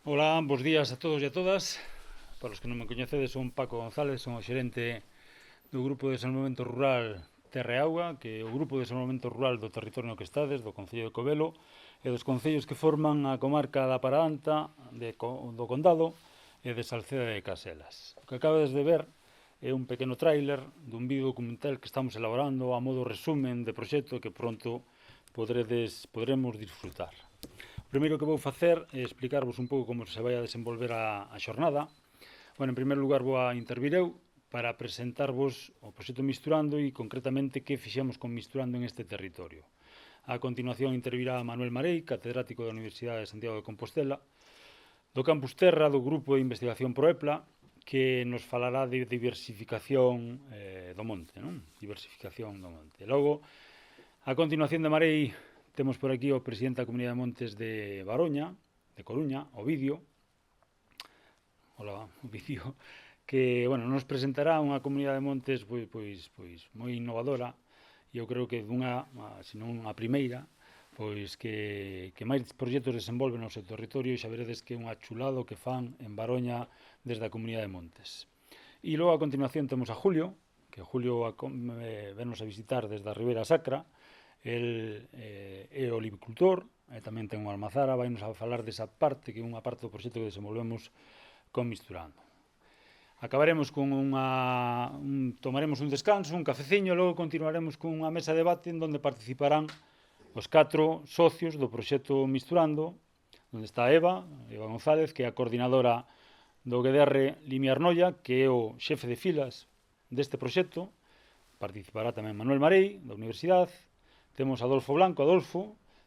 Ola, bos días a todos e a todas. Para os que non me coñecedes, son Paco González, son o xerente do Grupo de Desenvolvemento Rural Terra e Auga, que é o Grupo de Desenvolvemento Rural do territorio no que estades, do Concello de Covelo, e dos concellos que forman a comarca da Paraanta, do Condado e de Salceda de Caselas. O que acabades de ver é un pequeno tráiler dun vídeo documental que estamos elaborando a modo resumen de proxecto que pronto podremos disfrutar. O primeiro que vou facer é explicarvos un pouco como se vai a desenvolver a xornada. Bueno, en primeiro lugar vou a intervir eu para presentarvos o proxecto Misturando e concretamente que fixemos con Misturando en este territorio. A continuación intervirá Manuel Marei, catedrático da Universidade de Santiago de Compostela, do Campus Terra, do Grupo de Investigación Proepla, que nos falará de diversificación do monte, non? Diversificación do monte. Logo, a continuación de Marei, temos por aquí o presidente da Comunidade de Montes de Baroña, de Coruña, Ovidio. Hola, Ovidio, que, bueno, nos presentará unha comunidade de montes moi innovadora, e eu creo que dunha, senón a primeira, que máis proxectos desenvolven no seu territorio, e xa veredes que é unha chulado que fan en Baroña desde a comunidade de montes. E logo a continuación temos a Julio, que Julio venos a visitar desde a Ribeira Sacra. El é olivicultor, e tamén ten unha almazara, vai nos a falar desa parte, que é unha parte do proxecto que desenvolvemos con Misturando. Acabaremos con tomaremos un descanso, un cafeciño, e logo continuaremos con unha mesa de debate en donde participarán os 4 socios do proxecto Misturando, onde está Eva González, que é a coordinadora do GDR Limia Arnoia, que é o xefe de filas deste proxecto. Participará tamén Manuel Marei, da Universidade. Temos Adolfo Blanco,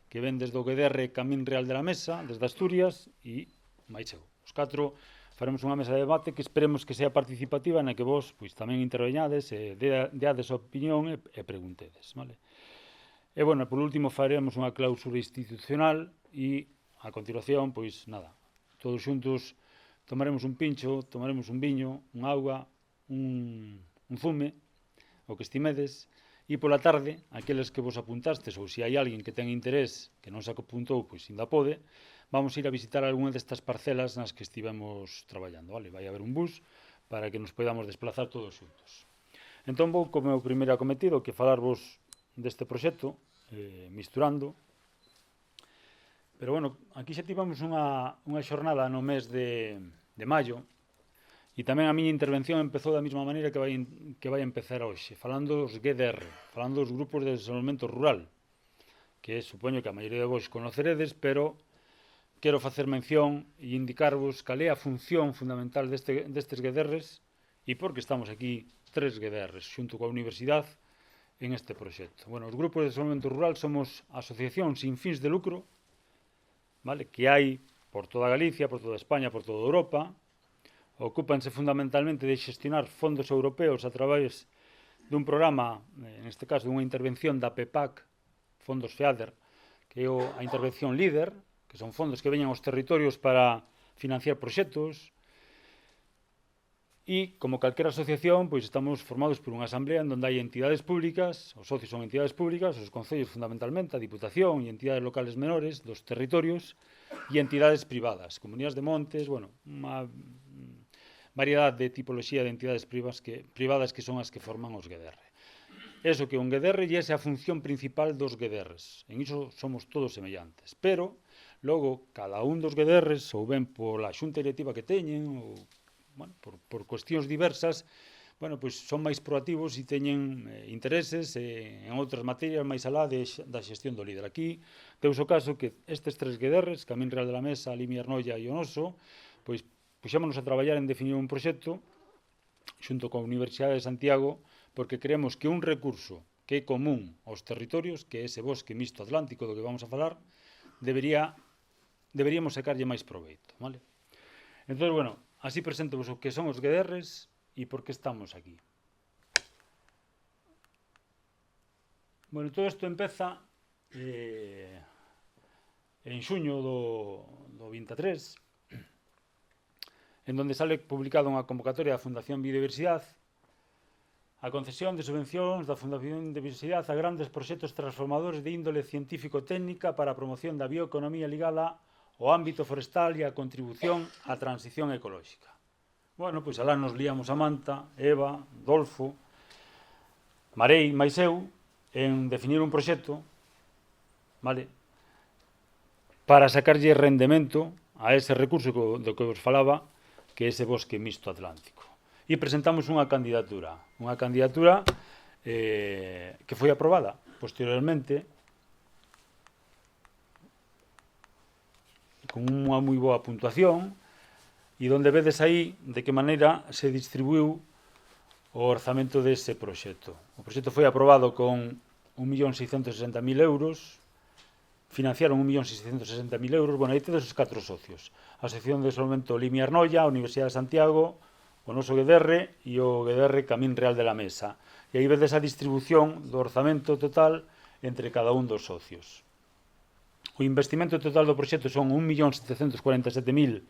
que ven desde o GDR Camín Real de la Mesa, desde Asturias, e máis eu. Os 4 faremos unha mesa de debate que esperemos que sea participativa, na que vos tamén interveñades, deades a opinión e preguntedes, vale? E, bueno, por último, faremos unha cláusula institucional e, a continuación, todos xuntos tomaremos un pincho, tomaremos un viño, un auga, un zume, o que estimedes, e pola tarde, aqueles que vos apuntastes, ou se hai alguén que ten interés que non se apuntou, pois ainda pode, vamos ir a visitar algunha destas parcelas nas que estivemos traballando, vale? Vai haber un bus para que nos podamos desplazar todos xuntos. Entón vou co meu primeiro acometido, que falarvos deste proxecto, Misturando. Pero, bueno, aquí xa tivemos unha xornada no mes de maio, e tamén a miña intervención empezou da mesma maneira que vai empezar hoxe, falando dos GDR, falando dos grupos de desenvolvemento rural, que supoño que a maioría de vos conoceredes, pero quero facer mención e indicarvos cal é a función fundamental destes GDRs e por que estamos aquí 3 GDRs xunto coa Universidade en este proxecto. Bueno, os grupos de desenvolvemento rural somos asociacións sin fins de lucro, vale, que hai por toda Galicia, por toda España, por toda Europa. Ocúpanse fundamentalmente de xestionar fondos europeos a través dun programa, neste caso dunha intervención da PEPAC, fondos FEADER, que é a intervención líder, que son fondos que veñen aos territorios para financiar proxectos. E, como calquera asociación, estamos formados por unha asamblea en donde hai entidades públicas, os socios son entidades públicas, os concellos fundamentalmente, a Diputación e entidades locales menores dos territorios, e entidades privadas, comunidades de montes, unha variedade de tipoloxía de entidades privadas que son as que forman os GDR. Eso que un GDR e esa é a función principal dos GDRs. En iso somos todos semellantes. Pero, logo, cada un dos GDRs, ou ben pola xunta directiva que teñen, ou por cuestións diversas, son máis proactivos e teñen intereses en outras materias máis alá da xestión do líder. Aquí, teus o caso que estes 3 GDRs, Camín Real de la Mesa, Limia Arnoia e o noso, puxémonos a traballar en definir un proxecto xunto coa Universidade de Santiago, porque creemos que un recurso que é común aos territorios, que é ese bosque mixto atlántico do que vamos a falar, deberíamos sacarlle máis proveito, vale? Entón, bueno, así presento-vos o que son os GDRs e por que estamos aquí. Bueno, todo isto empeza en xuño do 23, en donde sale publicada unha convocatoria da Fundación Biodiversidade, a concesión de subvencións da Fundación de Biodiversidade a grandes proxectos transformadores de índole científico-técnica para a promoción da bioeconomía ligada o ámbito forestal e a contribución á transición ecolóxica. Bueno, pois alá nos liamos a manta, Eva, Dolfo, Marei, máis eu, en definir un proxecto, vale, para sacarlle rendemento a ese recurso do que vos falaba, que é ese bosque mixto atlántico. E presentamos unha candidatura que foi aprobada posteriormente con unha moi boa puntuación e onde vedes aí de que maneira se distribuiu o orzamento dese proxecto. O proxecto foi aprobado con 1.660.000 euros, financiaron 1.660.000 euros, bueno, aí tedes os 4 socios. A Asociación de Desenvolvemento Limi Arnoia, a Universidade de Santiago, o noso GDR e o GDR Camín Real de la Mesa. E aí vedes a distribución do orzamento total entre cada un dos socios. O investimento total do proxecto son 1.747.992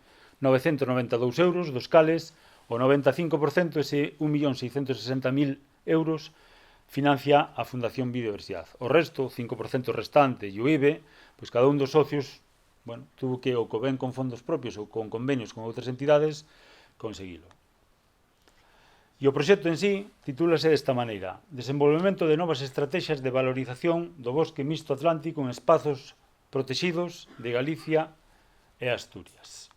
euros, dos cales o 95%, ese 1.660.000 euros, financia a Fundación Biodiversidade. O resto, o 5% restante e o IBE, pois cada un dos socios, bueno, tuvo que ou ben con fondos propios ou con convenios con outras entidades conseguilo. E o proxecto en sí titúlase desta maneira: Desenvolvemento de novas estrategias de valorización do bosque mixto atlántico en espazos protegidos de Galicia e Asturias.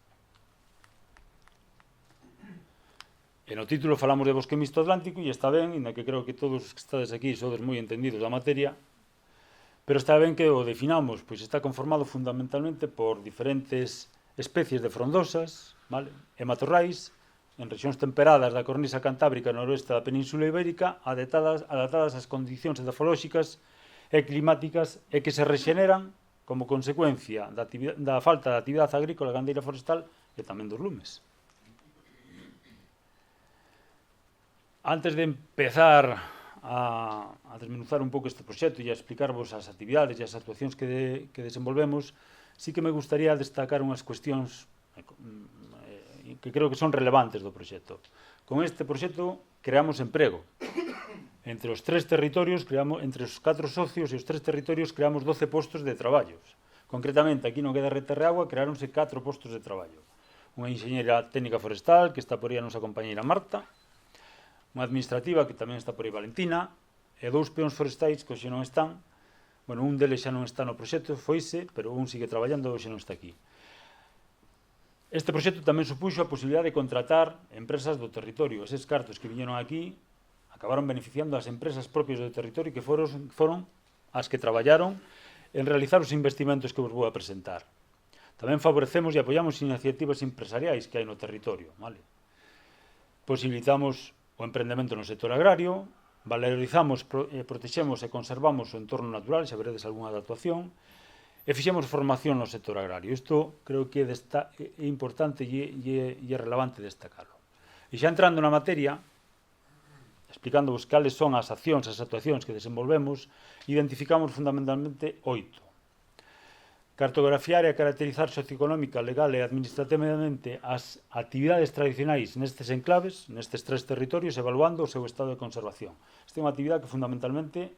E no título falamos de bosque mixto atlántico e está ben, inda que creo que todos os que estades aquí sodes moi entendidos da materia, pero está ben que o definamos, pois está conformado fundamentalmente por diferentes especies de frondosas, vale, e matorrais en rexións temperadas da cornisa cantábrica noroeste da Península Ibérica, adaptadas ás condicións edafolóxicas e climáticas e que se rexeneran como consecuencia da falta de actividade agrícola, gandeira, forestal e tamén dos lumes. Antes de empezar a desmenuzar un pouco este proxecto e a explicarvos as actividades e as actuacións que desenvolvemos, sí que me gustaría destacar unhas cuestións que creo que son relevantes do proxecto. Con este proxecto creamos emprego. Entre os 3 territorios, entre os 4 socios e os 3 territorios, creamos 12 postos de traballos. Concretamente, aquí no GDR Terreagua, creáronse 4 postos de traballo. Unha enxeñeira técnica forestal, que está por aí a nosa compañeira Marta, unha administrativa, que tamén está por aí Valentina, e 2 peóns forestais que hoxe non están. Bueno, un deles xa non está no proxecto, foise, pero un sigue traballando e hoxe non está aquí. Este proxecto tamén supuxo a posibilidade de contratar empresas do territorio. Eses cartos que viñeron aquí acabaron beneficiando as empresas propias do territorio que foron as que traballaron en realizar os investimentos que vos vou a presentar. Tamén favorecemos e apoiamos iniciativas empresariais que hai no territorio, vale? Posibilitamos o emprendemento no sector agrario, valorizamos, protexemos e conservamos o entorno natural, xa veredes algunha da actuación, e fixemos formación no sector agrario. Isto creo que é importante e é relevante destacarlo. E xa entrando na materia, explicándovos cales son as accións, as actuacións que desenvolvemos, identificamos fundamentalmente 8. Cartografiar e caracterizar socioeconómica, legal e administrativamente as actividades tradicionais nestes enclaves, nestes 3 territorios, evaluando o seu estado de conservación. Esta é unha actividade que fundamentalmente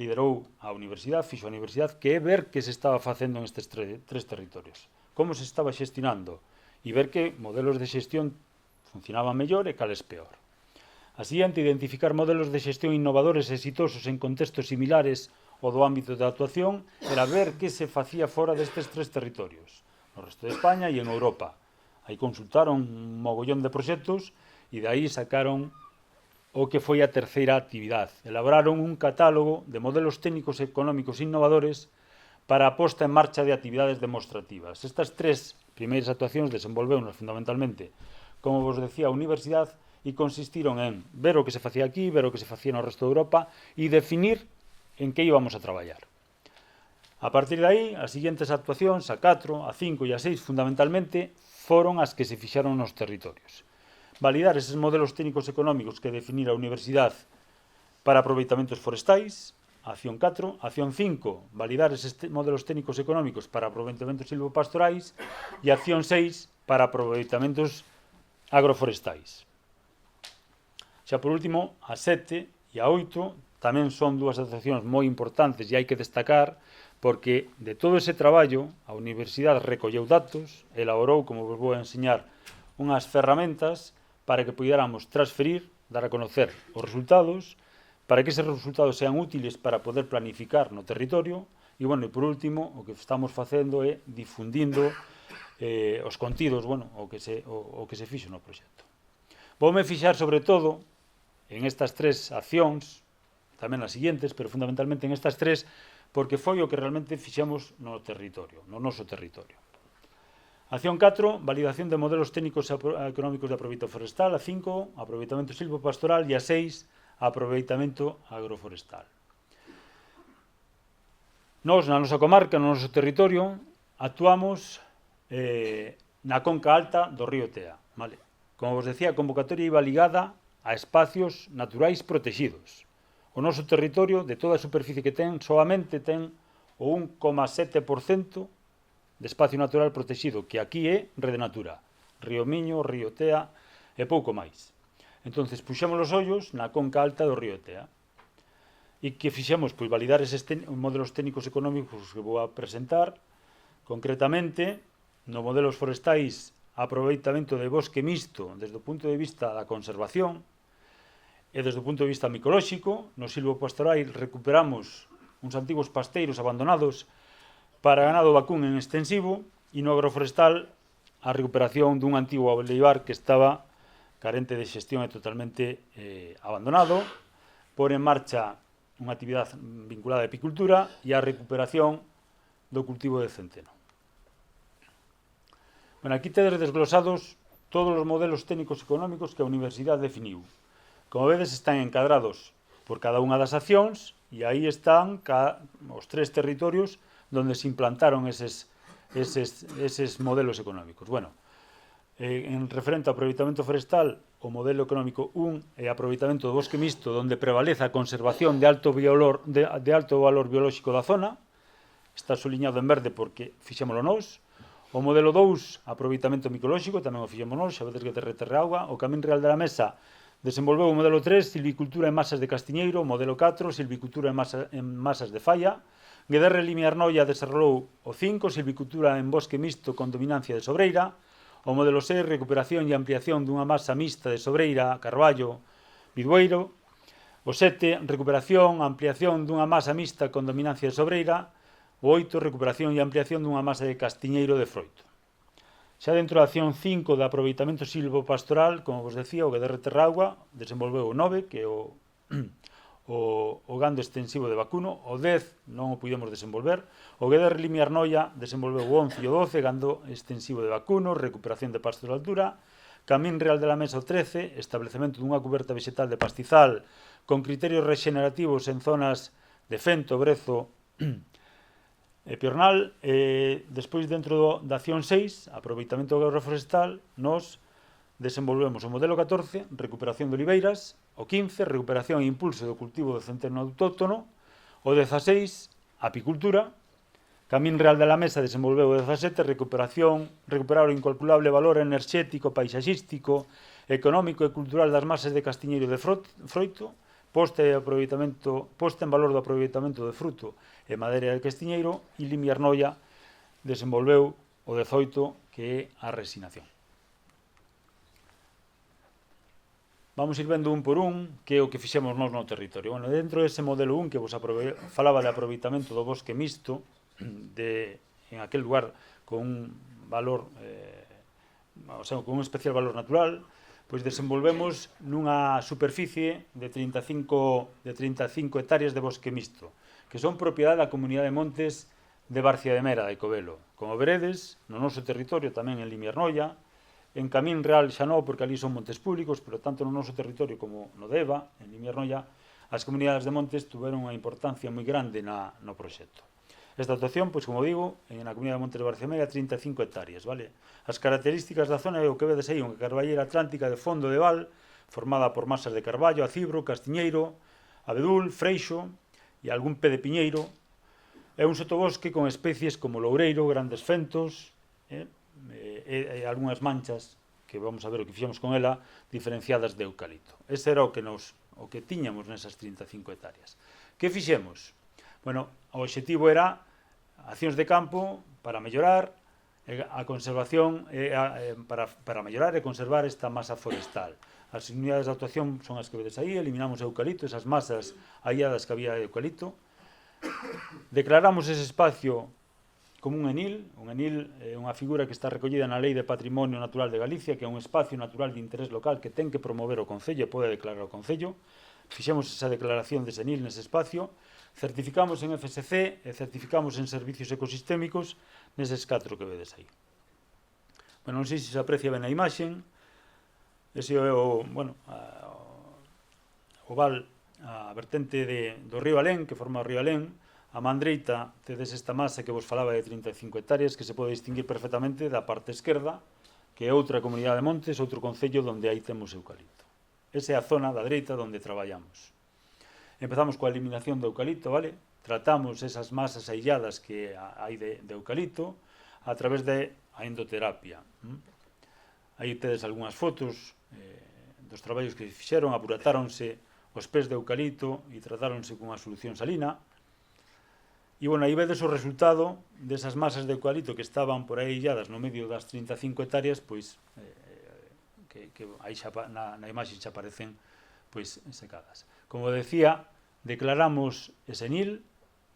liderou a Universidade, fixo a Universidade, que é ver que se estaba facendo nestes 3 territorios, como se estaba xestionando, e ver que modelos de xestión funcionaban mellor e cales peor. A seguinte, identificar modelos de xestión innovadores e exitosos en contextos similares ao do ámbito de actuación era ver que se facía fora destes 3 territorios, no resto de España e en Europa. Aí consultaron un mogollón de proxectos e de aí sacaron o que foi a terceira actividade. Elaboraron un catálogo de modelos técnicos e económicos innovadores para a posta en marcha de actividades demostrativas. Estas 3 primeiras actuacións desenvolveunos fundamentalmente, como vos decía, a Universidade, e consistiron en ver o que se facía aquí, ver o que se facía no resto de Europa e definir en que íbamos a traballar. A partir de aí, as seguintes actuacións, a 4, a 5 e a 6, fundamentalmente, foron as que se fixaron nos territorios. Validar eses modelos técnicos económicos que definir a Universidade para aproveitamentos forestais, a acción 4, a acción 5, validar eses modelos técnicos económicos para aproveitamentos silvopastorais e a acción 6, para aproveitamentos agroforestais. Xa por último, a 7 e a 8 tamén son 2 actuacións moi importantes e hai que destacar porque de todo ese traballo a Universidade recolleu datos, elaborou, como vos vou a enseñar, unhas ferramentas para que puidéramos transferir, dar a conocer os resultados, para que eses resultados sean útiles para poder planificar no territorio, e, bueno, e por último, o que estamos facendo é difundindo os contidos, bueno, o que se fixo no proxecto. Voume fixar, sobre todo, en estas tres accións, tamén nas seguintes, pero fundamentalmente en estas tres, porque foi o que realmente fixemos no territorio, no noso territorio. Acción 4, validación de modelos técnicos e económicos de aproveitamento forestal. A 5, aproveitamento silvopastoral. E a 6, aproveitamento agroforestal. Nós, na nosa comarca, no noso territorio, actuamos na conca alta do río Tea. Vale? Como vos decía, a convocatoria iba ligada a espacios naturais protegidos. O noso territorio, de toda a superficie que ten, solamente ten o 1,7% de espacio natural protegido, que aquí é Rede Natura. Río Miño, Río Tea e pouco máis. Entón, puxemos os ollos na conca alta do río Tea. E que fixemos? Pois validar eses modelos técnicos económicos que vou a presentar. Concretamente, no modelos forestais, aproveitamento de bosque mixto desde o punto de vista da conservación, e desde o punto de vista micolóxico. No silvopastoral recuperamos uns antigos pasteiros abandonados para ganado vacún en extensivo, e no agroforestal a recuperación dun antigo aleivar que estaba carente de xestión e totalmente abandonado, por en marcha unha actividade vinculada á apicultura e a recuperación do cultivo de centeno. Bueno, aquí tedes desglosados todos os modelos técnicos económicos que a Universidade definiu. Como vedes, están encadrados por cada unha das accións e aí están os tres territorios onde se implantaron eses modelos económicos. Bueno, en referente ao aproveitamento forestal, o modelo económico 1 é aproveitamento do bosque mixto, onde prevalece a conservación de alto valor biolóxico da zona. Está suliñado en verde porque fixémolo nós. O modelo 2, aproveitamento micolóxico, tamén o fixemos nós, xa vedes que terre auga. O Camín Real de la Mesa desenvolveu o modelo 3, silvicultura en masas de castiñeiro. O modelo 4, silvicultura en masas de falla. Guedarre Limiarnoia desarrollou o 5, silvicultura en bosque mixto con dominancia de sobreira. O modelo 6, recuperación e ampliación dunha masa mixta de sobreira, carballo, bidueiro. O 7, recuperación e ampliación dunha masa mixta con dominancia de sobreira. O 8, recuperación e ampliación dunha masa de castiñeiro de froito. Xa dentro da acción 5 de aproveitamento silvopastoral, como vos decía, o Guedarre Terragua desenvolveu o 9, que é o gando extensivo de vacuno. O 10 non o pudemos desenvolver. O Guedarre Limiarnoia desenvolveu o 11 e o 12, gando extensivo de vacuno, recuperación de pastos de altura. Camín Real de la Mesa o 13, establecemento dunha cuberta vegetal de pastizal con criterios regenerativos en zonas de fento, brezo e piornal. Despois, dentro da acción 6, aproveitamento agroforestal, nos desenvolvemos o modelo 14, recuperación de oliveiras. O 15, recuperación e impulso do cultivo de centeno autóctono. O 16, apicultura. Camín Real de la Mesa desenvolveu o 17, recuperar o incalculable valor enerxético, paisaxístico, económico e cultural das masas de castiñeiro de froito, posta en valor do aproveitamento de fruto e madeira de castiñeiro. E Limiarnoia desenvolveu o 18, que é a resinación. Vamos ir vendo un por un que é o que fixemos nós no territorio. Bueno, dentro dese modelo 1 que vos falaba de aproveitamento do bosque mixto, en aquel lugar con un valor, con un especial valor natural, pois desenvolvemos nunha superficie de 35 hectáreas de bosque mixto, que son propiedade da Comunidade de Montes de Barcia de Mera, de Covelo. Como veredes, no noso territorio, tamén en Limiarnoia, en Camín Real xa non, porque ali son montes públicos, pero tanto no noso territorio como no Deva, en Limiarnoia, as comunidades de montes tuveron unha importancia moi grande no proxecto. Esta actuación, pois, como digo, na comunidade de Montes de Barcia de Mera, 35 hectáreas, vale? As características da zona é o que vedes aí, unha carballeira atlántica de fondo de val, formada por masas de carballo, acibro, castiñeiro, abedul, freixo e algún pé de piñeiro. É un sotobosque con especies como loureiro, grandes fentos, e algunhas manchas, que vamos a ver o que fixemos con ela, diferenciadas de eucalipto. Ese era o que tiñamos nesas 35 hectáreas. Que fixemos? Bueno, o obxectivo era accións de campo para mellorar a conservación, para mellorar e conservar esta masa forestal. As unidades de actuación son as que vedes aí, eliminamos eucalipto, esas masas ailladas que había de eucalipto. Declaramos ese espacio como un enil. Un enil é unha figura que está recollida na Lei de Patrimonio Natural de Galicia, que é un espacio natural de interés local que ten que promover o Concello e pode declarar o Concello. Fixemos esa declaración de enil nese espacio, certificamos en FSC e certificamos en servicios ecosistémicos neses 4 que vedes aí. Bueno, non sei se se aprecia ben a imaxe. Ese é o val, a vertente do río Alén, que forma o río Alén. A man dereita tedes esta masa que vos falaba de 35 hectáreas, que se pode distinguir perfectamente da parte esquerda, que é outra comunidade de montes, outro concello onde aí temos eucalipto. Esa é a zona da dereita onde traballamos. Empezamos coa eliminación do eucalipto, vale? Tratamos esas masas ailladas que hai de eucalipto a través de a endoterapia. Aí tedes algunhas fotos dos traballos que fixeron, apuratáronse os pés de eucalipto e tratáronse cunha solución salina. E, bueno, aí vedes o resultado desas masas de eucalipto que estaban por aí illadas no medio das 35 hectáreas, pois, que aí xa, na imaxe xa aparecen, pois, secadas. Como decía, declaramos ese NIL,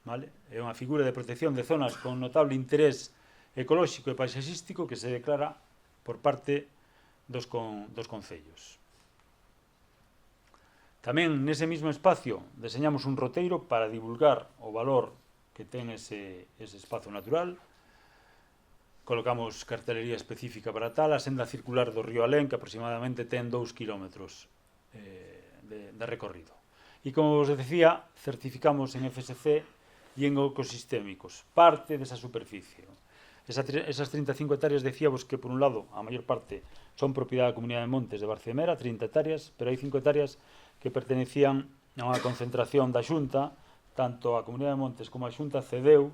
vale? É unha figura de protección de zonas con notable interés ecolóxico e paisaxístico que se declara por parte dos concellos. Tamén nese mesmo espacio deseñamos un roteiro para divulgar o valor que ten ese espazo natural. Colocamos cartelería específica para tal, a senda circular do río Alén, que aproximadamente ten 2 kilómetros de recorrido. E como vos decía, certificamos en FSC e en ecosistémicos parte desa superficie. Esas 35 hectáreas, decíamos que, por un lado, a maior parte son propiedade da Comunidade de Montes de Barcemera, 30 hectáreas, pero hai 5 hectáreas que pertenecían a unha concentración da Xunta. Tanto a Comunidade de Montes como a Xunta cedeu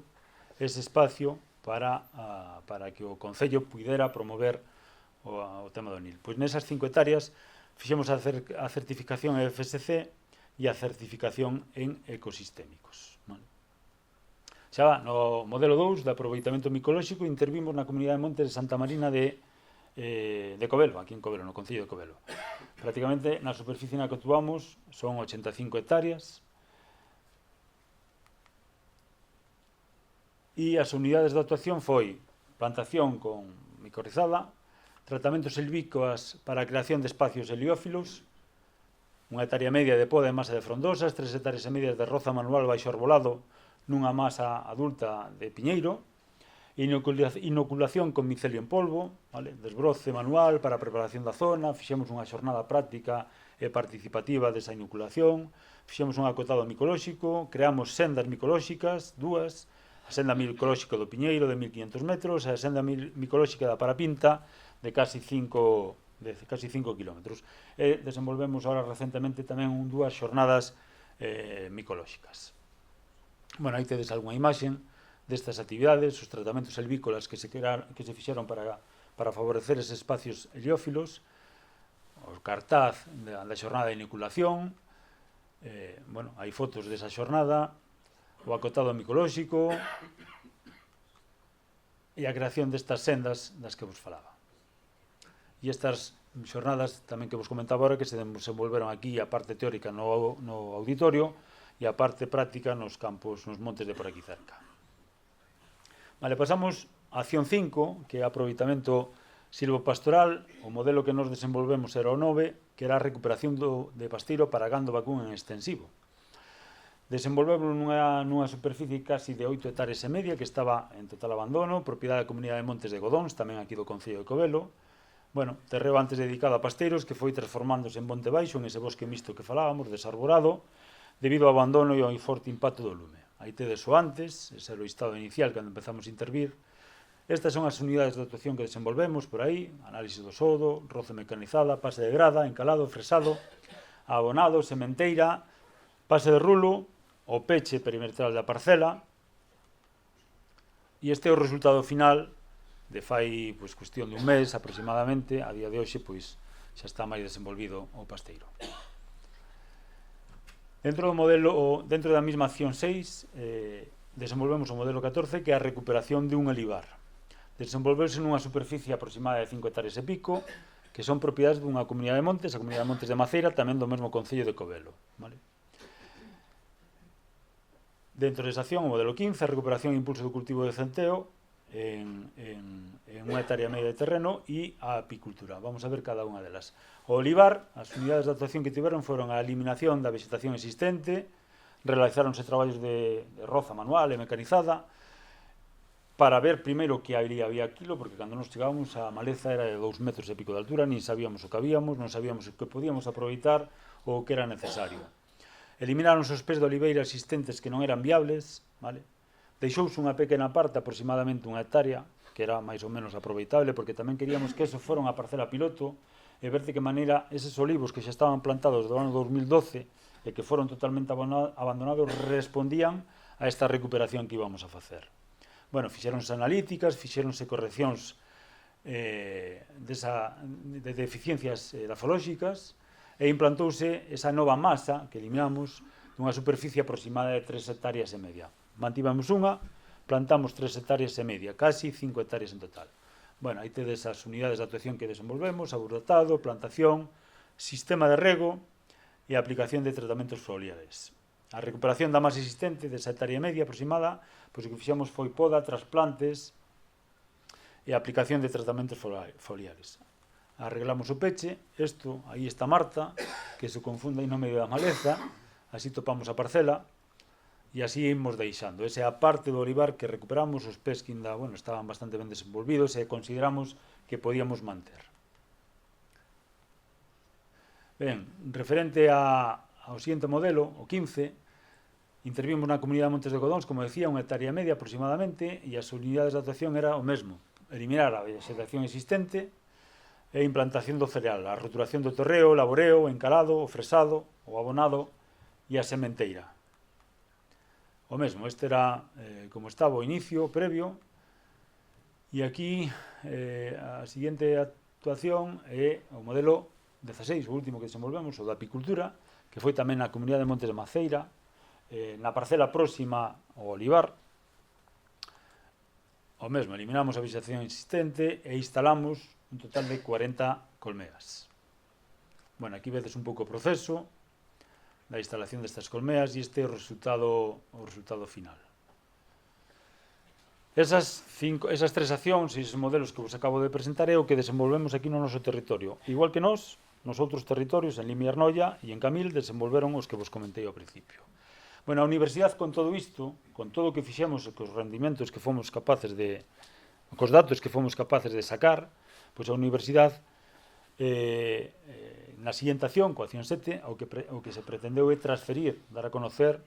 ese espacio para que o Concello pudera promover o tema do NIL. Pois nesas 5 hectáreas fixemos a certificación en FSC e a certificación en ecosistémicos. Xa no modelo 2 de aproveitamento micolóxico intervimos na Comunidade de Montes de Santa Marina de Covelo, aquí en Covelo, no Concello de Covelo. Prácticamente na superficie na que actuamos son 85 hectáreas e as unidades de actuación foi plantación con micorrizada, tratamentos silvícoas para a creación de espacios heliófilos, 1 hectárea media de poda e masa de frondosas, 3 hectáreas e medias de roza manual baixo arbolado nunha masa adulta de piñeiro, inoculación con micelio en polvo, vale? Desbroce manual para a preparación da zona, fixemos unha xornada práctica e participativa desa inoculación, fixemos un acotado micolóxico, creamos sendas micolóxicas, dúas, a senda micolóxica do Piñeiro de 1500 metros e a senda micolóxica da Parapinta de casi 5 kilómetros. E desenvolvemos ahora recentemente tamén dúas xornadas micolóxicas. Bueno, aí tedes algunha imaxe destas actividades, os tratamentos helvícolas que se fixeron para favorecer eses espacios heliófilos, o cartaz da xornada de inoculación, bueno, hai fotos desa xornada, o acotado micolóxico e a creación destas sendas das que vos falaba. E estas xornadas tamén que vos comentaba agora que se desenvolveron aquí a parte teórica no auditorio e a parte práctica nos campos, nos montes de por aquí cerca. Vale, pasamos a acción 5, que é aproveitamento silvopastoral. O modelo que nos desenvolvemos era o 9, que era a recuperación de pasteiro para gando vacún en extensivo. Desenvolvemos nunha superficie casi de 8 hectáreas e media que estaba en total abandono, propiedade da Comunidade de Montes de Godóns, tamén aquí do Concello de Covelo. Bueno, terreo antes dedicado a pasteiros que foi transformándose en monte baixo, en ese bosque mixto que falábamos, desarborado, debido ao abandono e ao forte impacto do lume. Aí tedes o antes, ese era o estado inicial cando empezamos a intervir. Estas son as unidades de actuación que desenvolvemos por aí, análise do sodo, roce mecanizada, pase de grada, encalado, fresado, abonado, sementeira, pase de rulo, o peche perimetral da parcela. E este é o resultado final de fai cuestión de un mes aproximadamente. A día de hoxe xa está máis desenvolvido o pasteiro. Dentro do modelo, dentro da mesma acción 6, desenvolvemos o modelo 14, que é a recuperación dun olivar. Desenvolverse nunha superficie aproximada de 5 hectáreas e pico, que son propiedades dunha comunidade de montes, a comunidade de montes de Maceira, tamén do mesmo concello de Covelo. Vale? Dentro desa acción, o modelo 15, a recuperación e impulso do cultivo de centeo en unha hectárea media de terreno, e a apicultura. Vamos a ver cada unha delas. O olivar, as unidades de actuación que tiveron foron a eliminación da vegetación existente, realizáronse traballos de roza manual e mecanizada, para ver primeiro que había aquilo, porque cando nos chegábamos a maleza era de 2 metros e pico de altura, nin sabíamos o que habíamos, non sabíamos o que podíamos aproveitar ou o que era necesario. Eliminaron os pés de oliveira existentes que non eran viables, vale? Deixouse unha pequena parte, aproximadamente unha hectárea, que era máis ou menos aproveitable, porque tamén queríamos que eso fora unha parcela piloto e ver de que maneira eses olivos que xa estaban plantados do ano 2012 e que foron totalmente abandonados respondían a esta recuperación que íbamos a facer. Bueno, fixéronse analíticas, fixéronse correccións de deficiencias dafolóxicas, e implantouse esa nova masa que eliminamos dunha superficie aproximada de 3 hectáreas e media. Mantivamos unha, plantamos 3 hectáreas e media, casi 5 hectáreas en total. Bueno, aí tedes as unidades de actuación que desenvolvemos, abordatado, plantación, sistema de rego e aplicación de tratamentos foliares. A recuperación da masa existente desa hectárea e media aproximada, pois o que fixemos foi poda, trasplantes e aplicación de tratamentos foliares. Arreglamos o peche, isto, aí está Marta, que se confunde aí no medio da maleza, así topamos a parcela, e así imos deixando. Esa é a parte do olivar que recuperamos, os pés que ainda, bueno, estaban bastante ben desenvolvidos e consideramos que podíamos manter. Ben, referente ao seguinte modelo, o 15, intervimos na comunidade de Montes de Codóns, como decía, unha hectárea media aproximadamente, e as unidades de actuación era o mesmo, eliminar a vegetación existente e implantación do cereal, a roturación do terreo, o laboreo, o encalado, o fresado, o abonado e a sementeira. O mesmo, este era como estaba o inicio previo, e aquí a seguinte actuación é o modelo 16, o último que desenvolvemos, o da apicultura, que foi tamén na comunidade de Montes de Maceira, na parcela próxima ao olivar. O mesmo, eliminamos a vegetación existente e instalamos un total de 40 colmeas. Bueno, aquí vedes un pouco o proceso da instalación destas colmeas e este é o resultado final. Esas tres accións e esos modelos que vos acabo de presentar é o que desenvolvemos aquí no noso territorio. Igual que nos outros territorios, en Limia e Arnoia e en Camil, desenvolveron os que vos comentei ao principio. Bueno, a universidade con todo isto, con todo o que fixemos, cos rendimentos que fomos capaces de, cos datos que fomos capaces de sacar, pois a universidade, na seguinte acción, coa acción 7, o que se pretendeu é transferir, dar a conocer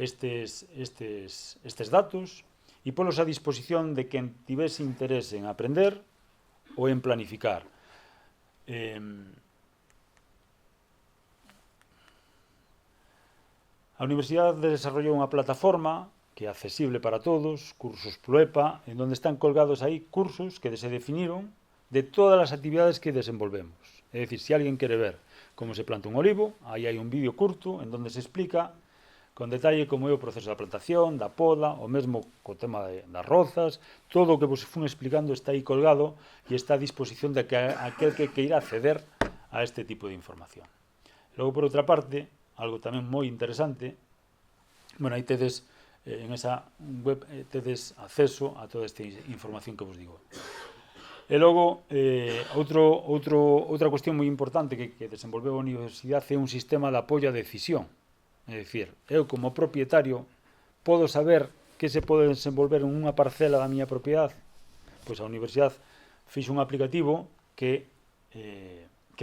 estes datos e polos a disposición de quen tivese interés en aprender ou en planificar. A universidade desarrollou unha plataforma que é accesible para todos, cursos Ploepa, en donde están colgados aí cursos que se definiron de todas as actividades que desenvolvemos. É dicir, se alguén quere ver como se planta un olivo, aí hai un vídeo curto en donde se explica con detalle como é o proceso da plantación, da poda, o mesmo co tema das rozas, todo o que vos fun explicando está aí colgado e está a disposición de que aquel que queira acceder a este tipo de información. Logo, por outra parte, algo tamén moi interesante, bueno, aí tedes en esa web tedes acceso a toda esta información que vos digo. E logo, outra cuestión moi importante que desenvolveu a universidade é un sistema de apoio á decisión. É dicir, eu como propietario podo saber que se pode desenvolver en unha parcela da miña propiedade. Pois a universidade fixo un aplicativo que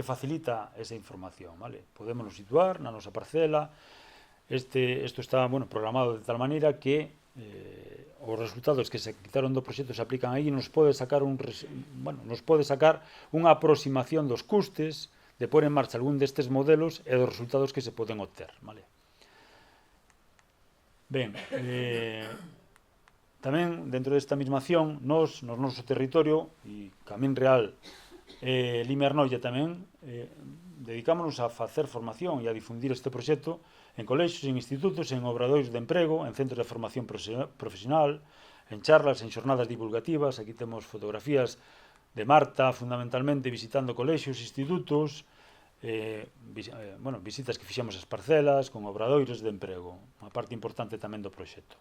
facilita esa información, vale? Podémonos situar na nosa parcela. Isto está, bueno, programado de tal maneira que os resultados que se quitaron do proxecto se aplican aí e nos pode sacar unha aproximación dos custes de pôr en marcha algún destes modelos e dos resultados que se poden obter, vale? Ben, tamén dentro desta mesma acción, no noso territorio, e Camín Real, Limia e Arnoia tamén, dedicámonos a facer formación e a difundir este proxecto en colexios, en institutos, en obradoiros de emprego, en centros de formación profesional, en charlas, en xornadas divulgativas. Aquí temos fotografías de Marta, fundamentalmente, visitando colexios, institutos, visitas que fixemos as parcelas, con obradoiros de emprego, unha parte importante tamén do proxecto.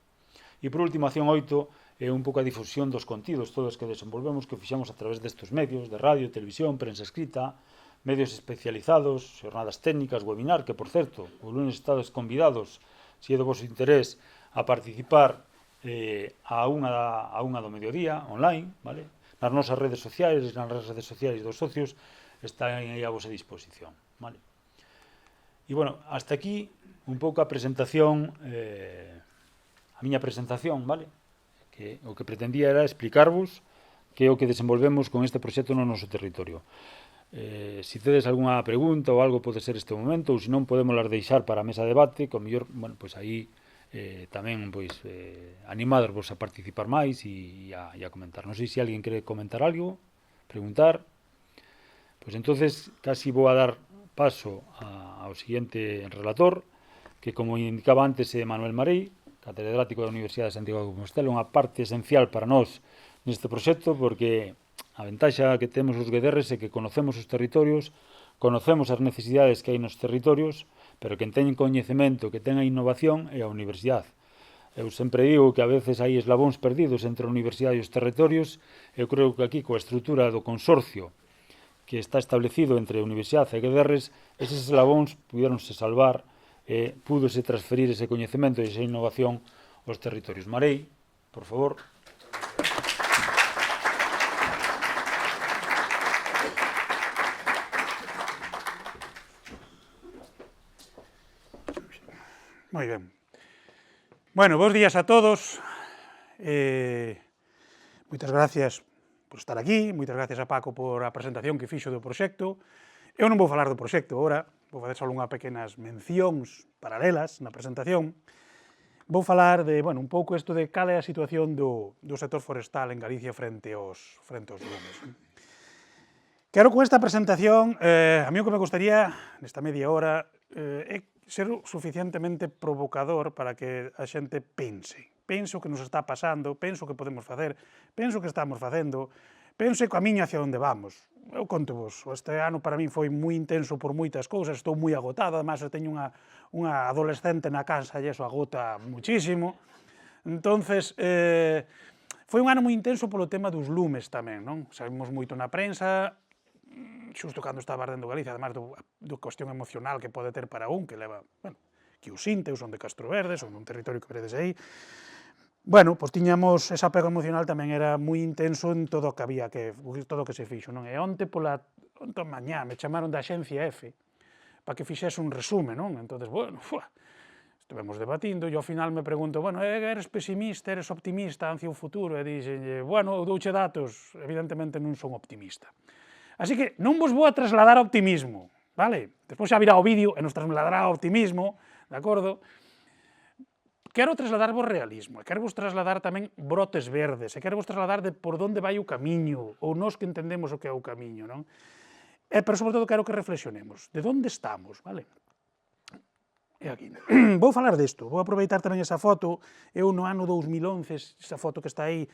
E, por último, a acción 8 é un pouco a difusión dos contidos, todos que desenvolvemos, que fixamos a través destes medios, de radio, televisión, prensa escrita, medios especializados, xornadas técnicas, webinar, que, por certo, o lunes estades convidados, se é do vosso interés, a participar a unha do mediodía, online, vale? Nas nosas redes sociais, nas redes sociais dos socios, están aí a vosa disposición, vale? E, bueno, hasta aquí un pouco a presentación, a miña presentación, vale? Que o que pretendía era explicarvos que é o que desenvolvemos con este proxecto no noso territorio. Se tedes algunha pregunta ou algo, pode ser este momento, ou se non, podemos las deixar para a mesa de debate, que o mellor, bueno, pois aí tamén, pois, animados a participar máis e a comentar. Non sei se alguén quere comentar algo, preguntar. Pois entonces casi vou a dar paso ao seguinte relator, que, como indicaba antes, é Manuel Marei, catedrático da Universidade de Santiago de Compostela, unha parte esencial para nós neste proxecto, porque a ventaxa que temos os guederres é que conocemos os territorios, conocemos as necesidades que hai nos territorios, pero quen teñen coñecemento, que ten a innovación, é a universidade. Eu sempre digo que a veces hai eslabóns perdidos entre a universidade e os territorios. Eu creo que aquí, coa estrutura do consorcio que está establecido entre a universidade e guederres, eses eslabóns pudéronse salvar e púdose transferir ese coñecemento e esa innovación aos territorios. Marei, por favor. Moi ben. Bueno, bons días a todos. Moitas gracias por estar aquí, moitas gracias a Paco por a presentación que fixo do proxecto. Eu non vou falar do proxecto agora, vou facer só unha pequenas mencións paralelas na presentación. Vou falar de, bueno, un pouco isto de cal é a situación do sector forestal en Galicia frente aos lumes. Quero con esta presentación, a mí o que me gustaría, nesta media hora, é ser suficientemente provocador para que a xente pense o que nos está pasando, penso o que podemos facer, penso o que estamos facendo, penso o camiño hacia onde vamos. Eu conto vos, este ano para min foi moi intenso por moitas cousas, estou moi agotado, además eu teño unha adolescente na casa e iso agota muchísimo. Entonces, foi un ano moi intenso polo tema dos lumes tamén, non? Sabemos moito na prensa, xusto cando estaba ardendo Galicia, además do cuestión emocional que pode ter para un, que leva, bueno, que os sinte, eu son de Castro Verde, son dun territorio que veredes aí. Bueno, pois tiñamos, ese apego emocional tamén era moi intenso en todo o que había, todo o que se fixo, non? E onte mañá me chamaron da Axencia F para que fixese un resume, non? Entonces, bueno, estivemos debatindo e ao final me pregunto, bueno, eres pesimista, eres optimista ante o futuro? E dixenlle, bueno, eu douche datos, evidentemente non son optimista. Así que non vos vou a trasladar ao optimismo, vale? Despois xa virá o vídeo e nos trasladará ao optimismo, de acordo? Quero trasladarvos realismo, e quero vos trasladar tamén brotes verdes, e quero vos trasladar de por onde vai o camiño, ou nós que entendemos o que é o camiño, non? Pero, sobre todo, quero que reflexionemos. De onde estamos, vale? É aquí. Vou falar disto, vou aproveitar tamén esa foto. Eu no ano 2011, esa foto que está aí,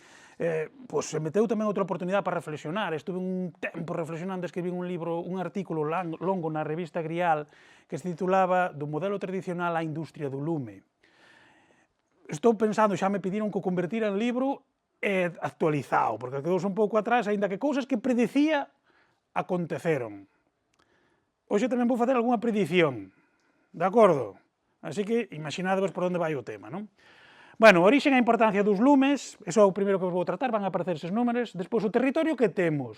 pois se meteu tamén outra oportunidade para reflexionar. Estuve un tempo reflexionando, escribí un libro, un artículo longo na revista Grial que se titulaba Do modelo tradicional á industria do lume. Estou pensando, xa me pediron que o convertira en libro actualizado, porque quedou un pouco atrás, aínda que cousas que predicía aconteceron. Hoxe tamén vou facer algunha predición. De acordo? Así que imaginadvos por onde vai o tema, non? Bueno, a orixe e a importancia dos lumes, eso é o primeiro que vos vou tratar, van a aparecer eses números. Despois, o territorio que temos.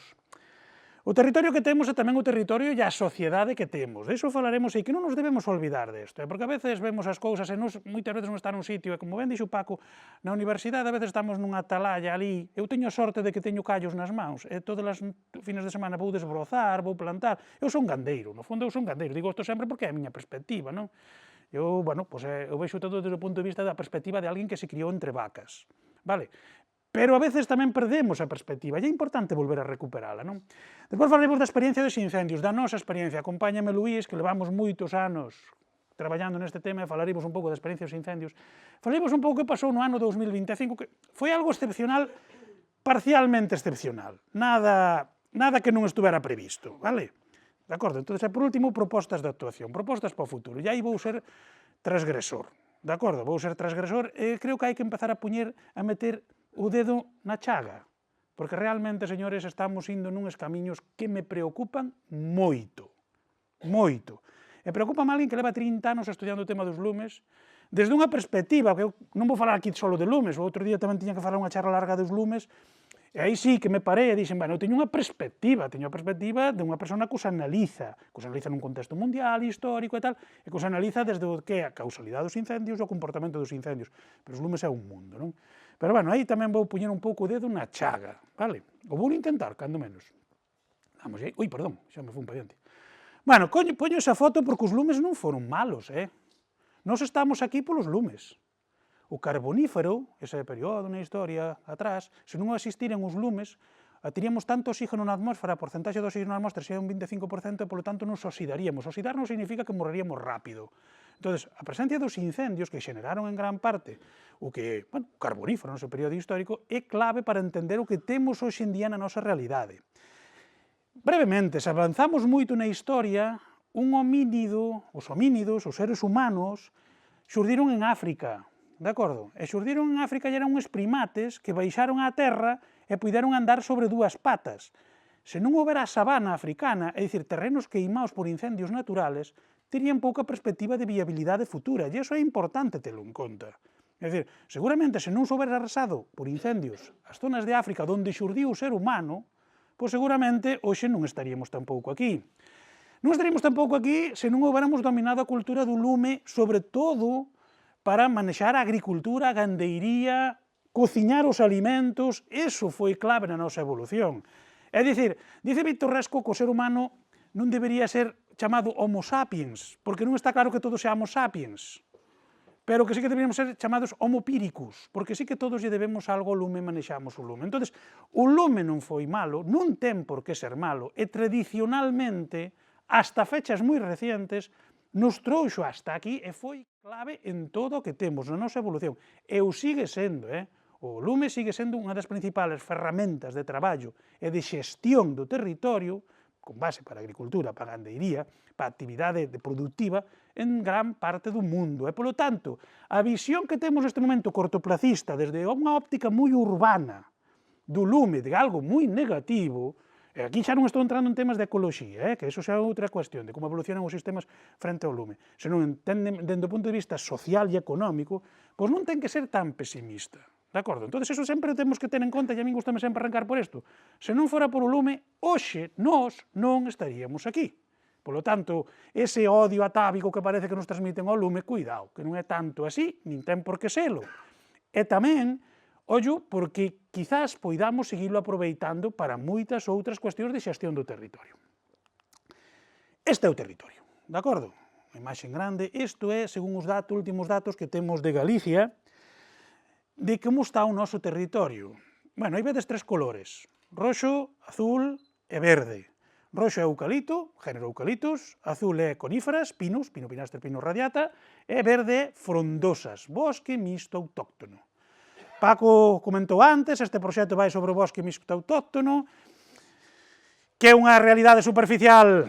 O territorio que temos é tamén o territorio e a sociedade que temos. De iso falaremos e que non nos debemos olvidar desto, porque a veces vemos as cousas e nos, moitas veces non está nun sitio, e como ben dixo Paco, na universidade a veces estamos nunha atalaya ali. Eu teño a sorte de que teño callos nas mãos, e todas as fines de semana vou desbrozar, vou plantar. Eu son gandeiro, no fondo eu son gandeiro, digo isto sempre porque é a miña perspectiva, non? Eu, bueno, pois eu vexo todo desde o punto de vista da perspectiva de alguén que se criou entre vacas, vale? pero a veces tamén perdemos a perspectiva, e é importante volver a recuperala, non? Despois falaremos da experiencia dos incendios, da nosa experiencia. Acompáñame, Luís, que levamos moitos anos traballando neste tema, e falaremos un pouco da experiencia dos incendios. Falaremos un pouco que pasou no ano 2025, que foi algo excepcional, parcialmente excepcional, nada que non estuvera previsto, vale? De acordo? Entón, por último, propostas de actuación, propostas para o futuro. E aí vou ser transgresor, de acordo? Vou ser transgresor e creo que hai que empezar a meter o dedo na chaga, porque realmente, señores, estamos indo nuns camiños que me preocupan moito, moito. E preocupa alguén que leva 30 anos estudiando o tema dos lumes, desde unha perspectiva, que eu non vou falar aquí só de lumes, o outro día tamén tiña que falar unha charla larga dos lumes, e aí sí que me parei e dixen, bueno, eu teño a perspectiva de unha persona que os analiza nun contexto mundial, histórico e tal, e que os analiza desde o que é a causalidade dos incendios e o comportamento dos incendios. Pero os lumes é un mundo, non? Pero, bueno, aí tamén vou poñer un pouco o dedo na chaga, vale? O vou intentar, cando menos. Vamos aí. Ui, perdón, xa me fui un pa diante. Bueno, poño esa foto porque os lumes non foron malos, Nós estamos aquí polos lumes. O carbonífero, ese período na historia atrás, se non existiran os lumes, teríamos tanto oxígeno na atmósfera, a porcentaxe de oxígeno na atmósfera sería un 25%, e, polo tanto, nos oxidaríamos. Oxidarnos significa que morreríamos rápido. Entón, a presencia dos incendios, que xeneraron en gran parte o que, bueno, o carbonífero no seu período histórico, é clave para entender o que temos hoxe en día na nosa realidade. Brevemente, se avanzamos moito na historia, os homínidos, os seres humanos, xurdiron en África, de acordo? E xurdiron en África e eran uns primates que baixaron á terra e puideron andar sobre dúas patas. Se non houbera a sabana africana, é dicir, terrenos queimados por incendios naturales, terían pouca perspectiva de viabilidade futura, e iso é importante telo en conta. É dicir, seguramente se non se houbera arrasado por incendios as zonas de África onde xurdiu o ser humano, pois seguramente hoxe non estaríamos tampouco aquí. Non estaríamos tampouco aquí se non houbéramos dominado a cultura do lume, sobre todo para manexar a agricultura, a gandeiría, cociñar os alimentos, eso foi clave na nosa evolución. É dicir, dice Víctor Resco que o ser humano non debería ser chamado Homo sapiens, porque non está claro que todos seamos sapiens, pero que sí que deberíamos ser chamados Homo píricus, porque sí que todos lle debemos algo ao lume e manexamos o lume. Entón, o lume non foi malo, non ten por que ser malo, e tradicionalmente, hasta fechas moi recientes, nos trouxo hasta aquí e foi clave en todo o que temos na nosa evolución. E o sigue sendo, O lume sigue sendo unha das principales ferramentas de traballo e de xestión do territorio, con base para a agricultura, para a gandeiría, para a actividade productiva, en gran parte do mundo. E, polo tanto, a visión que temos neste momento cortoplacista, desde unha óptica moi urbana do lume, de algo moi negativo, e aquí xa non estou entrando en temas de ecoloxía, que eso xa é outra cuestión, de como evolucionan os sistemas frente ao lume. Se non entenden dende o punto de vista social e económico, pois non ten que ser tan pesimista. De acordo? Entón, eso sempre temos que ter en conta, e a min gustame sempre arrancar por isto. Se non fora por o lume, hoxe nós non estaríamos aquí. Polo tanto, ese odio atávico que parece que nos transmiten ao lume, cuidado, que non é tanto así, nin ten por que selo. E tamén, ollo, porque quizás poidamos seguirlo aproveitando para moitas outras cuestións de xestión do territorio. Este é o territorio, de acordo? A imaxe grande, isto é, según os últimos datos que temos de Galicia, de como está o noso territorio. Bueno, aí vedes tres colores, roxo, azul e verde. Roxo é eucalipto, género eucaliptos, azul é coníferas, pinos, pino pinaster, pino radiata, e verde frondosas, bosque mixto autóctono. Paco comentou antes, este proxecto vai sobre o bosque mixto autóctono, que é unha realidade superficial,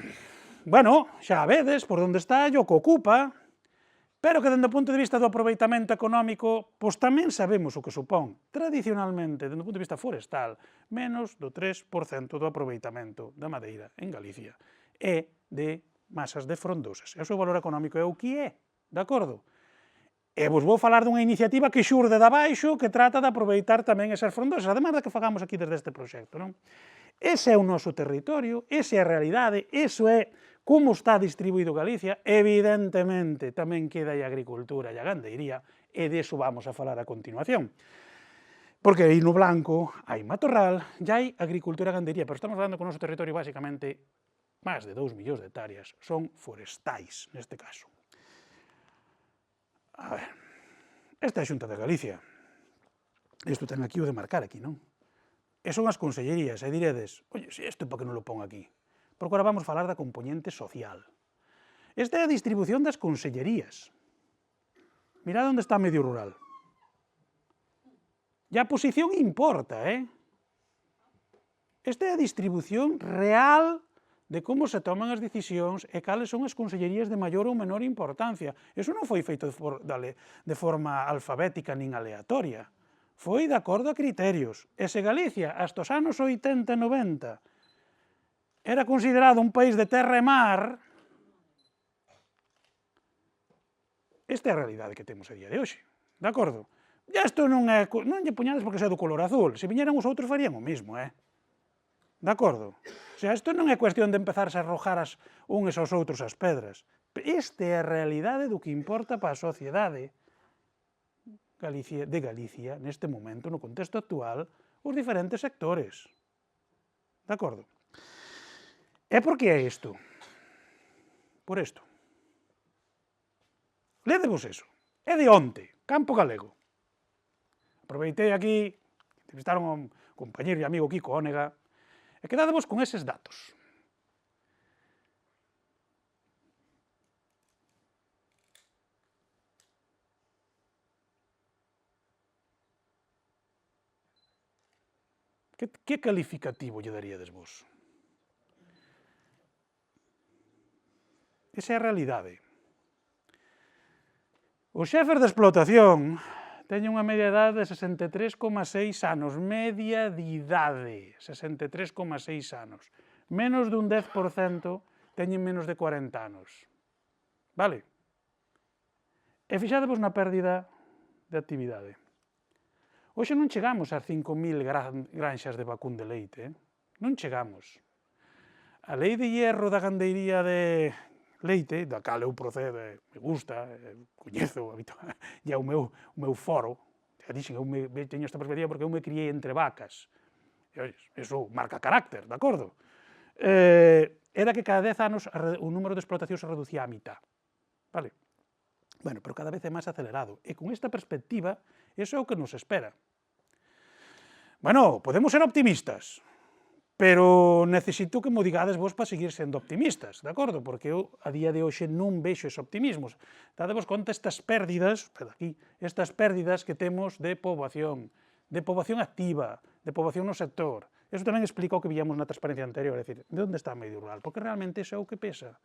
bueno, xa vedes por onde está, o que ocupa, pero que, dende o punto de vista do aproveitamento económico, pois tamén sabemos o que supón. Tradicionalmente, dende o punto de vista forestal, menos do 3% do aproveitamento da madeira en Galicia é de masas de frondosas. E o seu valor económico é o que é, de acordo? E vos vou falar dunha iniciativa que xurde de abaixo, que trata de aproveitar tamén esas frondosas, ademais da que fagamos aquí desde este proxecto, non? Ese é o noso territorio, esa é a realidade, iso é como está distribuído Galicia. Evidentemente tamén queda aí a agricultura e a gandeiría, e deso vamos a falar a continuación. Porque aí no blanco hai matorral e hai agricultura e gandería, pero estamos falando que o noso territorio basicamente máis de 2 millóns de hectáreas son forestais, neste caso. A ver, esta é a Xunta de Galicia. Isto ten aquí o de marcar aquí, non? E son as consellerías, e diredes, oye, se isto para que non lo pon aquí? Porque agora vamos falar da componente social. Esta é a distribución das consellerías. Mirad onde está medio rural. E a posición importa, Esta é a distribución real de como se toman as decisións e cales son as consellerías de maior ou menor importancia. Iso non foi feito de forma alfabética nin aleatoria. Foi de acordo a criterios. E se Galicia, hasta os anos 80 e 90, era considerado un país de terra e mar, esta é a realidade que temos a día de hoxe. De acordo? E isto non lle puñades porque sea do color azul. Se viñeran os outros farían o mismo, De acordo? O sea, isto non é cuestión de empezarse a arrojar uns aos outros as pedras. Esta é a realidade do que importa para a sociedade de Galicia, neste momento, no contexto actual, os diferentes sectores. De acordo? E por que é isto? Por isto. Lédevos eso. É de onte, Campo Galego. Aproveitei aquí, entrevistaron a un compañeiro e amigo Kiko Ónega, e quedadevos con eses datos. Que calificativo lle daríades vos? Esa é a realidade. Os xefes de explotación teñen unha media de idade de 63,6 anos. Media de idade, 63,6 anos. Menos dun 10% teñen menos de 40 anos. Vale? E fixadevos na pérdida de actividade. Hoxe non chegamos ás 5.000 granxas de vacún de leite, Non chegamos. A lei de hierro da gandeiría de leite, da cal eu procedo, me gusta, coñezo, e é o meu foro, xa dixen, eu teño esta perspectiva porque eu me criei entre vacas. E, eso marca carácter, de acordo? Era que cada 10 anos o número de explotacións se reducía á mitad. Vale? Bueno, pero cada vez é máis acelerado. E con esta perspectiva, iso é o que nos espera. Bueno, podemos ser optimistas, pero necesito que mo digades vos para seguir sendo optimistas, de acordo? Porque eu, a día de hoxe, non vexo ese optimismos. Dadevos conta estas pérdidas, estas pérdidas que temos de poboación activa, de poboación no sector. Eso tamén explica o que víamos na transparencia anterior, é dicir, de onde está o medio rural? Porque realmente iso é o que pesa.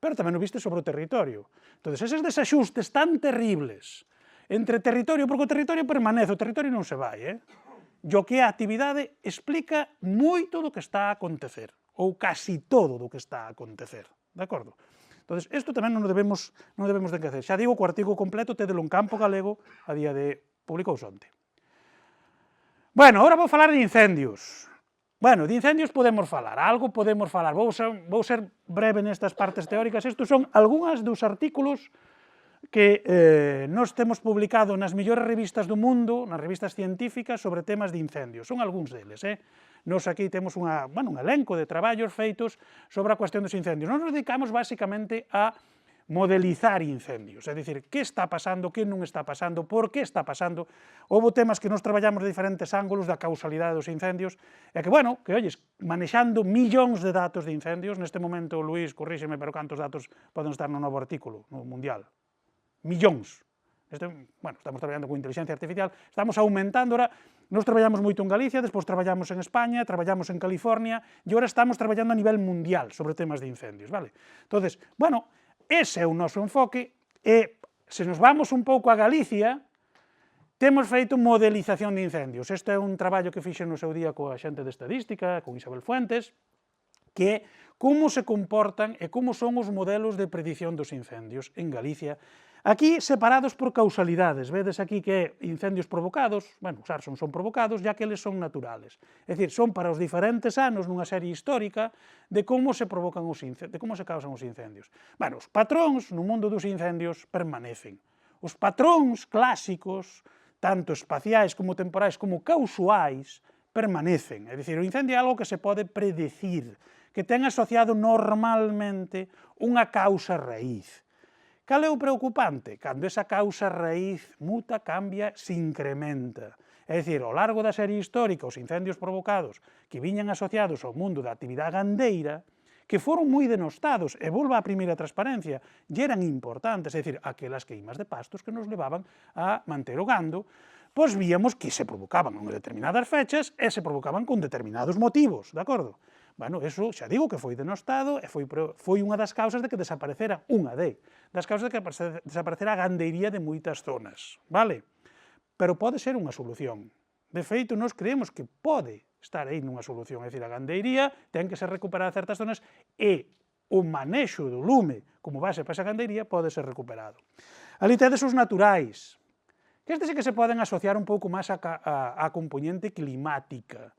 Pero tamén o viste sobre o territorio. Entón, eses desaxustes tan terribles entre territorio, porque o territorio permanece, o territorio non se vai, E o que é a actividade explica moito do que está a acontecer, ou casi todo do que está a acontecer, de acordo? Entón, isto tamén non debemos de enquecer. Xa digo que o artigo completo tedelo en Campo Galego a día de publicouse onte. Bueno, agora vou falar de incendios. Bueno, de incendios podemos falar, algo podemos falar. Vou ser breve nestas partes teóricas. Estos son algunhas dos artículos que nós temos publicado nas mellores revistas do mundo, nas revistas científicas, sobre temas de incendios. Son algúns deles, Nos aquí temos un elenco de traballos feitos sobre a cuestión dos incendios. Nos dedicamos basicamente a modelizar incendios, é dicir, que está pasando, que non está pasando, por que está pasando. Houve temas que nos traballamos de diferentes ángulos da causalidade dos incendios, e que, bueno, que, olles, manexando millóns de datos de incendios, neste momento, Luís, corríxeme, pero cantos datos poden estar no novo artículo, no mundial? Millóns. Estamos traballando con inteligencia artificial, estamos aumentando, ahora, nos traballamos moito en Galicia, despois traballamos en España, traballamos en California, e agora estamos traballando a nivel mundial sobre temas de incendios, vale? Entonces, bueno, ese é o noso enfoque, e se nos vamos un pouco a Galicia, temos feito modelización de incendios. Este é un traballo que fixen no seu día coa xente de estadística, con Isabel Fuentes, que é como se comportan e como son os modelos de predición dos incendios en Galicia. Aquí separados por causalidades, vedes aquí que incendios provocados, os Arson son provocados, ya que eles son naturales. É dicir, son para os diferentes anos nunha serie histórica de como se provocan os incendios, de como se causan os incendios. Os patróns no mundo dos incendios permanecen. Os patróns clásicos, tanto espaciais como temporais como causuais, permanecen. É dicir, o incendio é algo que se pode predecir, que ten asociado normalmente unha causa raíz. Cal é o preocupante? Cando esa causa raíz muta, cambia, se incrementa. É dicir, ao largo da serie histórica, os incendios provocados que viñan asociados ao mundo da actividade gandeira, que foron moi denostados, e volva a primeira transparencia, e eran importantes, é dicir, aquelas queimas de pastos que nos levaban a manter o gando, pois víamos que se provocaban en determinadas fechas e se provocaban con determinados motivos, de acordo? Bueno, eso xa digo que foi denostado e foi unha das causas de que desaparecera das causas de que desaparecera a gandeiría de moitas zonas, vale? Pero pode ser unha solución. De feito, nós creemos que pode estar aí nunha solución, é dicir, a gandeiría ten que ser recuperada certas zonas e o manexo do lume como base para esa gandeiría pode ser recuperado. Ali tedes os naturais, que estes sí que se poden asociar un pouco máis á componente climática.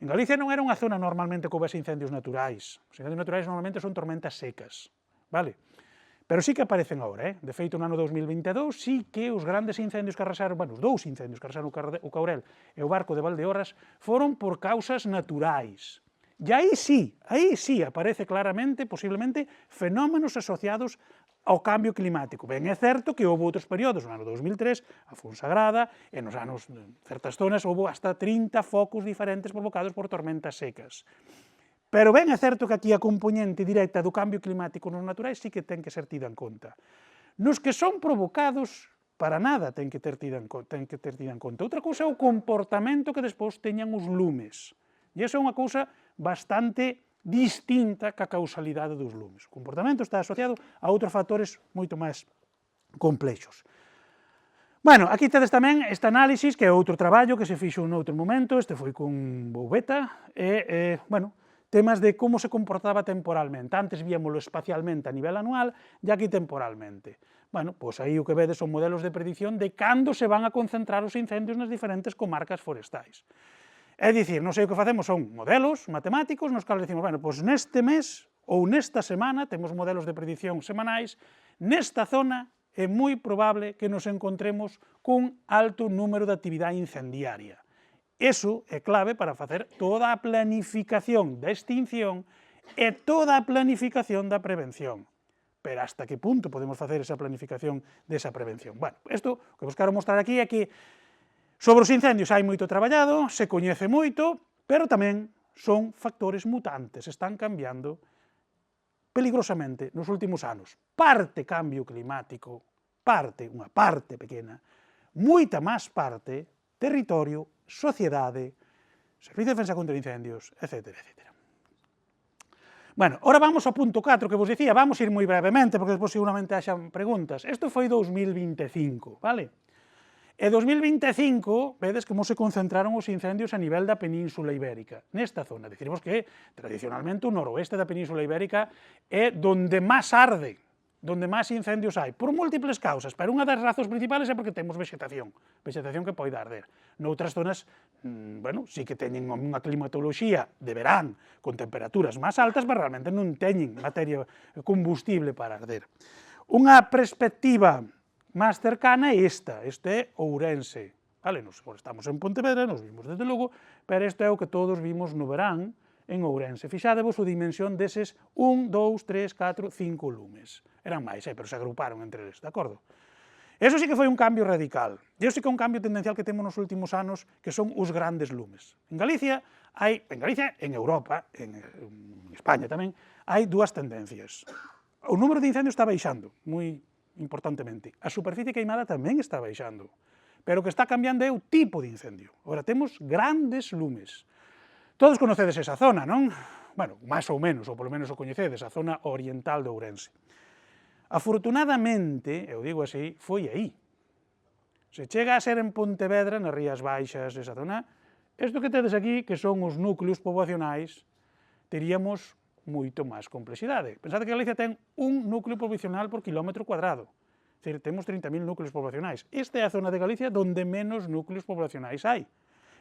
En Galicia non era unha zona normalmente que houvese incendios naturais. Os incendios naturais normalmente son tormentas secas, vale? Pero sí que aparecen agora, De feito, no ano 2022, sí que os grandes incendios que arrasaron, bueno, os dous incendios que arrasaron o Caurel e o barco de Valdeorras foron por causas naturais. E aí sí aparece claramente, posiblemente, fenómenos asociados ao cambio climático. Ben, é certo que houve outros períodos, no ano 2003, a Fonsagrada, e nos anos, en certas zonas, houve hasta 30 focos diferentes provocados por tormentas secas. Pero ben é certo que aquí a componente directa do cambio climático nos naturais sí que ten que ser tida en conta. Nos que son provocados, para nada ten que ter tida en conta. Outra cousa é o comportamento que despois teñan os lumes. E iso é unha cousa bastante distinta ca causalidade dos lumes. O comportamento está asociado a outros factores moito máis complexos. Bueno, aquí tedes tamén este análisis, que é outro traballo que se fixo noutro momento, este foi con Boubeta, bueno, temas de como se comportaba temporalmente. Antes víamoslo espacialmente a nivel anual e aquí temporalmente. Bueno, pois aí o que vedes son modelos de predición de cando se van a concentrar os incendios nas diferentes comarcas forestais. É dicir, non sei o que facemos son modelos matemáticos nos cales decimos, bueno, pois neste mes ou nesta semana temos modelos de predición semanais, nesta zona é moi probable que nos encontremos cun alto número de actividade incendiaria. Eso é clave para facer toda a planificación da extinción e toda a planificación da prevención. Pero hasta que punto podemos facer esa planificación desa prevención? Bueno, isto que vos quero mostrar aquí é que sobre os incendios hai moito traballado, se coñece moito, pero tamén son factores mutantes, están cambiando peligrosamente nos últimos anos. Parte cambio climático, unha parte pequena, moita máis parte territorio, sociedade, Servicio de Defensa contra Incendios, etc. Bueno, ahora vamos ao punto 4 que vos dicía, vamos ir moi brevemente, porque despois seguramente haxan preguntas. Isto foi 2025, vale? E 2025, vedes como se concentraron os incendios a nivel da Península Ibérica, nesta zona. Diciremos que, tradicionalmente, o noroeste da Península Ibérica é donde máis arde, donde máis incendios hai, por múltiples causas, pero unha das razóns principales é porque temos vegetación que pode arder. Noutras zonas, bueno, sí que teñen unha climatoloxía de verán, con temperaturas máis altas, pero realmente non teñen materia combustible para arder. Unha perspectiva máis cercana é esta, este é Ourense. Vale, nos estamos en Pontevedra, nos vimos desde Lugo, pero isto é o que todos vimos no verán en Ourense. Fixadevos a dimensión deses 1, 2, 3, 4, 5 lumes. Eran máis, pero se agruparon entre eles, de acordo? Eso sí que foi un cambio radical. E eso sí que é un cambio tendencial que temos nos últimos anos, que son os grandes lumes. En Galicia, en Europa, en España tamén, hai dúas tendencias. O número de incendios está baixando, moi importantemente. A superficie queimada tamén está baixando. Pero o que está cambiando é o tipo de incendio. Agora temos grandes lumes. Todos conocedes esa zona, non? Bueno, máis ou menos, ou polo menos o coñecedes, a zona oriental de Ourense. Afortunadamente, eu digo así, foi aí. Se chega a ser en Pontevedra, nas Rías Baixas, esa zona, isto que tedes aquí, que son os núcleos poboacionais, teríamos moito máis complexidade. Pensade que Galicia ten un núcleo poboacional por kilómetro cuadrado. É dicir, temos 30.000 núcleos poboacionais. Esta é a zona de Galicia donde menos núcleos poboacionais hai.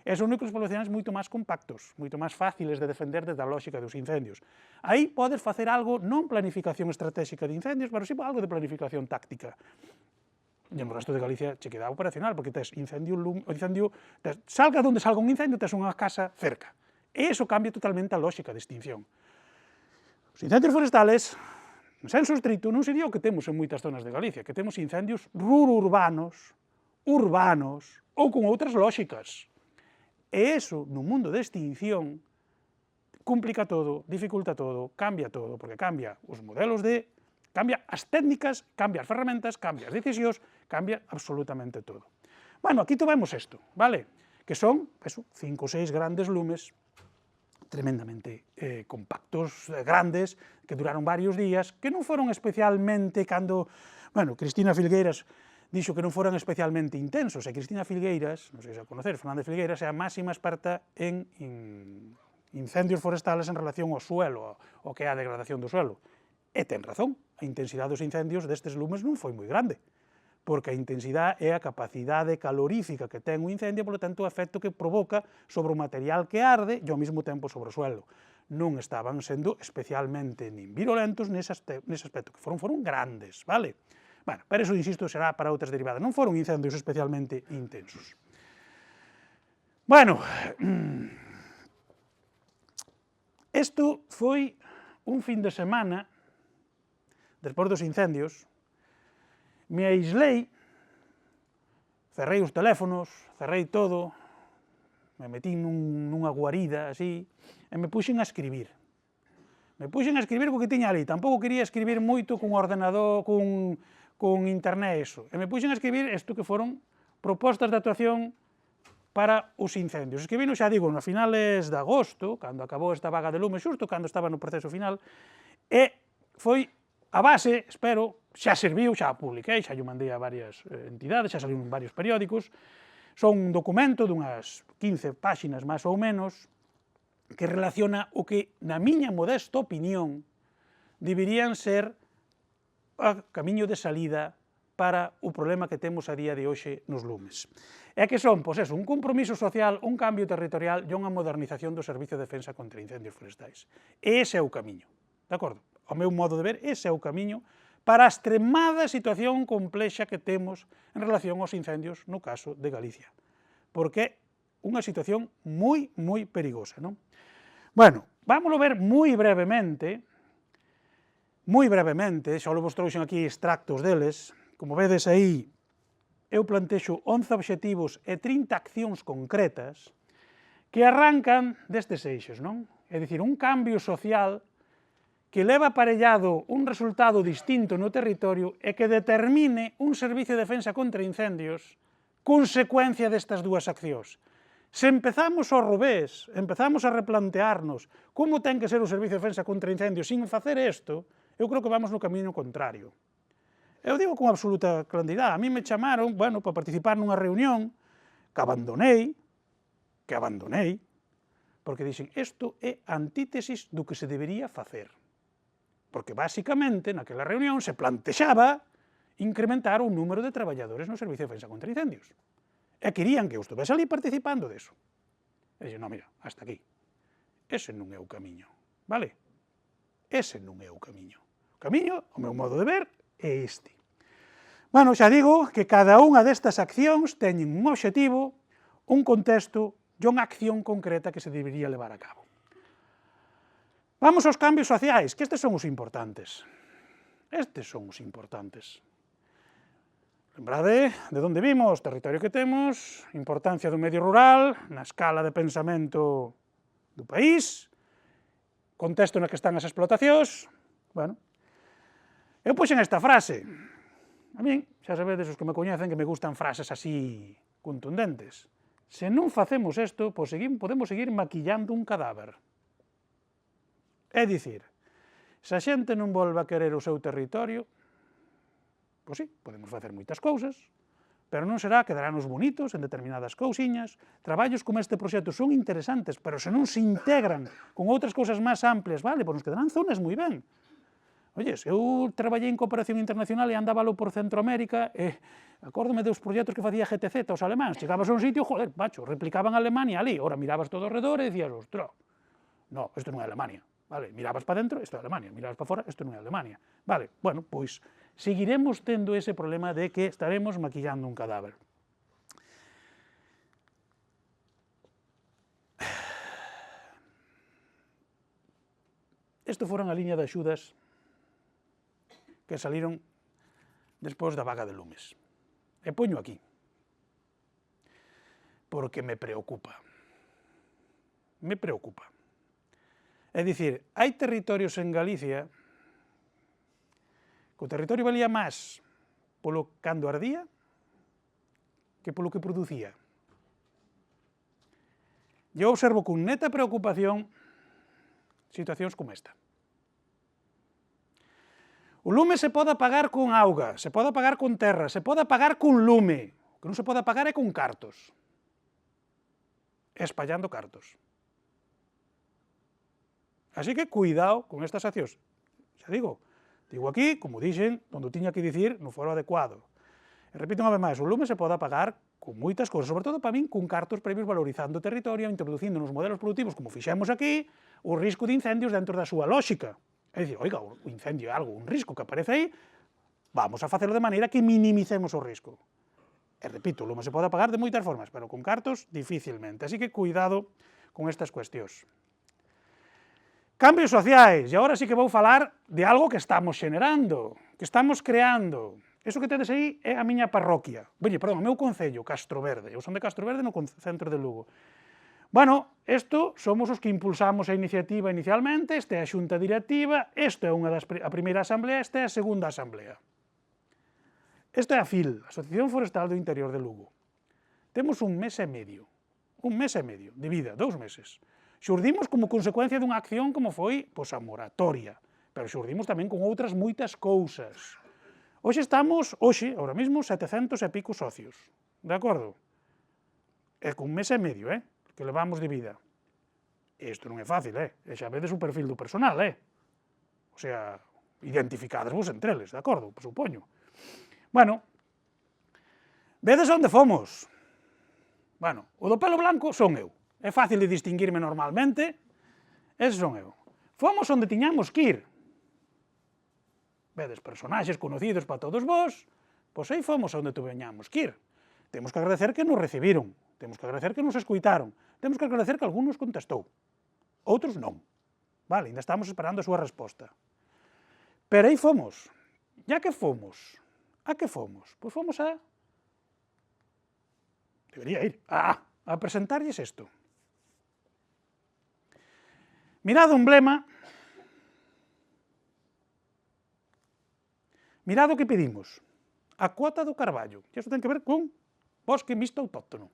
E son núcleos poboacionais moito máis compactos, moito máis fáciles de defender desde a lógica dos incendios. Aí podes facer algo, non planificación estratégica de incendios, pero sí algo de planificación táctica. E no resto de Galicia che queda operacional, porque tes salga donde salga un incendio, tes unha casa cerca. E iso cambia totalmente a lógica de extinción. Os incendios forestales, en senso estricto, non sería o que temos en moitas zonas de Galicia, que temos incendios rururbanos urbanos ou con outras lóxicas. E iso, no mundo de extinción, complica todo, dificulta todo, cambia todo, porque cambia os modelos cambia as técnicas, cambia as ferramentas, cambia as decisións, cambia absolutamente todo. Bueno, aquí tovemos isto, vale? Que son, 5 ou 6 grandes lumes tremendamente compactos, grandes, que duraron varios días, que non foron especialmente cando... Bueno, Cristina Filgueiras dixo que non foran especialmente intensos, e Cristina Filgueiras, non sei se a conocer, Fernández Filgueiras, é a máxima experta en incendios forestales en relación ao suelo, ao que é a degradación do suelo. E ten razón, a intensidade dos incendios destes lumes non foi moi grande, porque a intensidade é a capacidade calorífica que ten o incendio, polo tanto, o efecto que provoca sobre o material que arde e ao mesmo tempo sobre o suelo. Non estaban sendo especialmente nin virulentos nese aspecto, que foron grandes, vale? Bueno, pero iso, insisto, será para outras derivadas. Non foron incendios especialmente intensos. Bueno, isto foi un fin de semana, despois dos incendios, me aislei, cerrei os teléfonos, cerrei todo, me metí nunha guarida así, e me puxen a escribir. Me puxen a escribir co que tiña ali, tampouco quería escribir moito con ordenador, con internet, eso. E me puxen a escribir isto que foron propostas de actuación para os incendios. Escribino, xa digo, a finales de agosto, cando acabou esta vaga de lume, xusto cando estaba no proceso final, e foi a base, espero, xa serviu, xa a publiquei, xa lle mandei a varias entidades, xa saliu en varios periódicos. Son un documento dunhas 15 páxinas, máis ou menos, que relaciona o que, na miña modesta opinión, deberían ser o camiño de salida para o problema que temos a día de hoxe nos lumes. E que son, pois eso, un compromiso social, un cambio territorial e unha modernización do Servicio de Defensa contra Incendios Forestais. E ese é o camiño, de acordo? Ao meu modo de ver, ese é o camiño para a extremada situación complexa que temos en relación aos incendios no caso de Galicia. Porque é unha situación moi perigosa, non? Bueno, vámoslo ver moi brevemente, xa vos trouxen aquí extractos deles. Como vedes aí, eu plantexo 11 obxectivos e 30 accións concretas que arrancan destes eixos, non? É dicir, un cambio social que leva aparellado un resultado distinto no territorio e que determine un servicio de defensa contra incendios consecuencia destas dúas accións. Se empezamos ao revés, empezamos a replantearnos como ten que ser o servicio de defensa contra incendios sin facer isto, eu creo que vamos no camiño contrario. Eu digo con absoluta claridade, a mí me chamaron, bueno, para participar nunha reunión que abandonei, porque dixen, isto é antítesis do que se debería facer. Porque, basicamente, naquela reunión se plantexaba incrementar o número de traballadores no Servicio de Defensa contra Incendios. E querían que eu estivese ali participando deso. E dixen, non, mira, hasta aquí. Ese non é o camiño, vale? Ese non é o camiño. O camiño, ao meu modo de ver, é este. Bueno, xa digo que cada unha destas accións teñen un obxectivo, un contexto e unha acción concreta que se debería levar a cabo. Vamos aos cambios sociais, que estes son os importantes. Estes son os importantes. Lembrade de onde vimos, territorio que temos, importancia do medio rural, na escala de pensamento do país, contexto no que están as explotacións. Bueno, eu puxen esta frase. A min, xa sabedes os que me coñecen que me gustan frases así contundentes. Se non facemos isto, podemos seguir maquillando un cadáver. É dicir, se a xente non volve a querer o seu territorio, pois sí, podemos facer moitas cousas, pero non será, quedarános bonitos en determinadas cousiñas. Traballos como este proxecto son interesantes, pero se non se integran con outras cousas máis amplias, vale, pois nos quedarán zonas moi ben. Oyes, eu traballei en cooperación internacional e andábalo por Centroamérica e acórdome dos proxectos que facía GTZ aos alemáns. Chegabas a un sitio, joder, macho, replicaban Alemania ali, ora mirabas todo ao redor e dicías, ostras, no, isto non é Alemania. Vale, mirabas para dentro, isto é Alemania, mirabas para fora, isto non é Alemania. Vale, bueno, pois seguiremos tendo ese problema de que estaremos maquillando un cadáver. Isto foron a liña de axudas que saliron despois da vaga de lumes. E poño aquí. porque me preocupa. Me preocupa. É dicir, hai territorios en Galicia que o territorio valía máis polo cando ardía que polo que producía. Eu observo con neta preocupación situacións como esta. O lume se pode apagar con auga, se pode apagar con terra, se pode apagar con lume. O que non se pode apagar é con cartos. Espallando cartos. Así que cuidado con estas accións. Xa digo aquí, como dixen, onde tiña que dicir no foro adecuado. E repito unha vez máis, o lume se pode apagar con moitas cousas, sobre todo para min con cartos previos valorizando o territorio, introducindo nos modelos productivos, como fixemos aquí, o risco de incendios dentro da súa lógica. É dicir, oiga, o incendio é algo, un risco que aparece aí, vamos a facelo de maneira que minimicemos o risco. E repito, o lume se pode apagar de moitas formas, pero con cartos dificilmente. Así que cuidado con estas cuestións. Cambios sociais, e agora sí que vou falar de algo que estamos xenerando, que estamos creando. Eso que tedes aí é a miña parroquia. Perdón, o meu concello, Castroverde. Eu son de Castroverde no centro de Lugo. Bueno, isto somos os que impulsamos a iniciativa inicialmente, esta é a xunta directiva, esta é a primeira asamblea, esta é a segunda asamblea. Esta é a FIL, Asociación Forestal do Interior de Lugo. Temos un mes e medio de vida, 2 meses. Xurdimos como consecuencia dunha acción como foi a moratoria, pero xurdimos tamén con outras moitas cousas. Hoxe estamos, ahora mesmo, 700 e pico socios, de acordo? É con un mes e medio, que levamos de vida. Isto non é fácil, e xa vedes o perfil do personal, O sea, identificadesvos entre eles, de acordo? Pois supoño. Bueno, vedes onde fomos? Bueno, o do pelo blanco son eu. É fácil de distinguirme normalmente, ese son eu. Fomos onde tiñamos que ir. Vedes, personaxes conocidos para todos vós, pois aí fomos onde tuveñamos que ir. Temos que agradecer que nos recibiron, temos que agradecer que nos escuitaron, temos que agradecer que algún nos contestou, outros non. Vale, ainda estamos esperando a súa resposta. Pero aí fomos. E a que fomos? A que fomos? Pois fomos a... Debería ir. A presentarlles isto. Mirad o emblema. Mirad o que pedimos. A cuota do carballo. E iso ten que ver con bosque mixto autóctono.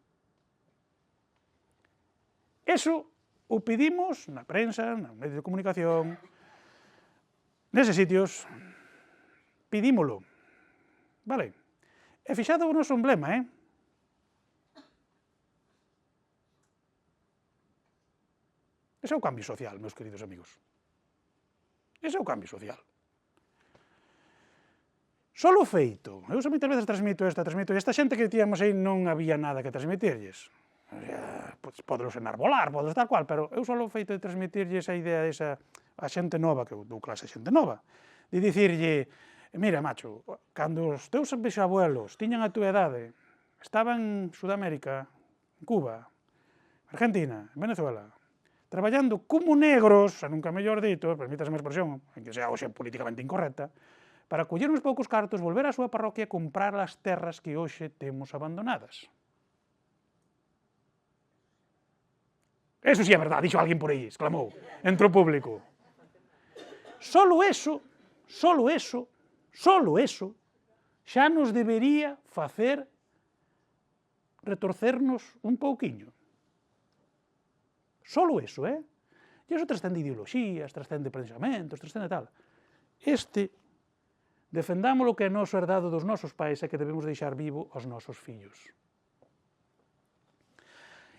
Eso o pedimos na prensa, nos medios de comunicación, neses sitios, pedímolo. Vale? E fixado o noso emblema, Ese é o cambio social, meus queridos amigos. Ese é o cambio social. Solo o feito, eu moitas veces transmito esta xente que tíamos aí non había nada que transmitirlles. Podelos enarbolar, podelos tal cual, pero eu solo o feito de transmitirlles a idea desa a xente nova, que eu dou clase a xente nova, de dicirlle, mira, macho, cando os teus bixabuelos tiñan a túa idade, estaban en Sudamérica, en Cuba, Argentina, en Venezuela, traballando como negros, xa nunca mellor dito, permítase a expresión, en que sea hoxe políticamente incorrecta, para coller uns poucos cartos, volver á súa parroquia e comprar as terras que hoxe temos abandonadas. Eso sí é verdade, dixo alguén por aí, exclamou, entre o público. Solo eso, xa nos debería facer retorcernos un pouquiño. Solo eso, E iso trascende ideoloxías, trascende pensamentos, trascende tal. Defendamos o que é noso herdado dos nosos pais e que debemos deixar vivo aos nosos fillos.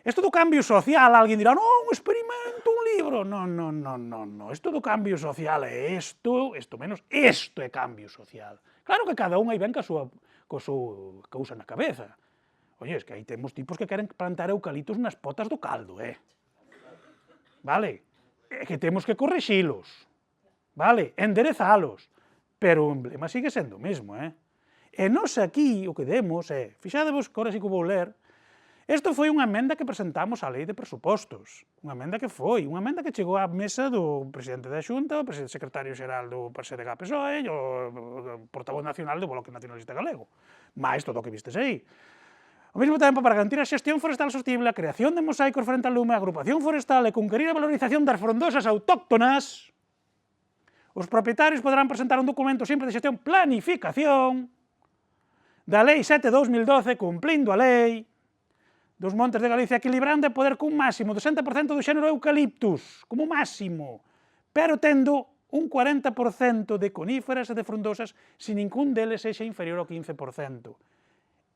Isto do cambio social, alguén dirá, non, un experimento, un libro. Non. Isto do cambio social é isto é cambio social. Claro que cada un aí ven ca súa cousa na cabeza. Oye, es que aí temos tipos que queren plantar eucaliptos nas potas do caldo, Vale? É que temos que correxilos. Vale? Enderezalos. Pero o emblema sigue sendo o mesmo, E nós aquí o que demos é, fixadevos que agora sí que vou ler, isto foi unha emenda que presentamos á lei de presupostos, unha emenda que chegou á mesa do presidente da Xunta, o presidente secretario xeral do PSDG-PSOE e o portavoz nacional do Bloque Nacionalista Galego, máis todo o que vistes aí. Ao mesmo tempo, para garantir a xestión forestal sostible, a creación de mosaicos frente ao lume, a agrupación forestal e conquerir a valorización das frondosas autóctonas, os propietarios poderán presentar un documento simple de xestión planificación da Lei 7/2012, cumplindo a lei dos Montes de Galicia, equilibrando e poder cun máximo de 60% do xénero eucaliptus, como máximo, pero tendo un 40% de coníferas e de frondosas, se ningún deles sexa inferior ao 15%.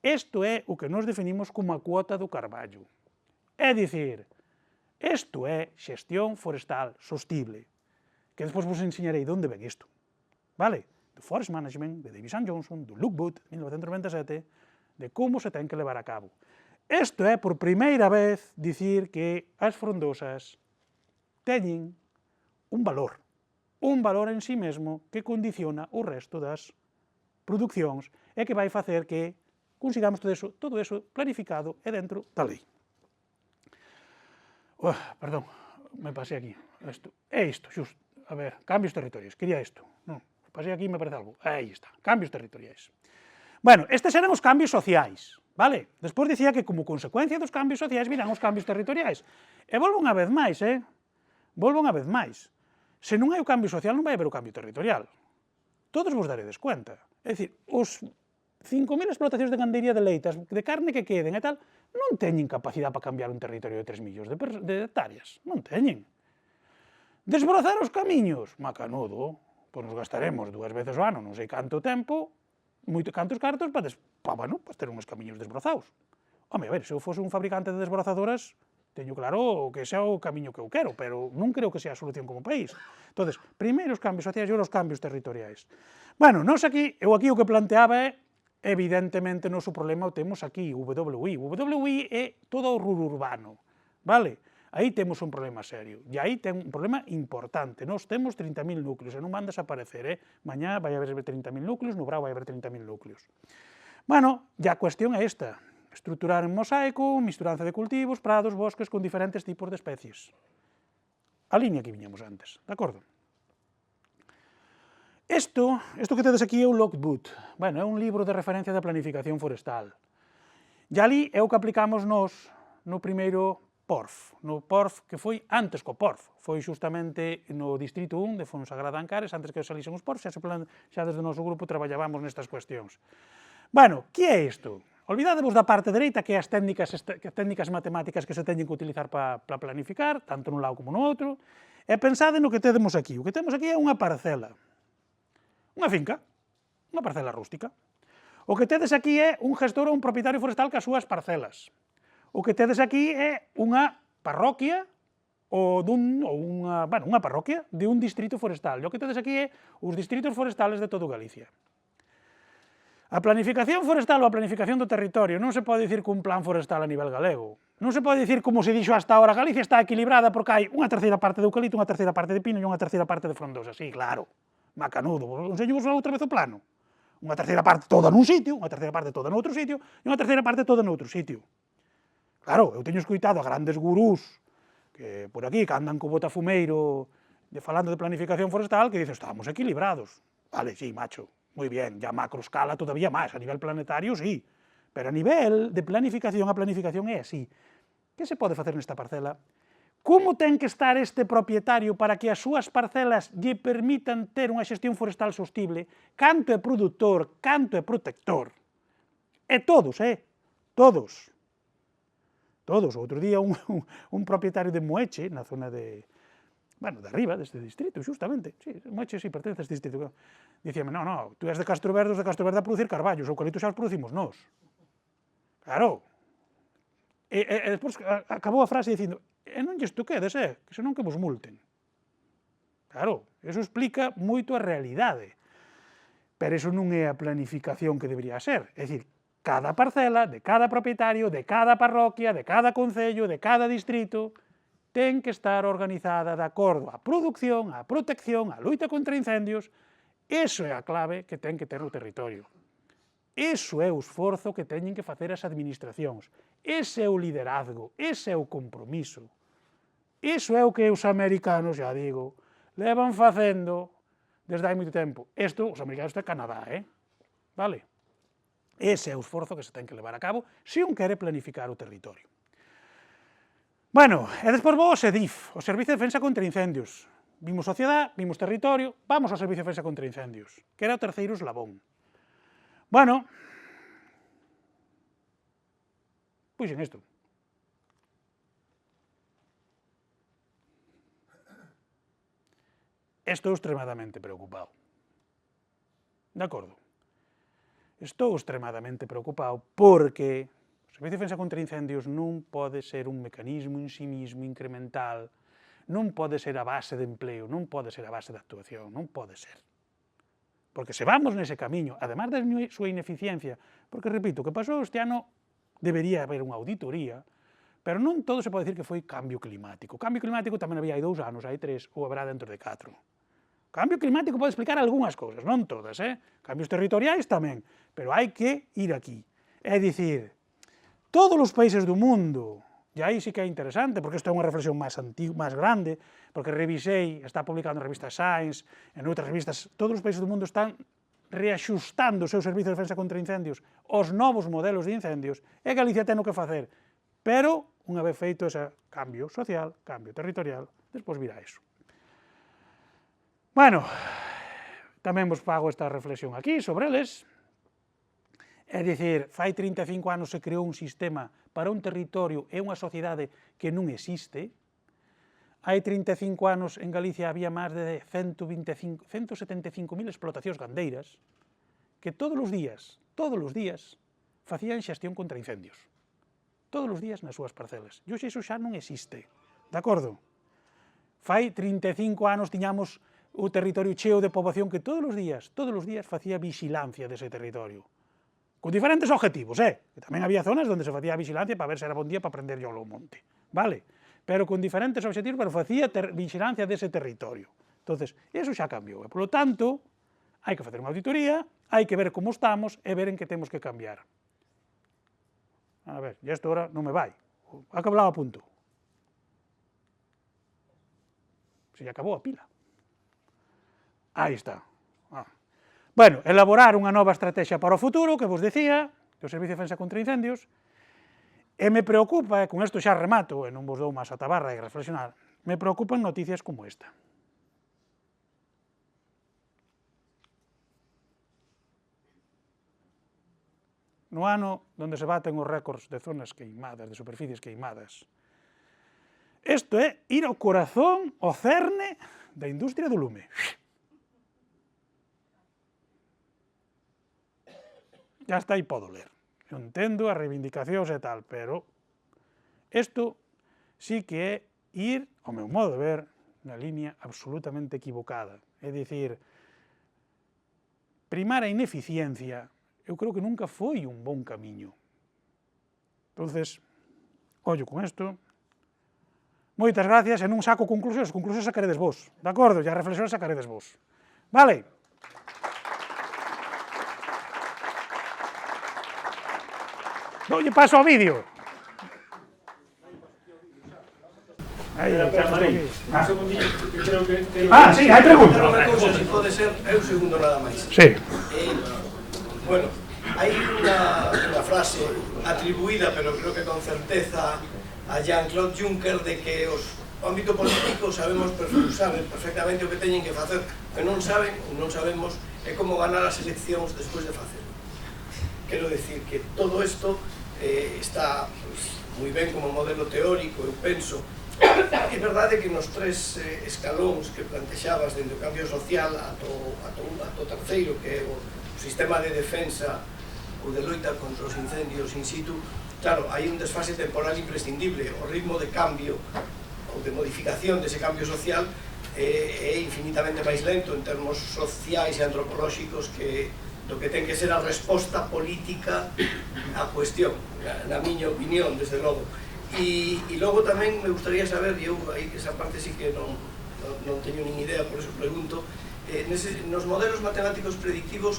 Isto é o que nos definimos como a cuota do carballo. É dicir, isto é xestión forestal sostible, que despois vos enseñarei de onde ven isto. Vale? Do Forest Management, de Davis & Johnson, do Look Boot, 1997, de como se ten que levar a cabo. Isto é, por primeira vez, dicir que as frondosas teñen un valor en sí mesmo que condiciona o resto das producións e que vai facer que consigamos todo eso planificado e dentro da lei. Perdón, me pasei aquí. É isto, xusto. A ver, cambios territoriais, quería isto. Non, pasei aquí e me parece algo. Aí está, cambios territoriais. Bueno, estes eran os cambios sociais. Vale? Despois dicía que como consecuencia dos cambios sociais virán os cambios territoriais. E volvo unha vez máis, Volvo unha vez máis. Se non hai o cambio social non vai haber o cambio territorial. Todos vos daredes cuenta. É dicir, os 5.000 explotacións de gandería de leitas, de carne que queden e tal, non teñen capacidade para cambiar un territorio de 3 millóns de hectáreas. Non teñen. Desbrozar os camiños? Macanudo. Pois nos gastaremos 2 veces ao ano, non sei canto tempo, cantos cartos para ter uns camiños desbrozados. Home, a ver, se eu fose un fabricante de desbrozadoras, teño claro que ese é o camiño que eu quero, pero non creo que sea a solución como país. Entón, primeiro os cambios sociais e os cambios territoriais. Bueno, eu aquí o que planteaba é, evidentemente, o noso problema o temos aquí, o WI. O WI é todo o ruro urbano, vale? Aí temos un problema serio, e aí ten un problema importante. Nós temos 30.000 núcleos, e non van desaparecer, Mañá vai haber 30.000 núcleos, no Brao vai haber 30.000 núcleos. Bueno, e a cuestión é esta, estruturar en mosaico, misturanza de cultivos, prados, bosques con diferentes tipos de especies. A línea que viñamos antes, de acordo? Isto que tedes aquí é o Logbook. Bueno, é un libro de referencia da planificación forestal. E ali é o que aplicamos nós no primeiro PORF, no PORF que foi antes co PORF, foi justamente no Distrito 1 de Fonsagrada Ancares, antes que salixen os PORF, xa desde o noso grupo traballábamos nestas cuestións. Bueno, que é isto? Olvidadevos da parte dereita, que é as técnicas matemáticas que se teñen que utilizar para planificar, tanto nun lado como no outro, e pensade no que temos aquí. O que temos aquí é unha parcela, unha finca, unha parcela rústica. O que tedes aquí é un gestor ou un propietario forestal cas súas parcelas. O que tedes aquí é unha parroquia unha parroquia de un distrito forestal. E o que tedes aquí é os distritos forestales de todo Galicia. A planificación forestal ou a planificación do territorio non se pode dicir cun plan forestal a nivel galego. Non se pode dicir como se dixo hasta ahora, Galicia está equilibrada porque hai unha terceira parte de eucalipto, unha terceira parte de pino e unha terceira parte de frondosa. Sí, claro, macanudo, enseño vos outra vez o plano. Unha terceira parte toda nun sitio, unha terceira parte toda noutro sitio e unha terceira parte toda noutro sitio. Claro, eu teño escoitado a grandes gurús que por aquí que andan co botafumeiro falando de planificación forestal que dicen, estamos equilibrados. Vale, sí, macho, moi bien, ya a macro escala todavía máis, a nivel planetario sí, pero a nivel de planificación, a planificación é así. Que se pode facer nesta parcela? Como ten que estar este propietario para que as súas parcelas lle permitan ter unha xestión forestal sostible, canto é produtor, canto é protector? E todos, todos. Todos. Outro día un propietario de Moeche, na zona de arriba deste distrito, justamente, sí, Moeche sí pertence a este distrito, dicíame, no, tú és de Castro Verde a producir carballos, os eucaliptos xa os producimos nós. Claro. E despois acabou a frase dicindo, e non lles toquedes, que senón que vos multen. Claro, eso explica moito a realidade, pero eso non é a planificación que debería ser, é dicir, cada parcela, de cada propietario, de cada parroquia, de cada concello, de cada distrito, ten que estar organizada de acordo á produción, á protección, á loita contra incendios. Iso é a clave que ten que ter o territorio. Iso é o esforzo que teñen que facer as administracións. Ese é o liderazgo, ese é o compromiso. Iso é o que os americanos, xa digo, levan facendo desde hai moito tempo. Isto, os americanos de Canadá, vale? Ese é o esforzo que se ten que levar a cabo se un quere planificar o territorio. Bueno, e despois vou ao SEDIF, o Servicio de Defensa contra Incendios. Vimos sociedade, vimos territorio, vamos ao Servicio de Defensa contra Incendios, que era o terceiro eslabón. Bueno, puxen isto. Estou extremadamente preocupado. De acordo? Estou extremadamente preocupado porque o Servicio de Defensa contra Incendios non pode ser un mecanismo en sí mismo incremental, non pode ser a base de empleo, non pode ser a base de actuación, non pode ser. Porque se vamos nese camiño, además da súa ineficiencia, porque, repito, o que pasou este ano debería haber unha auditoría, pero non todo se pode decir que foi cambio climático. O cambio climático tamén había hai 2 anos, hai 3, ou haberá dentro de 4. O cambio climático pode explicar algunhas cousas, non todas, Cambios territoriais tamén, pero hai que ir aquí. É dicir, todos os países do mundo, e aí sí que é interesante, porque isto é unha reflexión máis grande, porque revisei, está publicado na revista Science, en outras revistas, todos os países do mundo están reaxustando o seu servizo de defensa contra incendios aos novos modelos de incendios, e Galicia ten o que facer. Pero, unha vez feito ese cambio social, cambio territorial, despois virá eso. Bueno, tamén vos fago esta reflexión aquí sobre eles. É dicir, fai 35 anos se creou un sistema para un territorio e unha sociedade que non existe. Hai 35 anos en Galicia había máis de 175.000 explotacións gandeiras que todos os días, facían xestión contra incendios. Todos os días nas súas parcelas. E hoxe iso xa non existe. De acordo? Fai 35 anos tiñamos o territorio cheo de poboación que todos os días facía vigilancia dese territorio. Con diferentes objetivos, que tamén había zonas onde se facía vigilancia para ver se era bon día para prender yo ao monte, vale? Pero con diferentes objetivos, pero facía vigilancia dese territorio. Entonces, eso xa cambiou, e polo tanto, hai que facer unha auditoría, hai que ver como estamos e ver en que temos que cambiar. A ver, e isto ahora non me vai, acababa a punto. Se lle acabou a pila. Aí está. Bueno, elaborar unha nova estrategia para o futuro, que vos decía, do Servicio de Defensa contra Incendios, e me preocupa, e con isto xa remato, e non vos dou máis a tabarra e reflexionar, me preocupan noticias como esta. No ano onde se baten os récords de zonas queimadas, de superficies queimadas. Isto é ir ao corazón, ao cerne da industria do lume. Ya está aí, podo ler. Eu entendo as reivindicacións e tal, pero isto sí que é ir, ao meu modo de ver, na línea absolutamente equivocada. É dicir, primar a ineficiencia, eu creo que nunca foi un bon camiño. Entonces, ollo con isto. Moitas gracias, e non saco conclusións, sacaredes vos, de acordo? E as reflexións sacaredes vos. Vale? Oye, paso ao vídeo. Aí, un segundillo, porque creo que... sí, hai pregunta. Unha cousa, se pode ser, un segundo nada máis. Sí. Bueno, hai unha frase atribuída, pero creo que con certeza, a Jean-Claude Juncker, de que os ámbito político saben perfectamente o que teñen que facer, que non sabemos é como ganar as eleccións despois de facelo. Quero decir que todo isto está moi ben como modelo teórico, eu penso. É verdade que nos 3 escalóns que plantexabas dentro do cambio social ato terceiro, que é o sistema de defensa ou de loita contra os incendios in situ, claro, hai un desfase temporal imprescindible. O ritmo de cambio ou de modificación dese cambio social é infinitamente máis lento en termos sociais e antropolóxicos que do que ten que ser a resposta política á cuestión, na miña opinión, desde logo. E logo tamén me gustaría saber, e eu aí esa parte sí que non teño nin idea, por eso pregunto, nos modelos matemáticos predictivos,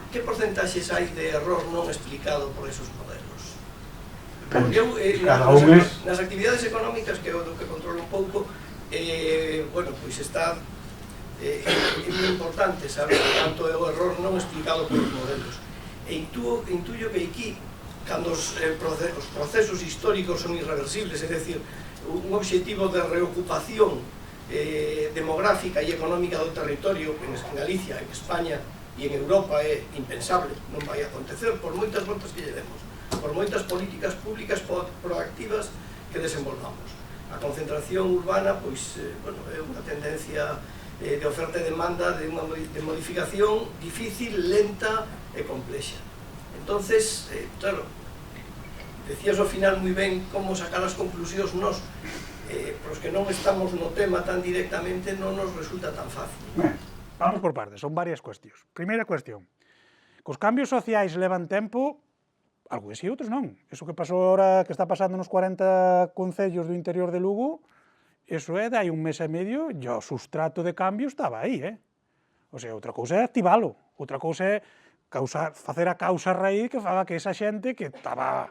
que porcentaxes hai de error non explicado por esos modelos? Porque eu, nas actividades económicas, que é o que controlo un pouco, bueno, pois está é moi importante saber canto é o error non explicado por os modelos. E intuyo que aquí, cando os procesos históricos son irreversibles, é dicir, un objetivo de reocupación demográfica e económica do territorio en Galicia, en España e en Europa é impensable, non vai acontecer por moitas voltas que lle demos, por moitas políticas públicas proactivas que desenvolvamos. A concentración urbana pois, bueno, é unha tendencia de oferta e demanda de modificación difícil, lenta e complexa. Entonces, claro, decías ao final moi ben como sacar as conclusións nos, pros que non estamos no tema tan directamente non nos resulta tan fácil. Vamos por partes, son varias cuestións. Primeira cuestión, cos cambios sociais levan tempo, algúns e outros non. Eso que pasou agora, que está pasando nos 40 concellos do interior de Lugo, eso é, dai un mes e medio, e o sustrato de cambio estaba aí, O sea, outra cousa é activalo, outra cousa é facer a causa raíz que faga que esa xente que estaba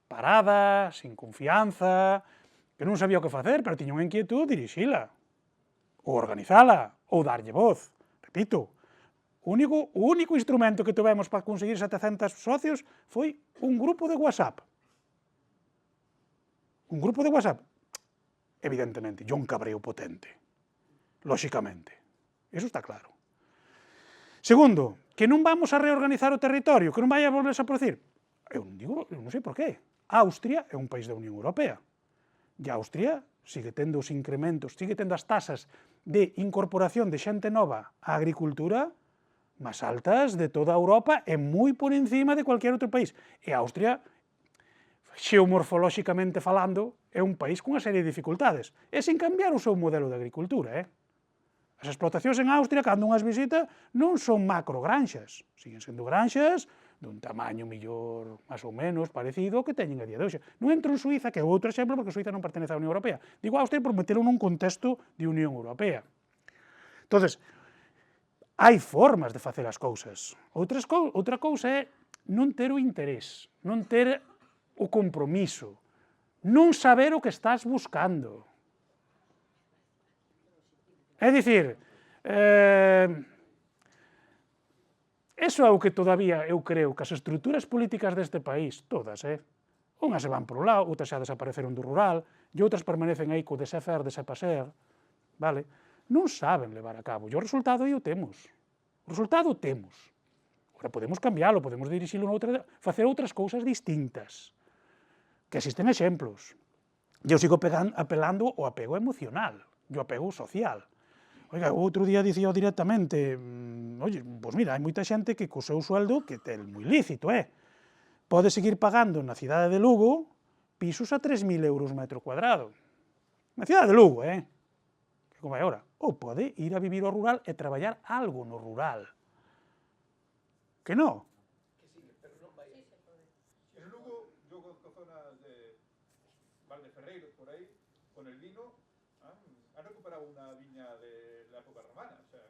parada, sin confianza, que non sabía o que facer, pero tiña unha inquietud, dirixila, ou organizala, ou darlle voz. Repito, o único instrumento que tivemos para conseguir 700 socios foi un grupo de WhatsApp. Un grupo de WhatsApp. Evidentemente, yo un cabreo potente. Lóxicamente. Eso está claro. Segundo, que non vamos a reorganizar o territorio, que non vai a volverse a producir. Eu non sei por qué. Austria é un país da Unión Europea. E Austria sigue tendo os incrementos, sigue tendo as tasas de incorporación de xente nova á agricultura máis altas de toda a Europa e moi por encima de cualquier outro país. E Austria, xeomorfolóxicamente falando, é un país cunha serie de dificultades. E sin cambiar o seu modelo de agricultura, As explotacións en Austria, cando unhas visita, non son macrogranxas. Siguen sendo granxas dun tamaño mellor, máis ou menos, parecido que teñen a día de hoxe. Non entro en Suiza, que é outro exemplo, porque Suiza non pertenece á Unión Europea. Digo Austria por meterlo nun contexto de Unión Europea. Entonces, hai formas de facer as cousas. Outra cousa é non ter o interés, non ter o compromiso, non saber o que estás buscando. É dicir, eso é o que todavía eu creo que as estruturas políticas deste país, todas, unhas se van por un lado, outras xa desapareceron do rural, e outras permanecen aí co desfacer, desapaser, vale? Non saben levar a cabo, e o resultado aí o temos. O resultado o temos. Agora podemos cambiálo, podemos dirixilo facer outras cousas distintas, que existen exemplos. E eu sigo apelando ao apego emocional, e ao apego social. Oiga, outro día dicía directamente, oye, pois mira, hai moita xente que co seu sueldo, que é moi lícito, pode seguir pagando na cidade de Lugo pisos a 3.000 euros metro cuadrado. Na cidade de Lugo, que como é ahora. Ou pode ir a vivir ao rural e traballar algo no rural. Que non? En Lugo, yo conozco zonas de Valdeferreiros, por ahí, con el vino, han recuperado una viña de la época romana. O sea,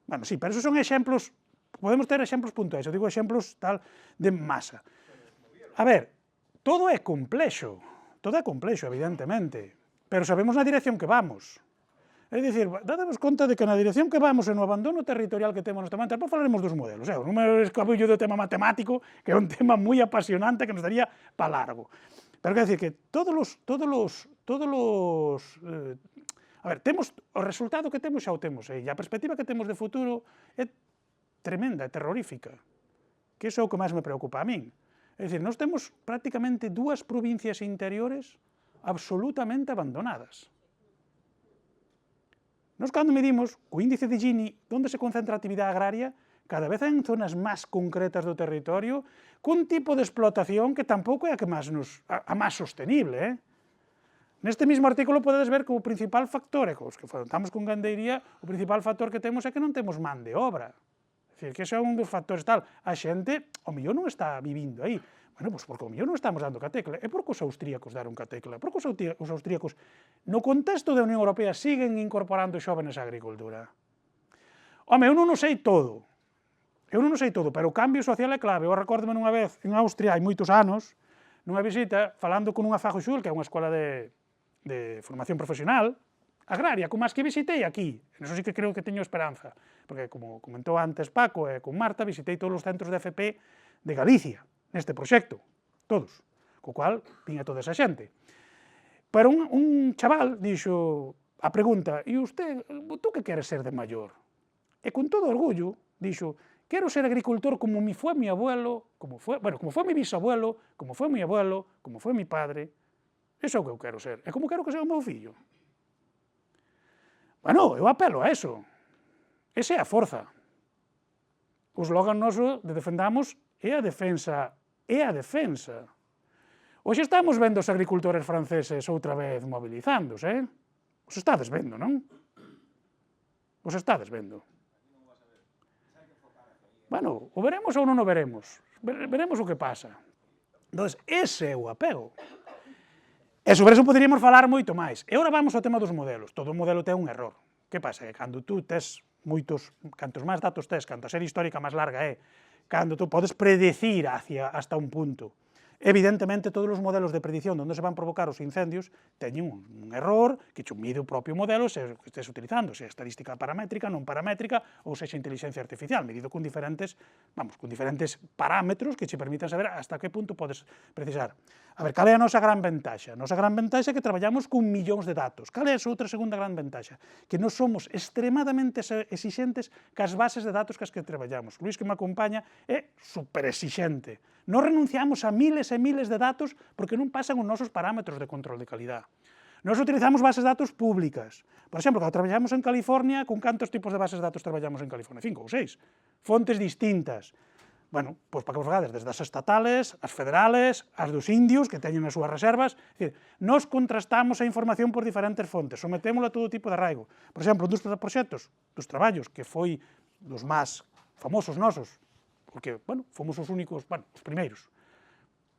Bueno, sí, pero esos son exemplos, podemos ter exemplos puntuais, eu digo exemplos tal de masa. A ver, todo é complexo, evidentemente, pero sabemos na dirección que vamos. É dicir, dademos conta de que na dirección que vamos e no abandono territorial que temos neste momento, depois falaremos dos modelos, non me escabullo do tema matemático, que é un tema moi apasionante que nos daría pa largo. Pero quer decir que todos los a ver, temos o resultado que temos xa o temos, e a perspectiva que temos de futuro é tremenda, é terrorífica, que iso é o que máis me preocupa a min. É dicir, nós temos prácticamente 2 provincias interiores absolutamente abandonadas. Nós cando medimos o índice de Gini, onde se concentra a actividade agraria, cada vez en zonas máis concretas do territorio, cun tipo de explotación que tampouco é a máis sostenible, Neste mesmo artículo podedes ver que o principal factor, que estamos con gandeiría, o principal factor que temos é que non temos man de obra. É dicir, que ese é un dos factores tal. A xente, o millón non está vivindo aí. Bueno, pois porque o millón non estamos dando ca tecla. É porque os austríacos deron ca tecla. Porque os austríacos, no contexto da Unión Europea, siguen incorporando xóvenes á agricultura. Home, eu non o sei todo. Pero o cambio social é clave. Eu recórdome nunha vez, en Austria, hai moitos anos, nunha visita, falando con unha Fachhochschule, que é unha escola de formación profesional, agraria, como as que visitei aquí. En eso sí que creo que teño esperanza, porque como comentou antes Paco e con Marta, visitei todos os centros de FP de Galicia, neste proxecto, todos, co cual viña toda esa xente. Pero un chaval dixo a pregunta, e usted, tú que queres ser de maior? E con todo orgullo dixo, quero ser agricultor como fue mi abuelo, como fue mi bisabuelo, como fue mi abuelo, como fue mi padre. Eso é o que eu quero ser. E como quero que sea o meu fillo? Bueno, eu apelo a eso. Esa é a forza. O slogan noso de defendamos é a defensa. É a defensa. Hoxe estamos vendo os agricultores franceses outra vez movilizándose, Os estades vendo, non? Os estades vendo. Bueno, o veremos ou non o veremos. Veremos o que pasa. Entón, ese é o apego. E sobre eso poderíamos falar moito máis. E agora vamos ao tema dos modelos. Todo modelo ten un error. Que pasa? Que cando tú tes cantos máis datos tes, canto a serie histórica máis larga é, cando tú podes predecir hasta un punto. Evidentemente, todos os modelos de predición onde se van provocar os incendios teñen un error que che mide o propio modelo se estés utilizando, se estadística paramétrica, non paramétrica, ou sexa inteligencia artificial, medido con diferentes parámetros que che permitan saber hasta que punto podes precisar. A ver, cal é a nosa gran ventaxa? A nosa gran ventaxa é que traballamos con millóns de datos. Cal é a outra segunda gran ventaxa? Que nós somos extremadamente exixentes cas bases de datos cas que traballamos. Luís, que me acompaña, é super exixente. Non renunciamos a miles e miles de datos porque non pasan os nosos parámetros de control de calidad. Nós utilizamos bases de datos públicas. Por exemplo, cando traballamos en California, con cantos tipos de bases de datos traballamos en California? 5 ou 6. Fontes distintas. Bueno, pois para que vos vagades, desde as estatales, as federales, as dos indios, que teñen as súas reservas. É dicir, nós contrastamos a información por diferentes fontes, sometémola a todo tipo de arraigo. Por exemplo, un dos proxectos, dos traballos, que foi dos máis famosos nosos, porque, bueno, fomos os únicos, os primeiros,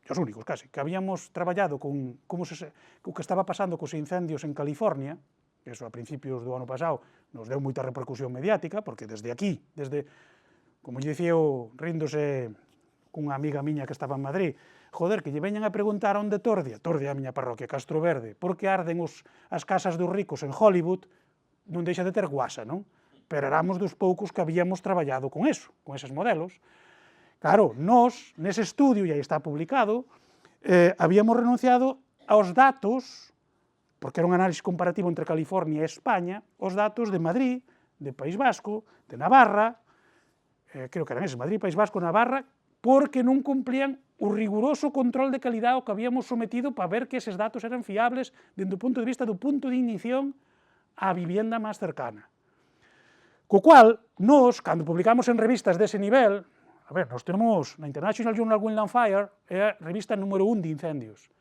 os únicos, casi, que habíamos traballado con o que estaba pasando cos incendios en California, que eso a principios do ano pasado nos deu moita repercusión mediática, porque desde aquí, como lle dicía eu, ríndose cunha amiga miña que estaba en Madrid, joder, que lle veñan a preguntar onde Tordia a miña parroquia, Castro Verde, por que arden as casas dos ricos en Hollywood, non deixa de ter guasa, non? Pero éramos dos poucos que habíamos traballado con eso, con eses modelos. Claro, nós, nese estudio, e aí está publicado, habíamos renunciado aos datos, porque era un análisis comparativo entre California e España, os datos de Madrid, de País Vasco, de Navarra, creo que eran eses, Madrid, País Vasco, Navarra, porque non cumplían o riguroso control de calidad ao que habíamos sometido para ver que eses datos eran fiables dentro do punto de vista do punto de ignición á vivienda máis cercana. Co cual, nós, cando publicamos en revistas dese nivel, a ver, nós temos na International Journal Wildland Fire, é a revista número 1 de incendios,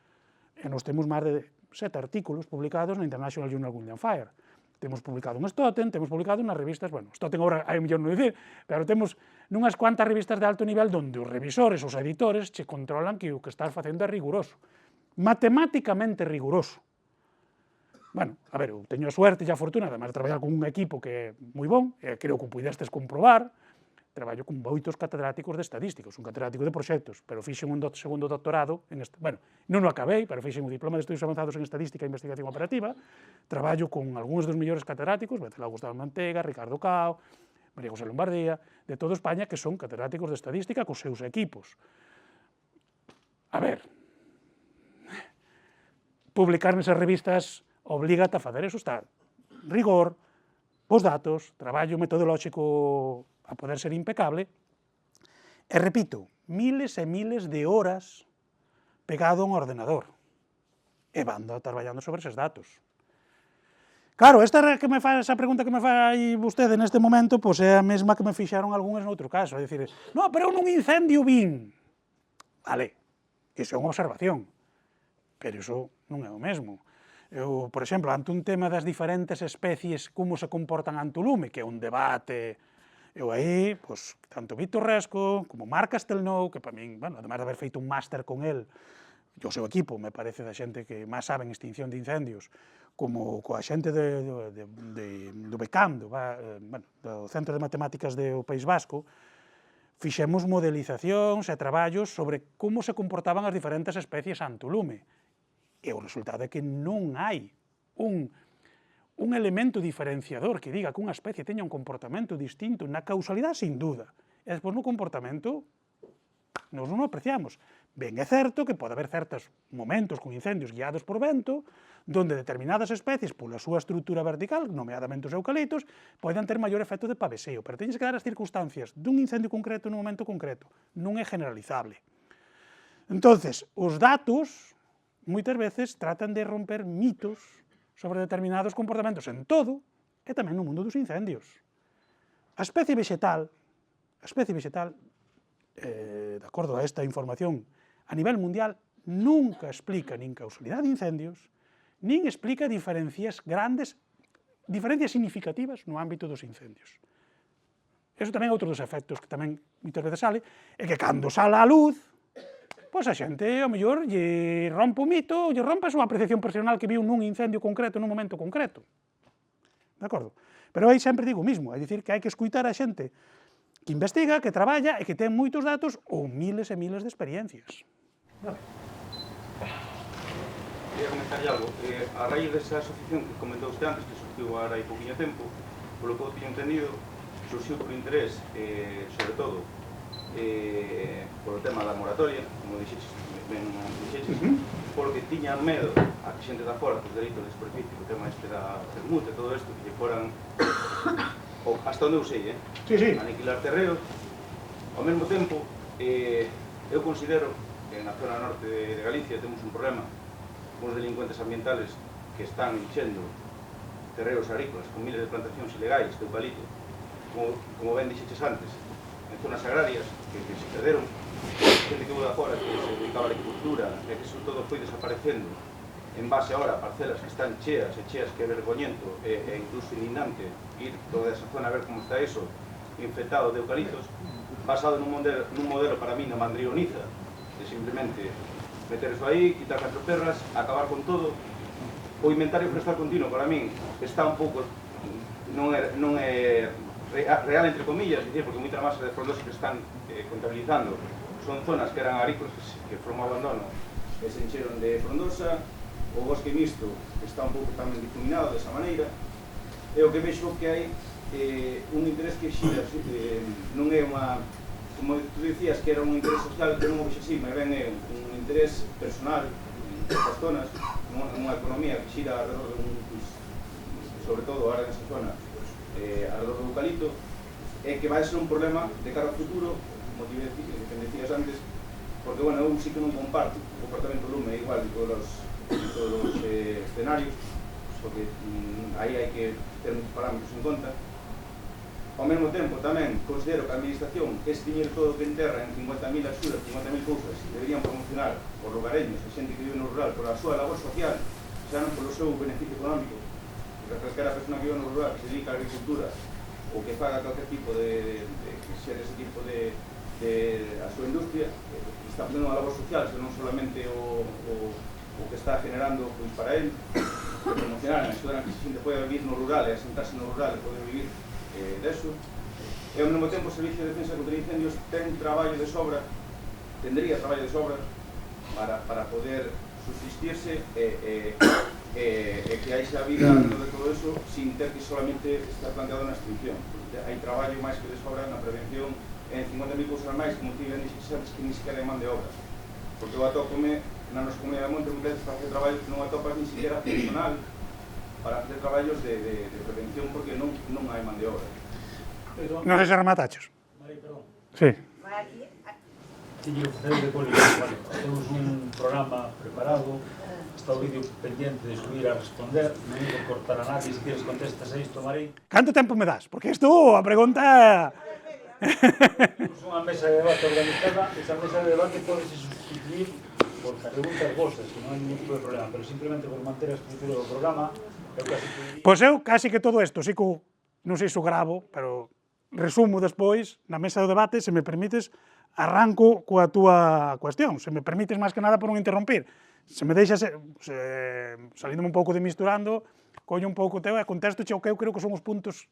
e nós temos máis de 7 artículos publicados na International Journal Wildland Fire. Temos publicado en Stoten, temos publicado nas revistas, bueno, Stoten agora hai un millón non dicir, pero temos nunhas cuantas revistas de alto nivel onde os revisores, os editores, che controlan que o que estás facendo é riguroso. Matemáticamente riguroso. Bueno, a ver, eu teño a suerte e a fortuna, además de traballar con un equipo que é moi bon, e creo que o pudestes comprobar, traballo con 8 catedráticos de estadística, un catedrático de proxectos, pero fixen un segundo doctorado, bueno, non o acabei, pero fixen un diploma de estudios avanzados en estadística e investigación operativa, traballo con algúns dos mellores catedráticos, Becelao Gustavo Mantega, Ricardo Cao, María José Lombardía, de toda España, que son catedráticos de estadística cos seus equipos. A ver, publicar nesas revistas oblígate a facer eso, está rigor, os datos, traballo metodolóxico a poder ser impecable, e repito, miles e miles de horas pegado a un ordenador, e vando traballando sobre eses datos. Claro, esa pregunta que me fai vostede neste momento, pois é a mesma que me fixaron algúns noutro caso, é dicir, no, pero eu nun incendio vin. Vale, iso é unha observación, pero iso non é o mesmo. Eu, por exemplo, ante un tema das diferentes especies, como se comportan ante o lume, que é un debate. Eu aí, pois, tanto Víctor Resco como Marc Castelnou, que para min, bueno, además de haber feito un máster con el, e o seu equipo, me parece da xente que máis sabe en extinción de incendios, como coa xente do BECAM, do Centro de Matemáticas do País Vasco, fixemos modelizacións e traballos sobre como se comportaban as diferentes especies ante o lume. E o resultado é que non hai un elemento diferenciador que diga que unha especie teña un comportamento distinto na causalidade, sin duda. E despois no comportamento, Nos non o apreciamos. Ben, é certo que pode haber certos momentos con incendios guiados por vento, donde determinadas especies, pola súa estrutura vertical, nomeadamente os eucaliptos, poden ter maior efecto de paveseo, pero teñes que dar as circunstancias dun incendio concreto nun momento concreto. Non é generalizable. Entonces, os datos, moitas veces, tratan de romper mitos sobre determinados comportamentos en todo, e tamén no mundo dos incendios. A especie vegetal, de acordo a esta información, a nivel mundial, nunca explica nin causalidade de incendios, nin explica diferencias significativas no ámbito dos incendios. Eso tamén é outro dos efectos que tamén moitas veces sale, é que cando sale a luz, pois a xente, ao mellor, lle rompe o mito, lle rompe a súa apreciación personal que viu nun incendio concreto, nun momento concreto. De acordo? Pero aí sempre digo o mismo, é dicir, que hai que escuitar a xente que investiga, que traballa e que ten moitos datos ou miles e miles de experiencias. Quería comentar algo. A raíz desa asociación que comentou usted antes, que surgiu ahora hai pouquinho tempo, polo que eu teño entendido, surgiu por interés, sobre todo, polo tema da moratoria, como dixeches, porque tiñan medo a que xente da fora, cos dereitos de superficie, o tema este da permuta e todo isto, que lle foran, hasta onde eu sei, aniquilar terreos. Ao mesmo tempo, eu considero que na zona norte de Galicia temos un problema con os delincuentes ambientales que están enchendo terreos agrícolas con miles de plantacións ilegais de eucalipto, como ben dixeches antes, en zonas agrarias que se perderon, xente que vou da fora que se dedicaba a la agricultura e que sobre todo foi desaparecendo en base ahora a parcelas que están cheas e cheas que é vergoñento e incluso indignante ir toda esa zona a ver como está eso infectado de eucaliptos, basado nun modelo para mí na mandrioniza, de simplemente meter eso aí, quitar 4 perras, acabar con todo. O inventario forestal continuo para min está un pouco, non é real entre comillas, porque moita masa de frondosa que están contabilizando son zonas que eran agrícolas que foron ao abandono e se encheron de frondosa. O bosque mixto está un pouco tamén difuminado desa maneira, e o que vexo que hai un interés que xira, non é unha, como tú dicías, que era un interés social, que non o vexo así, mas ben é un interés personal en estas zonas, unha economía que xira alrededor de sobre todo ahora nesa zona, alrededor do eucalipto, e que vai ser un problema de cara ao futuro, como te decías antes, porque, bueno, eu sí que non comparto o comportamento do lume igual de todos os escenarios, porque aí hai que ter muchos parámetros en conta. Ao mesmo tempo, tamén considero que a administración, ese dinheiro todo que enterra en 50.000 axudas, 50.000 cousas, deberían promocionar os lugareños, a xente que vive no rural, por a súa labor social, xa non polo seu beneficio económico, porque calquera persona que vive no rural, que se dedica á agricultura, ou que faga calquer tipo de ser ese tipo de a súa industria, está facendo unha labor social, senón solamente o que está generando pois, para él, promocionar, axudar a que a xente poida vivir no rural e asentarse no rural e poder vivir deso. E ao mesmo tempo o Servicio de Defensa contra Incendios ten traballo de sobra, tendría traballo de sobra para poder subsistirse e que haixa vida alrededor de todo eso sin ter que solamente estar planteado na extinción. Hai traballo máis que de sobra na prevención en 50.000 cousas máis, como ti ben dixes antes, que ni siquiera hai man de obra. Porque eu atópome na nosa comunidade de monte muitas veces para facer traballos que non atopas ni siquiera personal para facer traballos de prevención porque non hai man de obra. Non sei se remataches. María, perdón. Sí. Tiño que facer de poli, vale. Temos un programa preparado, está o vídeo pendiente de subir a responder, non vou cortar a nadie, se queres contestas a isto, María. Canto tempo me das? Porque isto, a pregunta... Temos unha mesa de debate organizada, esa mesa de debate pode se sustituir por preguntas vosas, que non hai ningún tipo de problema, pero simplemente por manter a estrutura do programa, eu casi pediría... Pois eu casi que todo isto, sí que non sei se o gravo, pero resumo despois, na mesa do debate, se me permites, arranco coa túa cuestión, se me permites máis que nada por non interrompir. Se me deixas, salindo un pouco de misturando, collo un pouco teu e contesto o que eu creo que son os puntos,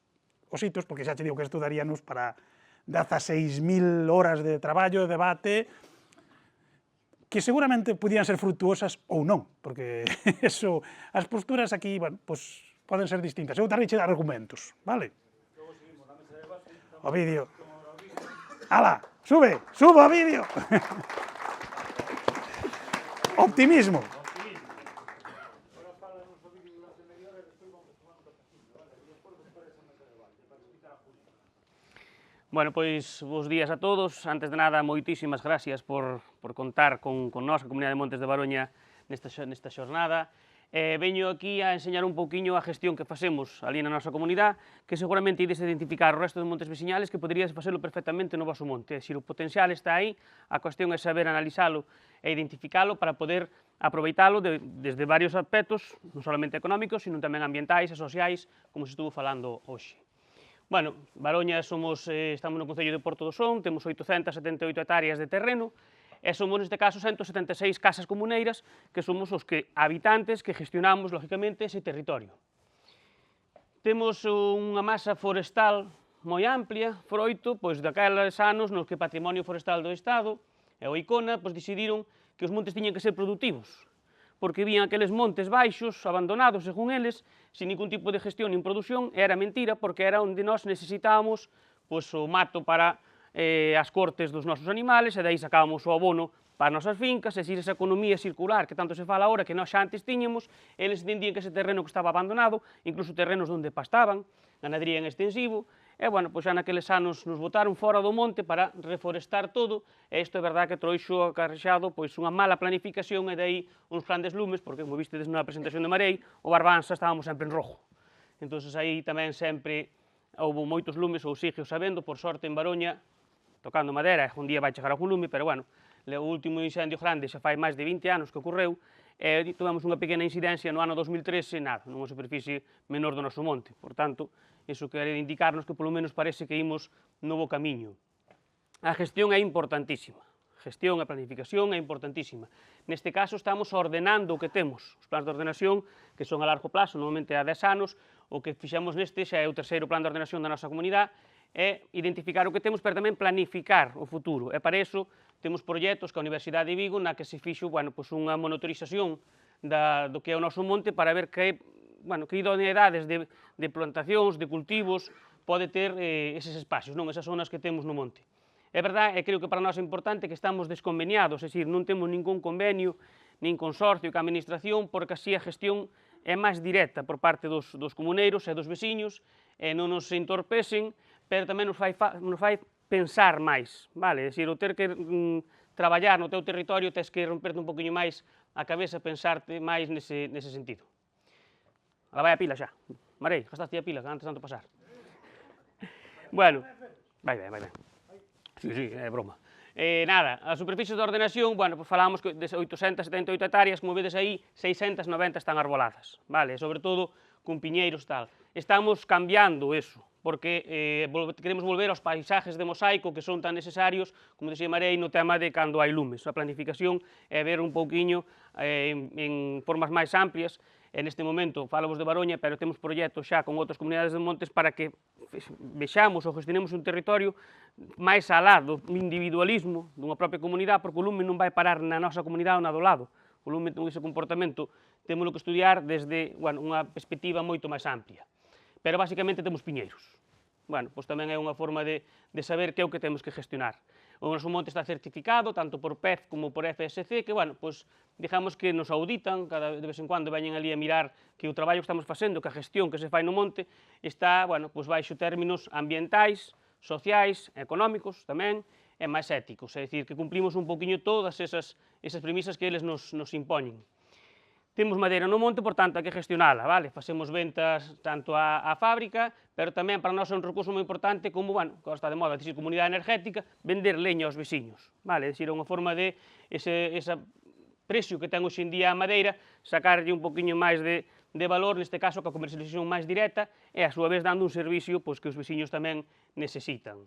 os hitos, porque xa te digo que isto daríanos para 16.000 horas de traballo, de debate, que seguramente podían ser frutuosas ou non, porque eso, as posturas aquí, bueno, pues, poden ser distintas. Eu darei argumentos, vale? O vídeo. Ala, Sube, suba vídeo. Optimismo. Bueno, pois, bons días a todos. Antes de nada, moitísimas gracias por contar con nós, a Comunidade de Montes de Baroña, nesta xornada. Veño aquí a enseñar un pouquiño a gestión que facemos ali na nosa comunidade, que seguramente ides identificar o resto de montes veciñales que poderíades facelo perfectamente no vosso monte. É dicir, o potencial está aí, a cuestión é saber analizalo e identificalo para poder aproveitalo desde varios aspectos, non solamente económicos, sino tamén ambientais e sociais, como se estuvo falando hoxe. Bueno, Baroña estamos no Concello de Porto do Son, temos 878 hectáreas de terreno, e somos, neste caso, 176 casas comuneiras, que somos os habitantes que gestionamos, lógicamente, ese territorio. Temos unha masa forestal moi amplia, froito, pois, daqueles anos nos que o Patrimonio Forestal do Estado e o ICONA decidiron que os montes tiñen que ser productivos, porque vían aqueles montes baixos, abandonados, según eles, sin ningún tipo de gestión nin produción, e era mentira, porque era onde nós necesitábamos o mato para as cortes dos nosos animales, e daí sacábamos o abono para as nosas fincas, e esa economía circular que tanto se fala agora, que nós xa antes tiñamos, eles entendían que ese terreno que estaba abandonado, incluso terrenos onde pastaban, ganadería en extensivo, e, bueno, pois xa naqueles anos nos botaron fora do monte para reforestar todo, e isto é verdade que trouxo acarrexado pois unha mala planificación e daí uns grandes lumes, porque, como vistedes na presentación de Marei, o Barbanza estábamos sempre en rojo. Entón, aí tamén sempre houve moitos lumes, ou sigue sabendo, por sorte en Baroña, tocando madera, un día vai chegar algún lume, pero, bueno, o último incendio grande xa fai máis de 20 anos que ocorreu, e tivemos unha pequena incidencia no ano 2013, nada, nunha superficie menor do noso monte. Por tanto, iso quere indicarnos que polo menos parece que imos no bo camiño. A gestión é importantísima. Gestión e planificación é importantísima. Neste caso estamos ordenando o que temos. Os plans de ordenación, que son a largo plazo, normalmente a 10 anos, o que fixemos neste xa é o terceiro plan de ordenación da nosa comunidade, é identificar o que temos, pero tamén planificar o futuro. E para iso temos proxectos que a Universidade de Vigo na que se fixo unha monitorización do que é o noso monte para ver que idoneidades de plantacións, de cultivos, pode ter eses espacios, esas zonas que temos no monte. É verdade, e creo que para nós é importante que estamos desconveniados, é dicir, non temos ningún convenio, nin consorcio que a administración, porque así a gestión é máis directa por parte dos comuneiros e dos veciños, e non nos entorpecen, pero tamén nos fai pensar máis, vale? É dicir, o ter que traballar no teu territorio, tens que romperte un poquinho máis a cabeza, pensarte máis nese sentido. Ala vai a pila xa. Marei, gastaste a pila, que antes tanto pasar. Bueno, vai ben. Sí, é broma. Nada, a superficie de ordenación, bueno, falamos de 878 hectáreas, como vedes aí, 690 están arboladas, vale? Sobre todo con piñeiros tal. Estamos cambiando eso, porque queremos volver aos paisajes de mosaico que son tan necesarios, como dixía Marei, no tema de cando hai lumes. A planificación é ver un pouquiño en formas máis amplias. En este momento falamos de Baroña, pero temos proxectos xa con outras comunidades de montes para que vexamos ou gestionemos un territorio máis alá do individualismo dunha propia comunidade, porque o lume non vai parar na nosa comunidade ou na do lado. O lume, ese comportamento, temos que estudiar desde unha perspectiva moito máis amplia. Pero, basicamente, temos piñeiros. Bueno, pois tamén é unha forma de saber que é o que temos que gestionar. O noso monte está certificado, tanto por PEF como por FSC, que, bueno, pois, digamos que nos auditan, de vez en cuando veñen ali a mirar que o traballo que estamos facendo, que a gestión que se fai no monte, está, bueno, pois, baixo términos ambientais, sociais, económicos tamén, e máis éticos, é dicir, que cumplimos un poquinho todas esas premisas que eles nos impoñen. Temos madeira no monte, por tanto, hai que gestionala, vale? Facemos ventas tanto á fábrica, pero tamén para nós é un recurso moi importante como, bueno, que está de moda, dicir, comunidade energética, vender leña aos veciños, vale? É dicir, é unha forma de ese precio que ten hoxe en día a madeira, sacarlle un poquinho máis de valor, neste caso, coa comercialización máis directa, e a súa vez dando un servicio que os veciños tamén necesitan.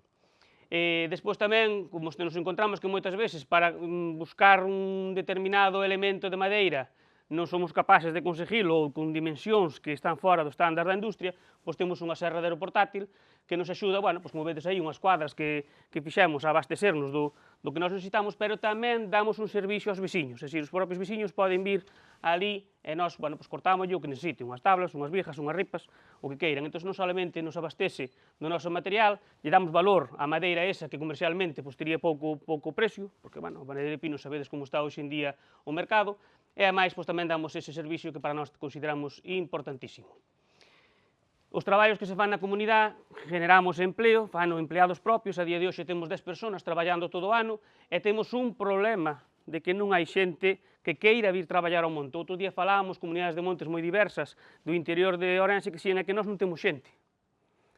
Despois tamén, como nos encontramos que moitas veces para buscar un determinado elemento de madeira non somos capaces de conseguilo ou con dimensións que están fora do estándar da industria, pois temos unha serradero portátil que nos axuda, bueno, pois como vedes aí, unhas cuadras que fixemos a abastecernos do que nós necesitamos, pero tamén damos un servicio aos veciños, é dicir, os propios veciños poden vir ali, e nós, bueno, pois cortámoslle o que necesite, unhas tablas, unhas vigas, unhas ripas, o que queiran. Entón, non solamente nos abastece do noso material, lle damos valor á madeira esa que comercialmente pois, tería pouco precio, porque, bueno, a madeira de pino sabedes como está hoxe en día o mercado, e ademais pois, tamén damos ese servicio que para nós consideramos importantísimo. Os traballos que se fan na comunidade generamos empleo, fan empleados propios, a día de hoxe temos 10 personas traballando todo o ano e temos un problema de que non hai xente que queira vir traballar ao monte. Outro día falábamos comunidades de montes moi diversas do interior de Ourense que é que nós non temos xente.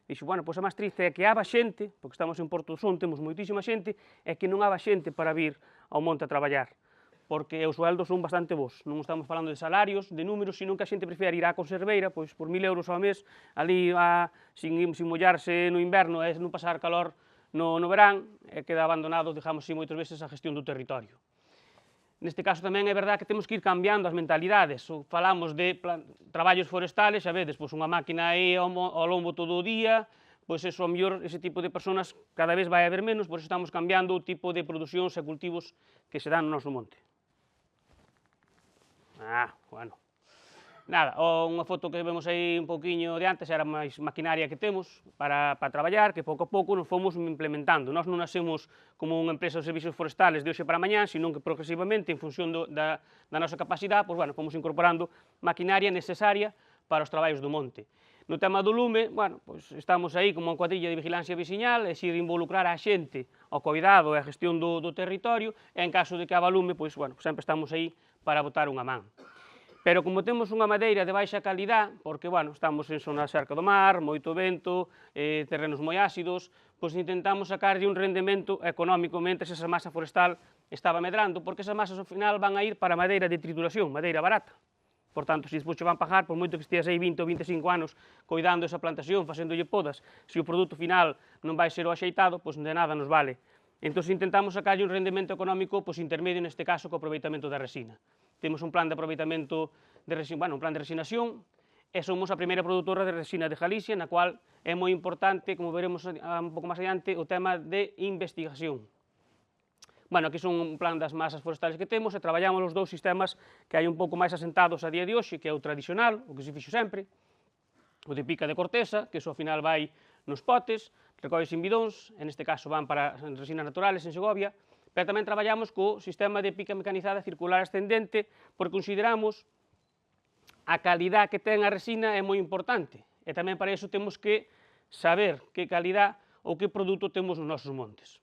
Dixo, bueno, pois a máis triste é que haba xente, porque estamos en Porto Son, temos moitísima xente, é que non haba xente para vir ao monte a traballar, porque os sueldos son bastante bons. Non estamos falando de salarios, de números, sino que a xente prefere ir á conserveira, pois por 1.000 euros ao mes, ali sin mollarse no inverno e non pasar calor no verán, e queda abandonado, digamos así, moitas veces a gestión do territorio. Neste caso tamén é verdade que temos que ir cambiando as mentalidades. Falamos de traballos forestales, xa vedes, pois unha máquina aí ao lombo todo o día, pois eso, ao mellor, ese tipo de personas cada vez vai haber menos, por eso estamos cambiando o tipo de producións e cultivos que se dan no noso monte. Bueno. Nada, unha foto que vemos aí un pouquiño de antes era máis maquinaria que temos para traballar, que pouco a pouco nos fomos implementando. Nós non nascemos como unha empresa de servicios forestales de hoxe para mañá, sino que progresivamente, en función da nosa capacidade, pois, bueno, fomos incorporando maquinaria necesaria para os traballos do monte. No tema do lume, bueno, pois estamos aí como unha cuadrilla de vigilancia veciñal, é dicir, involucrar a xente ao cuidado e a gestión do territorio, e en caso de que haga lume, pois, bueno, sempre estamos aí para botar unha man. Pero como temos unha madeira de baixa calidad, porque, bueno, estamos en zona cerca do mar, moito vento, terrenos moi ácidos, pois intentamos sacarlle un rendemento económico mentre esa masa forestal estaba medrando, porque esas masas ao final van a ir para madeira de trituración, madeira barata. Por tanto, se despois che van pagar, por moito que esteas aí 20 ou 25 anos coidando esa plantación, facéndolle podas, se o produto final non vai ser o axeitado, pois de nada nos vale. Entón, intentamos sacarlle un rendemento económico pois intermedio, neste caso, co aproveitamento da resina. Temos un plan de aproveitamento de resina, un plan de resinación, e somos a primeira produtora de resina de Galicia, na cual é moi importante, como veremos un pouco máis adiante, o tema de investigación. Bueno, aquí son un plan das masas forestales que temos, e traballamos os dous sistemas que hai un pouco máis asentados a día de hoxe, que é o tradicional, o que se fixo sempre, o de pica de corteza, que iso ao final vai nos potes, recollese en bidóns, en este caso van para resinas naturales en Segovia, pero tamén traballamos co sistema de pica mecanizada circular ascendente, porque consideramos a calidad que ten a resina é moi importante, e tamén para iso temos que saber que calidad ou que produto temos nos nosos montes.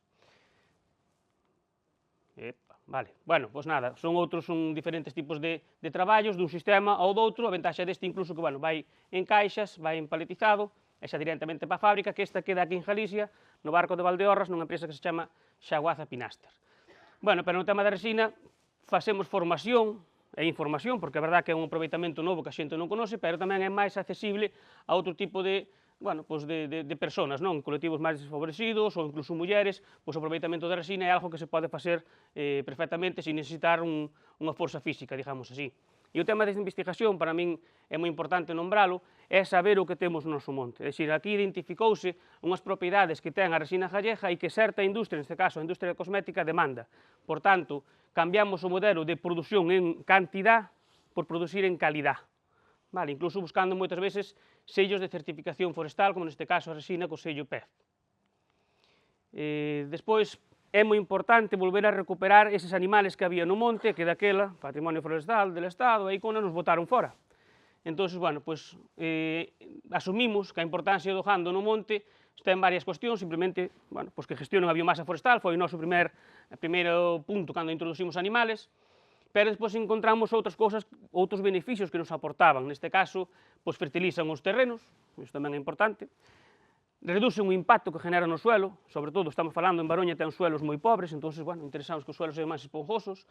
Vale, bueno, pois nada, son diferentes tipos de traballos dun sistema ou doutro, a ventaxa deste incluso que, bueno, vai en caixas, vai empaletizado, e xa directamente para a fábrica, que esta queda aquí en Galicia, no barco de Valdeorras, nunha empresa que se chama Xaguaza Pinaster. Bueno, pero no tema da resina, facemos formación e información, porque a verdade que é un aproveitamento novo que a xente non conoce, pero tamén é máis accesible a outro tipo de, bueno, pois de personas, non? Colectivos máis desfavorecidos ou incluso mulleres, pois o aproveitamento da resina é algo que se pode facer perfectamente sin necesitar unha forza física, digamos así. E o tema desta investigación, para min é moi importante nombralo, é saber o que temos no noso monte. É dicir, aquí identificouse unhas propiedades que ten a resina gallega e que certa industria, neste caso a industria cosmética, demanda. Por tanto, cambiamos o modelo de produción en cantidad por producir en calidad. Vale, incluso buscando moitas veces sellos de certificación forestal, como neste caso a resina co sello PEF. Despois, é moi importante volver a recuperar eses animales que había no monte, que daquela, patrimonio forestal del Estado, aí quando nos botaron fora. Entón, bueno, pois, asumimos que a importancia do gando no monte ten varias cuestións, simplemente, bueno, pois que gestionen a biomasa forestal, foi o noso primeiro punto cando introducimos animales, pero despois encontramos outras cousas, outros beneficios que nos aportaban. Neste caso, pois fertilizan os terrenos, isto tamén é importante, reducen o impacto que genera no suelo, sobre todo, estamos falando, en Baroña ten suelos moi pobres, entón, bueno, interesamos que os suelos sejam máis esponjosos,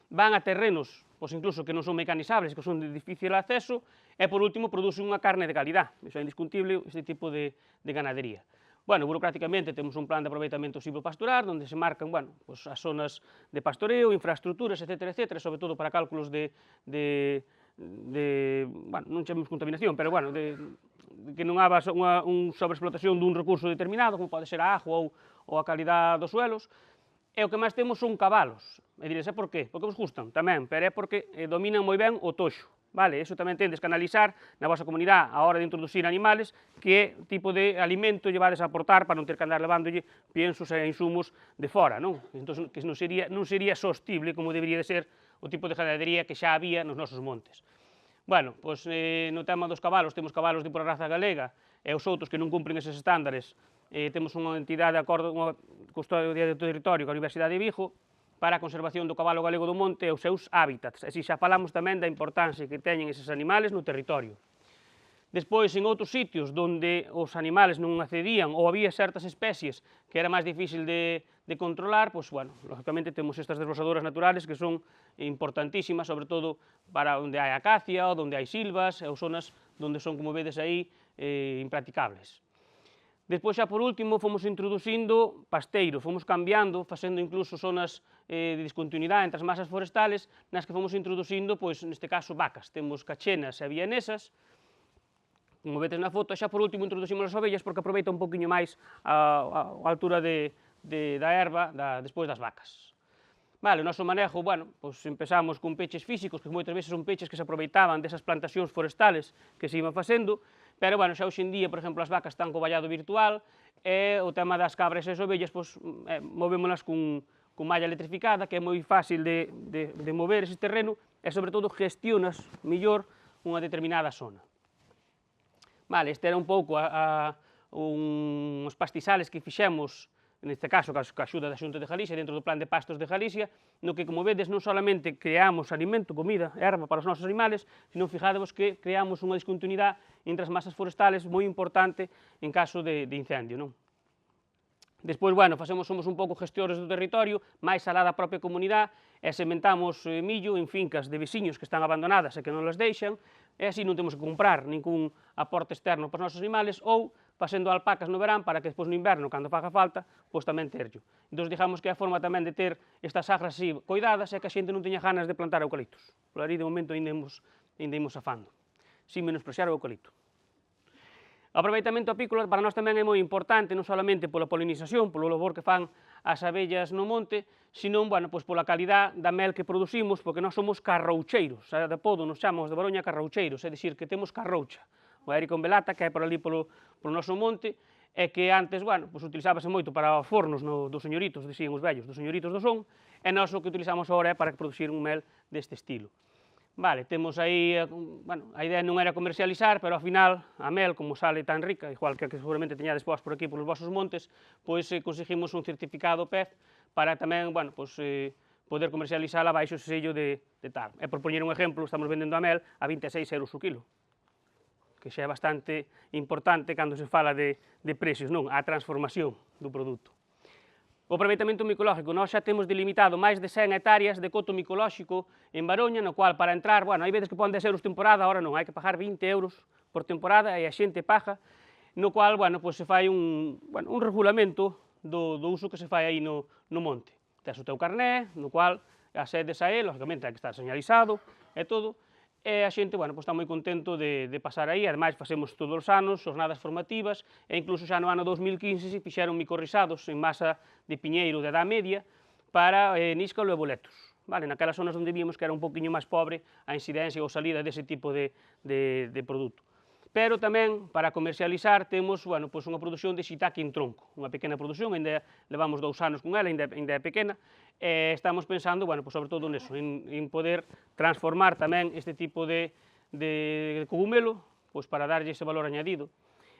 van a terrenos, pois incluso que non son mecanizables, que son de difícil acceso, e por último, producen unha carne de calidad. Iso é indiscutible, este tipo de ganadería. Bueno, burocráticamente temos un plan de aproveitamento silvopastoral, onde se marcan, bueno, pois as zonas de pastoreo, infraestructuras, etc., sobre todo para cálculos bueno, non chamemos contaminación, pero, bueno, que non haga unha sobreexplotación dun recurso determinado, como pode ser a agua ou a calidad dos suelos. E o que máis temos son cabalos. E diréis, por qué? Porque vos gustan? Tamén, pero é porque dominan moi ben o toxo. Vale, iso tamén tendes que analizar na vosa comunidade a hora de introducir animales que tipo de alimento llevades a aportar para non ter que andar levándolle piensos e insumos de fora, non? Entón, que non sería sostible como debería de ser o tipo de ganadería que xa había nos nosos montes. Bueno, pois no tema dos cabalos, temos cabalos de pura raza galega e os outros que non cumpren eses estándares, temos unha entidade de acordo con a custodia do territorio que a Universidade de Vigo para a conservación do cabalo galego do monte e os seus hábitats. E si xa falamos tamén da importancia que teñen eses animales no territorio. Despois, en outros sitios onde os animales non accedían ou había certas especies que era máis difícil de controlar, pois, bueno, lógicamente temos estas desbrozadoras naturales que son importantísimas, sobre todo para onde hai acacia, ou onde hai silvas, ou zonas onde son, como vedes aí, impracticables. Despois, xa por último, fomos introducindo pasteiros, fomos cambiando, facendo incluso zonas de discontinuidade entre as masas forestales, nas que fomos introducindo, pois, neste caso, vacas. Temos cachenas e vienesas, como vedes na foto, xa por último introducimos as ovellas porque aproveita un poquinho máis a altura da erva despois das vacas. Vale, o noso manejo, bueno, pois empezamos con peches físicos, que moitas veces son peches que se aproveitaban desas plantacións forestales que se iban facendo, pero, bueno, xa hoxe en día, por exemplo, as vacas están co vallado virtual e o tema das cabras e as ovellas, pois, movémolas con malla electrificada, que é moi fácil de mover ese terreno e, sobre todo, gestionas mellor unha determinada zona. Vale, este era un pouco uns pastizales que fixemos, neste caso, ca axuda da Xunta de Galicia, dentro do Plan de Pastos de Galicia, no que, como vedes, non solamente creamos alimento, comida, erva para os nosos animales, sino fijadevos que creamos unha discontinuidade entre as masas forestales moi importante en caso de incendio, non? Despois, bueno, somos un pouco gestores do territorio, máis alá da propia comunidade, e sementamos millo en fincas de veciños que están abandonadas e que non las deixan, e así non temos que comprar ningún aporte externo para os nosos animales, ou facendo alpacas no verán para que despois no inverno, cando faga falta, pois tamén terllo. Entón, digamos que é a forma tamén de ter estas agras así coidadas é que a xente non teña ganas de plantar eucaliptos. Por aí, de momento, ainda imos afando, sin menospreciar o eucalipto. O aproveitamento apícola para nós tamén é moi importante, non solamente pola polinización, polo labor que fan as abellas no monte, sino, bueno, pois pola calidad da mel que producimos, porque nós somos carroucheiros, de apodo nos chamamos de Baroña carroucheiros, é dicir, que temos carroucha. O Ericon velata, que é por ali polo noso monte, e que antes, bueno, pois utilizábase moito para os fornos dos señoritos, dicían os vellos, dos señoritos do son, e nós o que utilizamos agora é para producir un mel deste estilo. Vale, temos aí, bueno, a idea non era comercializar, pero ao final a mel, como sale tan rica, igual que seguramente teñades vós por aquí polos vosos montes, pois conseguimos un certificado PEF para tamén, bueno, pois poder comercializala baixo ese sello de tal. E por poñer un exemplo, estamos vendendo a mel a 26 euros o quilo, que xa é bastante importante cando se fala de precios, non? A transformación do produto. O aproveitamento micolóxico, nós xa temos delimitado máis de 100 hectáreas de coto micolóxico en Baroña, no cual para entrar, bueno, hai veces que pon 10 euros temporada, agora non, hai que pagar 20 euros por temporada e a xente paga, no cual, bueno, pois se fai un regulamento do uso que se fai aí no monte. Tes o teu carné, no cual accedes a él, lógicamente hai que estar señalizado e todo, e a xente, bueno, pois está moi contento de pasar aí, ademais facemos todos os anos xornadas formativas e incluso xa no ano 2015 se fixeron micorrizados en masa de piñeiro de edad media para níscalo e boletos. Vale, naquelas zonas onde vimos que era un poquinho máis pobre a incidencia ou salida dese tipo de produto. Pero tamén, para comercializar, temos, bueno, pois unha produción de shiitake en tronco, unha pequena produción, ainda levamos 2 anos con ela, ainda é pequena, e estamos pensando, bueno, pois sobre todo neso, en poder transformar tamén este tipo de cogumelo, pois para darlle ese valor añadido.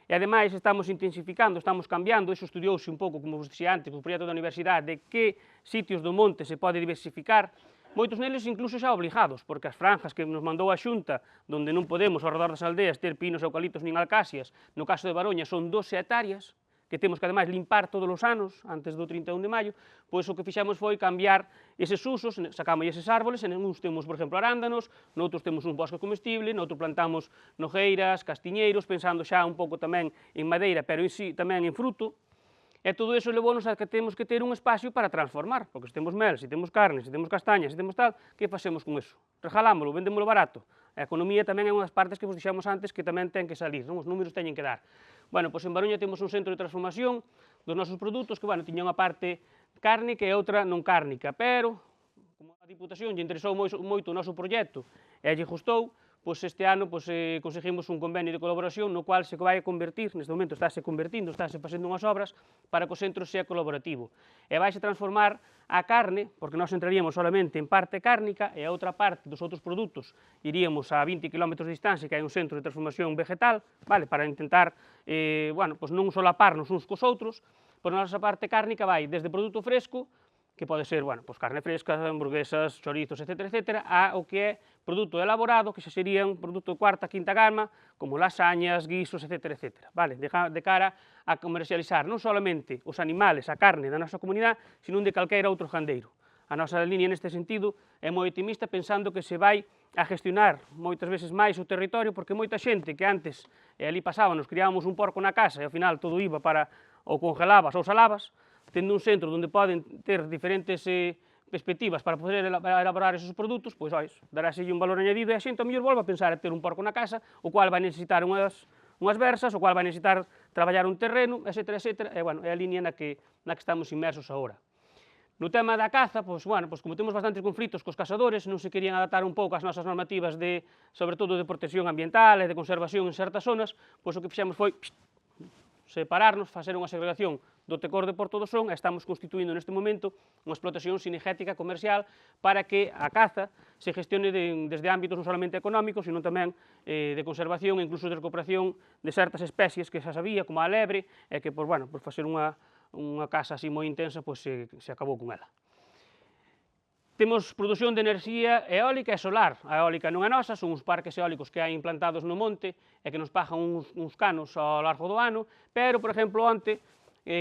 E ademais estamos intensificando, estamos cambiando, iso estudiouse un pouco, como vos dixía antes, o proxecto da universidade, de que sitios do monte se pode diversificar, moitos neles incluso xa obligados, porque as franjas que nos mandou a Xunta, onde non podemos ao redor das aldeas ter pinos, eucaliptos nin alcasias, no caso de Baroña son 12 hectáreas, que temos que ademais limpar todos os anos, antes do 31 de maio, pois o que fixemos foi cambiar eses usos, sacamos eses árboles, en uns temos, por exemplo, arándanos, noutros temos un bosque comestible, noutros plantamos nojeiras, castiñeiros, pensando xa un pouco tamén en madeira, pero en sí tamén en fruto, e todo iso levounos a que temos que ter un espacio para transformar, porque se temos mel, se temos carne, se temos castañas, se temos tal, que facemos con eso? Regalámolo, vendémolo barato. A economía tamén é unha das partes que vos dixemos antes que tamén ten que salir, non? Os números teñen que dar. Bueno, pois en Baroña temos un centro de transformación dos nosos produtos que, bueno, tiña unha parte cárnica e outra non cárnica, pero como a Diputación lle interesou moito o noso proxecto e lle gustou, pois este ano conseguimos un convenio de colaboración no cual se vai a convertir, neste momento estáse convertindo, estáse facendo unhas obras para que o centro sea colaborativo. E vai se transformar a carne, porque nós entraríamos solamente en parte cárnica e a outra parte dos outros produtos iríamos a 20 km de distancia, que hai un centro de transformación vegetal, vale, para intentar pois non solaparnos uns cos outros, pois a nosa parte cárnica vai desde produto fresco, que pode ser, pois carne fresca, hamburguesas, chorizos, etc., a o que é produto elaborado, que xa sería un produto de cuarta, quinta gama, como lasañas, guisos, etc., vale, de cara a comercializar non solamente os animales, a carne da nosa comunidade, sino de calquera outro gandeiro. A nosa línea neste sentido é moi optimista, pensando que se vai a gestionar moitas veces máis o territorio, porque moita xente que antes ali pasábamos, criábamos un porco na casa e ao final todo iba para ou congelabas ou salabas, tendo un centro onde poden ter diferentes perspectivas para poder elaborar esos produtos, pois, daráselle un valor añadido e a xente a mellor volve a pensar a ter un porco na casa, o cual vai necesitar unhas versas, o cual vai necesitar traballar un terreno, etc., é a línea na que estamos inmersos agora. No tema da caza, pois como temos bastantes conflitos cos cazadores, non se querían adaptar un pouco ás nosas normativas sobre todo de protección ambiental e de conservación en certas zonas, pois o que fixemos foi separarnos, facer unha segregación do Tecor de Porto do Son e estamos constituindo neste momento unha explotación cinegética comercial para que a caza se gestione desde ámbitos non solamente económicos, sino tamén de conservación e incluso de recuperación de certas especies que xa sabía, como a lebre, e que, por facer unha caza así moi intensa, pois se acabou con ela. Temos produción de enerxía eólica e solar. A eólica non é nosa, son uns parques eólicos que hai implantados no monte e que nos pagan uns canos ao largo do ano, pero, por exemplo, onte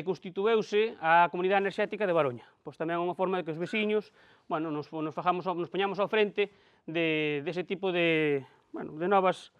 constitueuse a Comunidade Enerxética de Baroña. Pois tamén é unha forma de que os veciños nos poñamos ao frente dese tipo de novas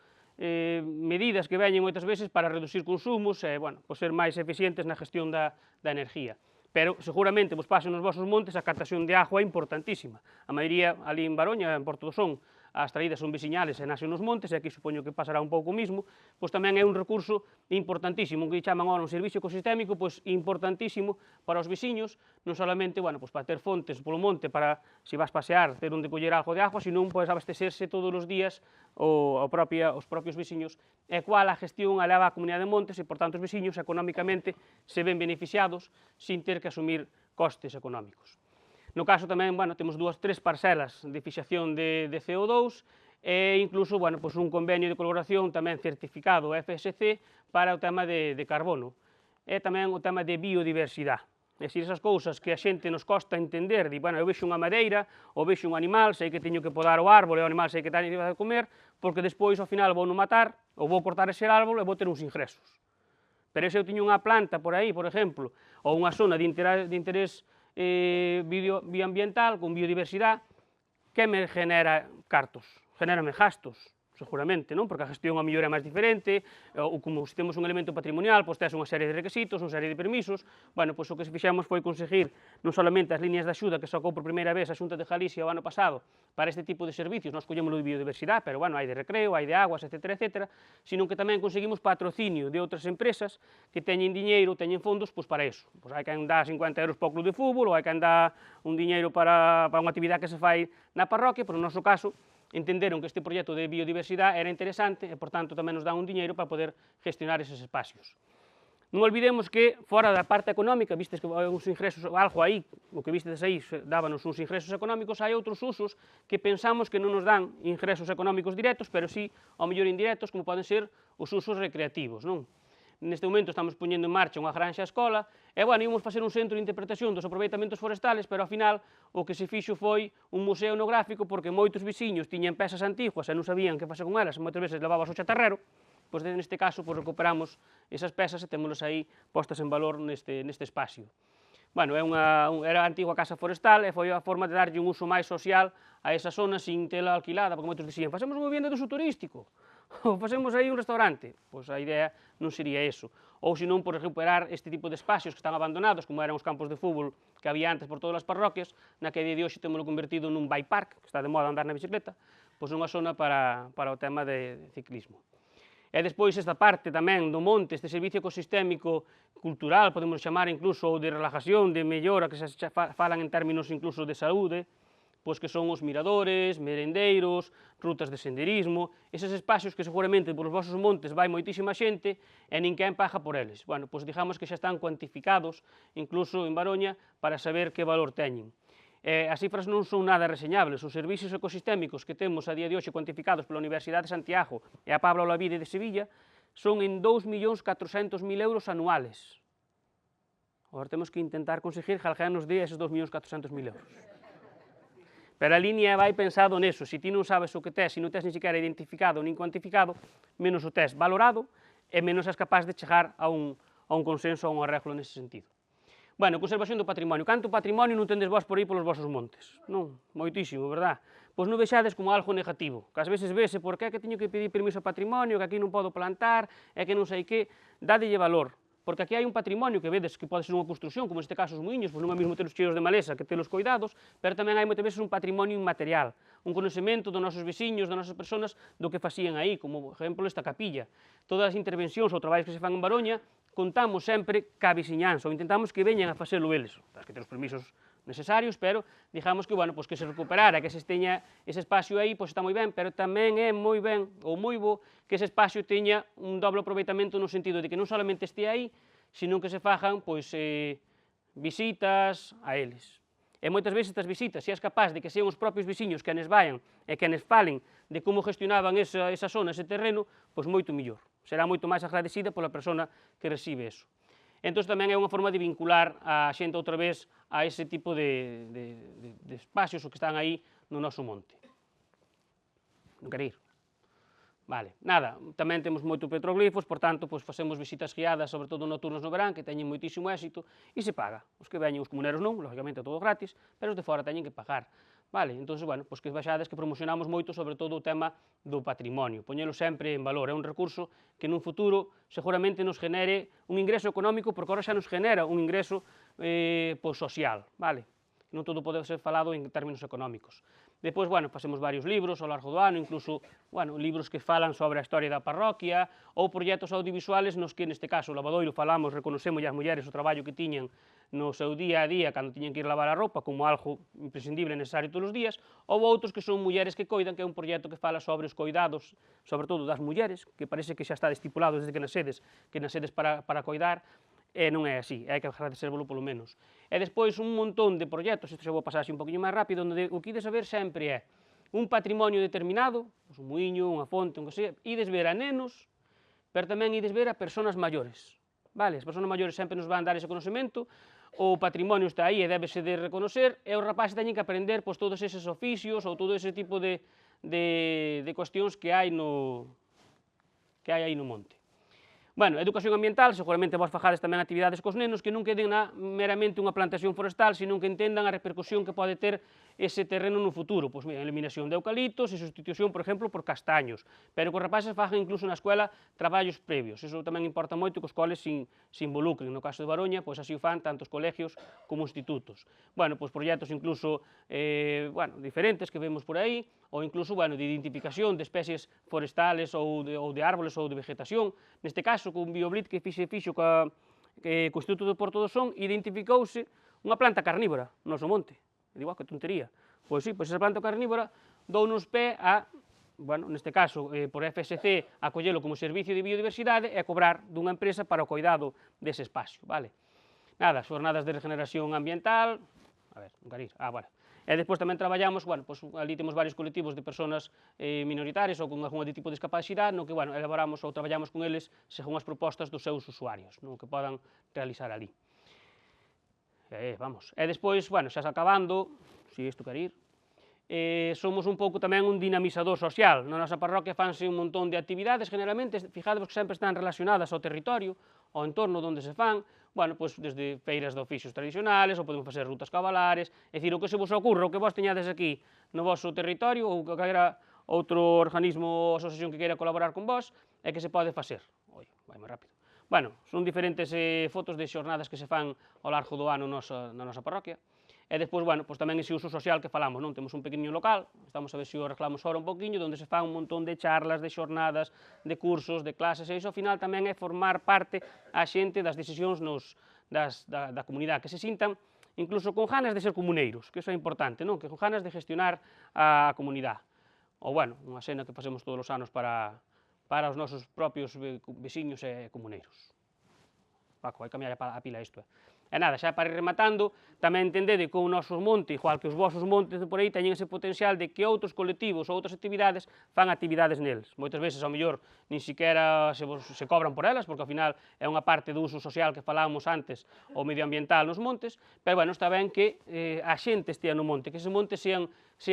medidas que veñen moitas veces para reducir consumos e ser máis eficientes na gestión da enerxía. Pero seguramente vos pasen nos vosos montes a captación de agua é importantísima. A maioría ali en Baroña, en Porto do Son, as traídas son veciñales e nasen nos montes, e aquí supoño que pasará un pouco mismo, pois tamén é un recurso importantísimo, que chaman agora un servicio ecosistémico, pois importantísimo para os veciños, non solamente, para ter fontes polo monte para, se vas pasear, ter onde coller algo de agua, senón abastecerse todos os días os propios veciños, e cual a gestión a leva a Comunidade de Montes, e, por tanto, os veciños económicamente se ven beneficiados sin ter que asumir costes económicos. No caso tamén, temos tres parcelas de fixación de CO2 e incluso, un convenio de colaboración tamén certificado FSC para o tema de carbono e tamén o tema de biodiversidade. É dicir, esas cousas que a xente nos costa entender, eu vexo unha madeira, ou vexo un animal, sei que teño que podar o árbol, e o animal sei que teño que comer, porque despois, ao final, vou no matar, ou vou cortar ese árbol e vou ter uns ingresos. Pero se eu teño unha planta por aí, por exemplo, ou unha zona de interés bioambiental, con biodiversidade, que me genera cartos? Genérame gastos, seguramente, non? Porque a gestión a mellor é máis diferente, ou como se temos un elemento patrimonial, pois tes unha serie de requisitos, unha serie de permisos, pois o que fixemos foi conseguir non solamente as líneas de axuda que sacou por primeira vez a Xunta de Galicia o ano pasado para este tipo de servicios, nós collémolo de biodiversidade, pero hai de recreo, hai de aguas, etc., sino que tamén conseguimos patrocinio de outras empresas que teñen diñeiro, teñen fondos, pois para iso. Pois hai quen dá 50 euros para o club de fútbol, ou hai quen dá un diñeiro para unha actividade que se fai na parroquia, pero no noso caso entenderon que este proxecto de biodiversidade era interesante e, por tanto, tamén nos dan un diñeiro para poder gestionar eses espacios. Non olvidemos que, fora da parte económica, vistes que hai uns ingresos, algo aí, o que vistes aí, dábanos uns ingresos económicos, hai outros usos que pensamos que non nos dan ingresos económicos directos, pero sí, ao mellor indirectos, como poden ser os usos recreativos, non? Neste momento estamos poñendo en marcha unha granxa escola, e, íbamos facer un centro de interpretación dos aproveitamentos forestales, pero, ao final, o que se fixo foi un museo etnográfico, porque moitos veciños tiñan pezas antiguas e non sabían que facer con elas, e moitas veces levabas ao chatarrero, pois neste caso recuperamos esas pezas e témolas aí postas en valor neste espacio. Era a antigua casa forestal e foi a forma de darlle un uso máis social a esa zona sin tela alquilada, porque moitos dicían, facemos unha vivienda de uso turístico, ou facemos aí un restaurante. Pois a idea non sería eso. Ou senón por recuperar este tipo de espacios que están abandonados, como eran os campos de fútbol que había antes por todas as parroquias, na que a día de hoxe temos convertido nun bike park, que está de moda andar na bicicleta, pois nunha zona para o tema de ciclismo. E despois esta parte tamén do monte, este servicio ecosistémico cultural, podemos chamar incluso, ou de relajación, de mellora, que se falan en términos incluso de saúde, pois que son os miradores, merendeiros, rutas de senderismo, eses espacios que seguramente polos vosos montes vai moitísima xente e ninguén paga por eles. Bueno, pois digamos que xa están cuantificados, incluso en Baroña, para saber que valor teñen. As cifras non son nada reseñables. Os servicios ecosistémicos que temos a día de hoxe cuantificados pola Universidade de Santiago e a Pablo Olavide de Sevilla son en 2.400.000 euros anuales. Agora temos que intentar conseguir que alguén nos dé eses 2.400.000 euros. Pero a línea vai pensado neso. Se ti non sabes o que tes, se non tes ni siquiera identificado nin cuantificado, menos o tes valorado e menos és capaz de chegar a un consenso, a un arreglo nese sentido. Bueno, conservación do patrimonio. Canto patrimonio non tendes vós por aí polos vosos montes? Non, moitísimo, verdad? Pois non vexades como algo negativo, que ás veces vese por que é que teño que pedir permiso ao patrimonio, que aquí non podo plantar, e que non sei que, dádelle valor, porque aquí hai un patrimonio que vedes que pode ser unha construcción, como neste caso os muiños, pois non é mesmo telos cheios de maleza que telos coidados, pero tamén hai moitas veces un patrimonio inmaterial, un conhecemento dos nosos veciños, das nosas persoas, do que facían aí, como, por exemplo, esta capilla. Todas as intervencións ou traballos que se fan en Baroña, contamos sempre ca veciñanza, ou intentamos que veñan a facelo eles, tras que ter os permisos necesarios, pero digamos que, bueno, pues que se recuperara, que se teña ese espacio aí, pois está moi ben, pero tamén é moi ben, ou moi bo, que ese espacio teña un doble aproveitamento no sentido de que non solamente este aí, sino que se fajan, pois, visitas a eles. E moitas veces estas visitas, se és capaz de que sean os propios veciños que anes vayan e que anes falen de como gestionaban esa zona, ese terreno, pois moito mellor. Será moito máis agradecida pola persona que recibe eso. Entón tamén é unha forma de vincular a xente outra vez a ese tipo de espacios que están aí no noso monte. Non quere ir? Vale, nada, tamén temos moito petroglifos, por tanto, pois facemos visitas guiadas, sobre todo nocturnos no verán, que teñen moitísimo éxito, e se paga. Os que veñen, os comuneros non, lógicamente é todo gratis, pero os de fora teñen que pagar. Vale, entón, bueno, pois que baixades que promocionamos moito sobre todo o tema do patrimonio, poñelo sempre en valor, é un recurso que nun futuro seguramente nos genere un ingreso económico, porque agora xa nos genera un ingreso pois social, vale? Non todo pode ser falado en términos económicos. Depois, bueno, facemos varios libros ao largo do ano, incluso, bueno, libros que falan sobre a historia da parroquia, ou proxectos audiovisuales nos que, neste caso, o Lavadoiro falamos, reconocemos as mulleres o traballo que tiñan no seu día a día, cando tiñen que ir lavar a roupa, como algo imprescindible e necesario todos os días, ou outros que son mulleres que coidan, que é un proxecto que fala sobre os coidados, sobre todo das mulleres, que parece que xa está estipulado desde que nacedes para coidar, e non é así, hai que agradecervolo polo menos. E despois un montón de proxectos, isto xa vou pasar así un poquinho máis rápido, onde o que ides a ver sempre é un patrimonio determinado, un muiño, unha fonte, un que sea, ides ver a nenos, pero tamén ides ver a persoas maiores. Vale, as persoas maiores sempre nos van dar ese conhecimento, o patrimonio está aí e débese de reconocer, e os rapaces teñen que aprender pois, todos eses oficios ou todo ese tipo de cuestións que hai aí no monte. Bueno, educación ambiental, seguramente vos fajades tamén actividades cos nenos que non queden meramente unha plantación forestal, sino que entendan a repercusión que pode ter ese terreno no futuro, pois mira, eliminación de eucaliptos e sustitución, por exemplo, por castaños, pero que os rapaces fajan incluso na escuela traballos previos, eso tamén importa moito que os coles se involucren, no caso de Baroña, pois así o fan tanto os colegios como institutos. Bueno, pois proxectos incluso, diferentes que vemos por aí, ou incluso, de identificación de especies forestales ou de árboles ou de vegetación. Neste caso, con BioBlit que fixo co Instituto do Porto do Son, identificouse unha planta carnívora no noso monte. E digo, que tontería. Pois sí, pois esa planta carnívora dounos pé a, neste caso, por FSC, a collelo como servicio de biodiversidade e a cobrar dunha empresa para o cuidado dese espacio, vale? Nada, xornadas de regeneración ambiental, a ver, non quero ir, vale. E despois tamén traballamos, pois ali temos varios colectivos de persoas minoritarias ou con algún tipo de discapacidade, no que, elaboramos ou traballamos con eles según as propostas dos seus usuarios, no que podan realizar ali. Vamos. E despois, xa se acabando, se isto quer ir, somos un pouco tamén un dinamizador social. Na nosa parroquia fanse un montón de actividades, generalmente, fijadevos que sempre están relacionadas ao territorio, ao entorno onde se fan, pois desde feiras de oficios tradicionales, ou podemos facer rutas cabalares, é dicir, o que se vos ocurra, o que vos teñades aquí no vosso territorio, ou que queira outro organismo ou asociación que queira colaborar con vos, é que se pode facer. Oi, vai máis rápido. Son diferentes fotos de xornadas que se fan ao largo do ano na nosa parroquia. E despois, bueno, pois tamén ese uso social que falamos, non? Temos un pequeniño local, estamos a ver se o arreglamos ahora un poquinho, onde se fan un montón de charlas, de xornadas, de cursos, de clases, e iso ao final tamén é formar parte a xente das decisións da comunidade, que se sintan incluso con ganas de ser comuneiros, que iso é importante, non? Que con ganas de gestionar a comunidade. Ou, bueno, unha cena que facemos todos os anos para os nosos propios veciños e comuneiros. Paco, vai cambiar a pila isto. E nada, xa para ir rematando, tamén entendede que o noso monte, igual que os vosos montes de por aí, teñen ese potencial de que outros colectivos ou outras actividades fan actividades neles. Moitas veces, ao mellor, nin siquiera se cobran por elas, porque ao final é unha parte do uso social que falábamos antes, o medioambiental nos montes, pero, bueno, está ben que a xente estea no monte, que eses montes sean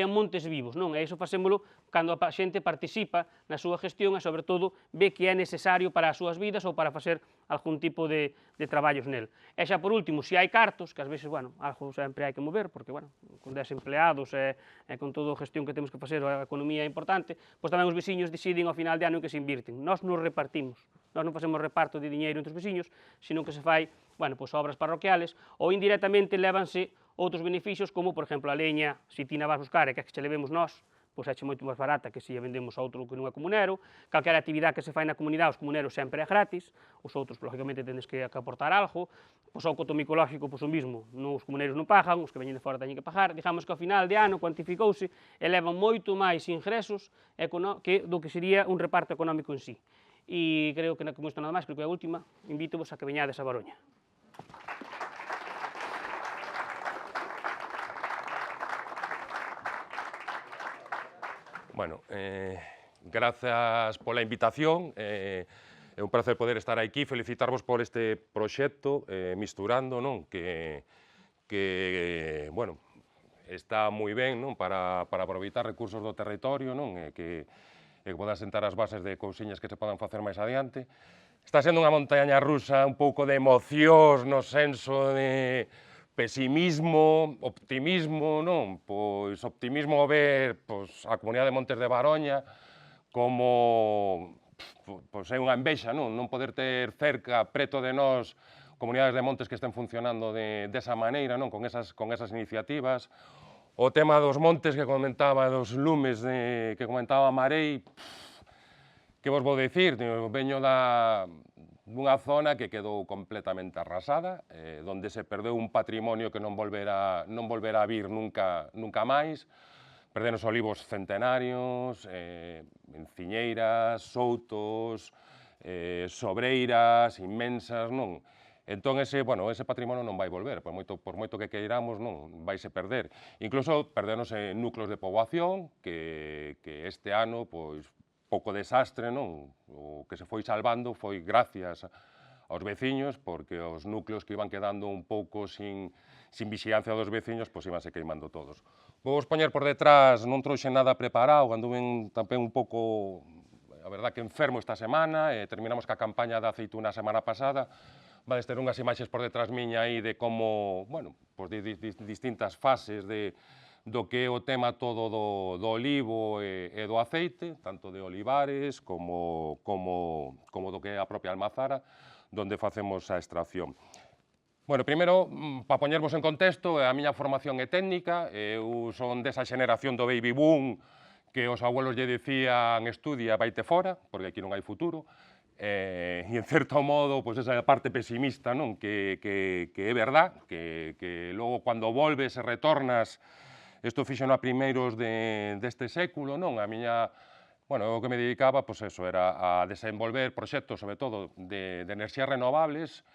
montes vivos, non? E iso facémolo cando a xente participa na súa gestión e, sobre todo, ve que é necesario para as súas vidas ou para facer algún tipo de traballos nel. E xa por último, se hai cartos, que ás veces, bueno, algo sempre hai que mover, porque, bueno, con 10 empleados e con toda a gestión que temos que facer, a economía é importante, pois tamén os veciños deciden ao final de ano en que se invirten. Nós nos repartimos, nós non facemos reparto de diñeiro entre os veciños, sino que se fai, bueno, pois obras parroquiales, ou indirectamente lévanse outros beneficios, como, por exemplo, a leña, se ti na vas buscar e que che levemos nós, pois é moito máis barata que se a vendemos a outro que non é comunero. Calquera actividade que se fai na comunidade, os comuneros sempre é gratis, os outros, lógicamente, tendes que aportar algo, pois o coto micolóxico, pois o mismo, os comuneros non pagan, os que veñen de fora teñen que pagar. Digamos que ao final de ano cuantificouse e levan moito máis ingresos do que sería un reparto económico en sí. E creo que non isto nada máis, creo que é a última, invítevos a que veñades a Baroña. Bueno, grazas pola invitación, é un placer poder estar aquí, felicitarvos por este proxecto Misturando, non? Que bueno, está moi ben, non? Para aproveitar recursos do territorio, non? Que podan sentar as bases de cousiñas que se podan facer máis adiante. Está sendo unha montaña rusa, un pouco de emocións no senso de pesimismo, optimismo, non? Pois optimismo ver a comunidade de Montes de Baroña como é unha envexa, non? Non poder ter cerca, preto de nós, comunidades de montes que estén funcionando desa maneira, non? Con esas iniciativas. O tema dos montes que comentaba, dos lumes que comentaba Marei, que vos vou dicir? Veño dunha zona que quedou completamente arrasada, donde se perdeu un patrimonio que non volverá a vir nunca máis. Perderon olivos centenarios, enciñeiras, soutos, sobreiras inmensas, non? Entón, ese patrimonio non vai volver, por moito que queiramos, non vaise perder. Incluso perderonse núcleos de poboación que este ano, pois, pouco desastre, non? O que se foi salvando foi gracias aos veciños, porque os núcleos que iban quedando un pouco sin vixilancia dos veciños, pois ibanse queimando todos. Vou vos poñer por detrás, non trouxe nada preparado, anduven tamén un pouco, a verdad que enfermo esta semana, terminamos ca campaña da aceituna a semana pasada, vades ter unhas imaxes por detrás miña aí de como, bueno, pois de distintas fases do que é o tema todo do olivo e do aceite, tanto de olivares como do que é a propia almazara, donde facemos a extracción. Bueno, primeiro, para poñervos en contexto, a miña formación é técnica, eu son desa xeneración do baby boom que os abuelos lle dicían estudia, vaite fora, porque aquí non hai futuro, e en certo modo, pois esa parte pesimista, non? Que é verdad, que logo cando volves e retornas. Isto fixo a primeiros deste século, non? A miña, bueno, o que me dedicaba, pois eso, era a desenvolver proxectos, sobre todo, de enerxías renovables,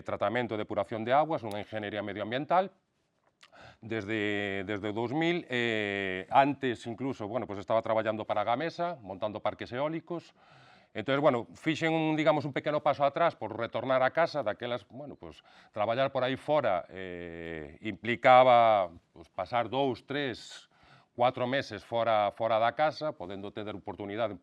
tratamento e depuración de aguas, nunha ingeniería medioambiental, desde 2000, antes incluso, bueno, pois estaba traballando para Gamesa, montando parques eólicos. Entón, bueno, fixen un pequeno paso atrás por retornar a casa, daquelas, bueno, pois, traballar por aí fora implicaba pasar 2, 3, 4 meses fora da casa, podendo ter oportunidade,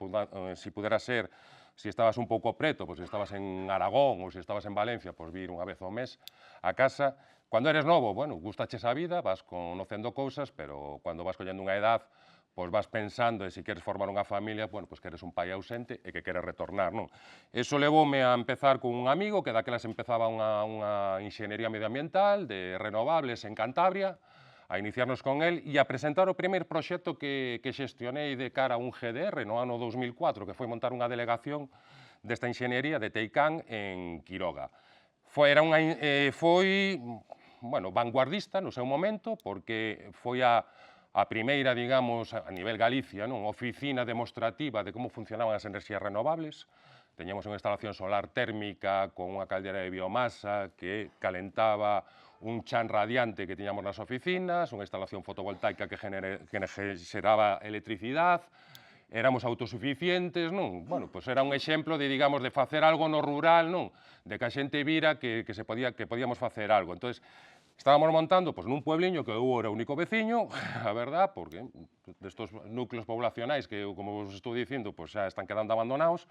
se pudera ser, se estabas un pouco preto, pois se estabas en Aragón ou se estabas en Valencia, pois vir unha vez ao mes a casa. Cando eres novo, bueno, gustaches a vida, vas conocendo cousas, pero cando vas collendo unha edad, pois vas pensando e se queres formar unha familia, bueno, pois que eres un pai ausente e que queres retornar, non? Eso levoume a empezar con un amigo que daquelas empezaba unha enxeñería medioambiental de renovables en Cantabria, a iniciarnos con el e a presentar o primeiro proxecto que xestionei de cara a un GDR no ano 2004, que foi montar unha delegación desta enxeñería de Teicán en Quiroga. Foi vanguardista no seu momento, porque foi a primeira, digamos, a nivel Galicia, oficina demostrativa de como funcionaban as enerxías renovables. Teñamos unha instalación solar térmica con unha caldera de biomasa que calentaba un chan radiante que tiñamos nas oficinas, unha instalación fotovoltaica que xeraba electricidade, éramos autosuficientes, non? Bueno, pois era un exemplo de, digamos, de facer algo no rural, non? De que a xente vira que podíamos facer algo. Entonces, estábamos montando nun puebliño que eu era o único veciño, a verdad, porque destos núcleos poblacionais que, como vos estou dicindo, xa están quedando abandonados,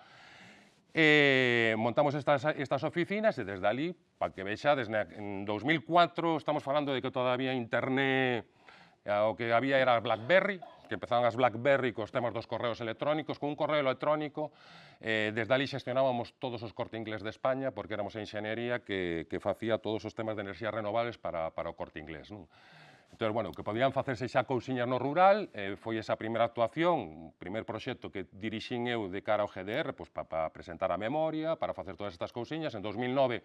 montamos estas oficinas e desde ali, para que vexades, en 2004 estamos falando de que todavía internet, o que había era BlackBerry, que empezaban as BlackBerry cos temas dos correos electrónicos. Con un correo electrónico, desde ali xestionábamos todos os Corte Inglés de España, porque éramos a enxeñería que facía todos os temas de enerxías renovables para o Corte Inglés. Entón, bueno, que podían facerse xa cousiñas no rural, foi esa primeira actuación, o primer proxecto que dirixín eu de cara ao GDR, para presentar a memoria, para facer todas estas cousiñas. En 2009,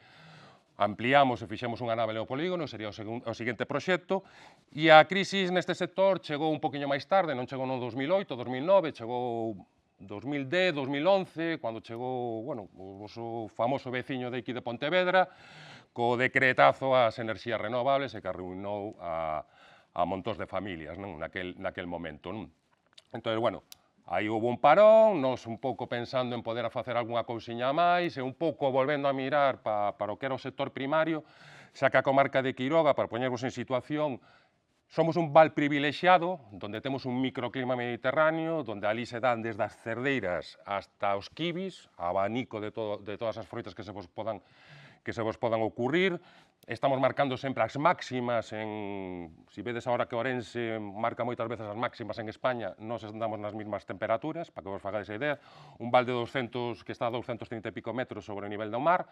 ampliamos e fixemos unha nave Leopolígono, sería o seguinte proxecto, e a crisis neste sector chegou un poquinho máis tarde, non chegou no 2008, 2009, chegou 2010, 2011, cando chegou, bueno, o famoso veciño de aquí de Pontevedra, co decretazo ás enerxías renovables e que arruinou a montós de familias naquel momento. Entón, bueno, aí houve un parón, nos un pouco pensando en poder facer algunha cousiña máis e un pouco volvendo a mirar para o que era o sector primario, xa que a comarca de Quiroga, para poñervos en situación, somos un val privilexiado, onde temos un microclima mediterráneo, onde ali se dan desde as cerdeiras hasta os kibis, abanico de todas as froitas que se vos podan ocurrir. Estamos marcando sempre as máximas, se vedes agora que Ourense marca moitas veces as máximas en España, nós andamos nas mesmas temperaturas, para que vos fagades a idea, un val de 200 que está a 230 e pico metros sobre o nivel do mar,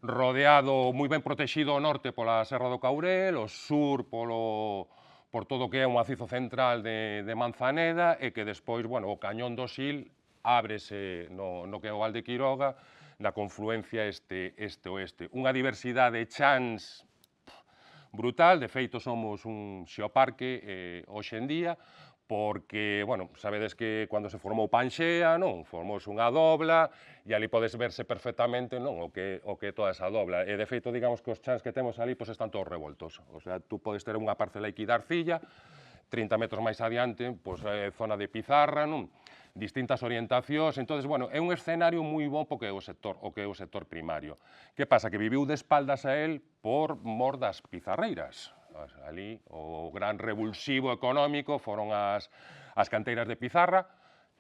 rodeado, moi ben protegido ao norte pola Serra do Caurel, ao sur por todo o que é un macizo central de Manzaneda, e que despois, bueno, o cañón do Sil ábrese no que é o val de Quiroga, na confluencia este-oeste. Unha diversidade de chans brutal, de feito somos un xeoparque hoxe en día, porque, bueno, sabedes que cando se formou Panxea, formouse unha dobla, e ali podes verse perfectamente o que é toda esa dobla. E, de feito, digamos que os chans que temos ali están todos revoltos. O sea, tú podes ter unha parcela aquí de arcilla, 30 metros máis adiante, zona de pizarra, distintas orientacións. Entón, bueno, é un escenario moi bo porque é o sector primario. Que pasa? Que viviu de espaldas a él por mor das pizarreiras. Ali, o gran revulsivo económico foron as canteiras de pizarra.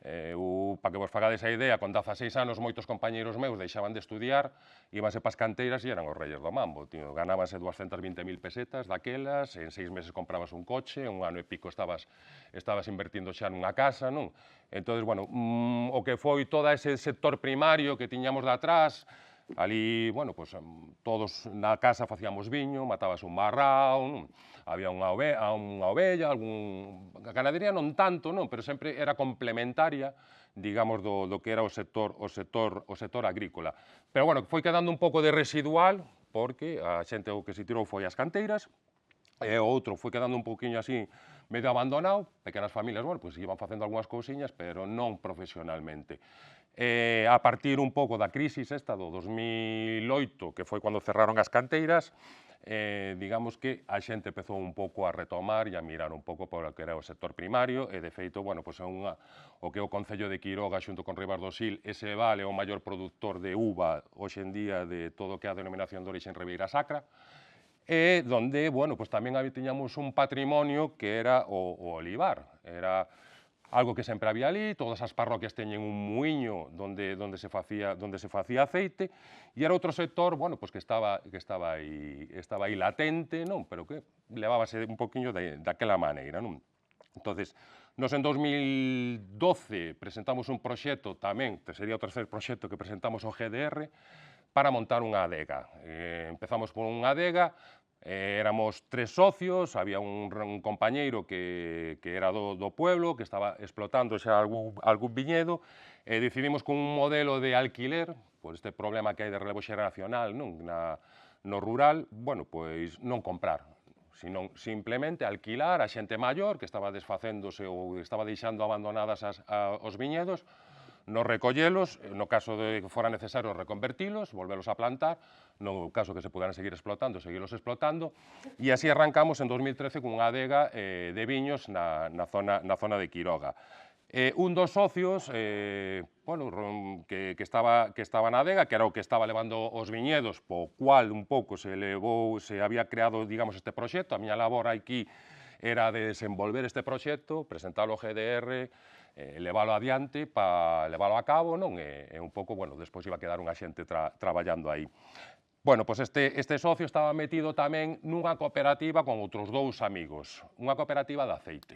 Para que vos fagades a idea, con 16 anos moitos compañeiros meus deixaban de estudiar, íbanse pas canteiras e eran os reyes do mambo. Ganábanse 220.000 pesetas daquelas, en 6 meses comprabas un coche, un ano e pico estabas invertindo xa nunha casa, non? Entón, bueno, o que foi todo ese sector primario que tiñamos de atrás, ali, bueno, todos na casa facíamos viño, matabas un marrao, había unha ovella, a ganadería non tanto, pero sempre era complementaria, digamos, do que era o sector agrícola. Pero, bueno, foi quedando un pouco de residual, porque a xente o que se tirou foi as canteiras, e o outro foi quedando un pouquiño así, medio abandonado, pequenas familias, bueno, iban facendo algunhas cousiñas, pero non profesionalmente. A partir un pouco da crisis esta do 2008, que foi cando cerraron as canteiras, digamos que a xente empezou un pouco a retomar e a mirar un pouco por o que era o sector primario, e de feito, bueno, o que é o Concello de Quiroga xunto con Ribas do Sil, ese vale o maior produtor de uva hoxe en día de todo o que é a denominación de orixe en Ribeira Sacra, e donde, bueno, tamén tiñamos un patrimonio que era o olivar, era algo que sempre había ali, todas as parroquias teñen un muiño onde se facía aceite, e era outro sector, bueno, que estaba aí latente, pero que levábase un poquinho daquela maneira, non? Entonces, Nos en 2012 presentamos un proxecto tamén, que sería o terceiro proxecto que presentamos ao GDR, para montar unha adega. Empezamos por unha adega, éramos 3 socios, había un compañeiro que era do pueblo, que estaba explotando xa algún viñedo, e decidimos con un modelo de alquiler, por este problema que hai de relevo xeracional no rural, bueno, pois non comprar, sino simplemente alquilar a xente maior que estaba desfacéndose ou estaba deixando abandonadas os viñedos, nos recollelos, no caso de que fora necesario reconvertilos, volvelos a plantar, no caso que se puderan seguir explotando, seguirlos explotando, e así arrancamos en 2013 con unha adega de viños na zona de Quiroga. Un dos socios bueno, que estaba na adega, que era o que estaba levando os viñedos, po cual un pouco se había creado, digamos, este proxecto. A miña labor aquí era de desenvolver este proxecto, presentalo ao GDR, leválo adiante para leválo a cabo, non? E un pouco, bueno, despois iba a quedar unha xente traballando aí. Bueno, pois este socio estaba metido tamén nunha cooperativa con outros 2 amigos, unha cooperativa de aceite.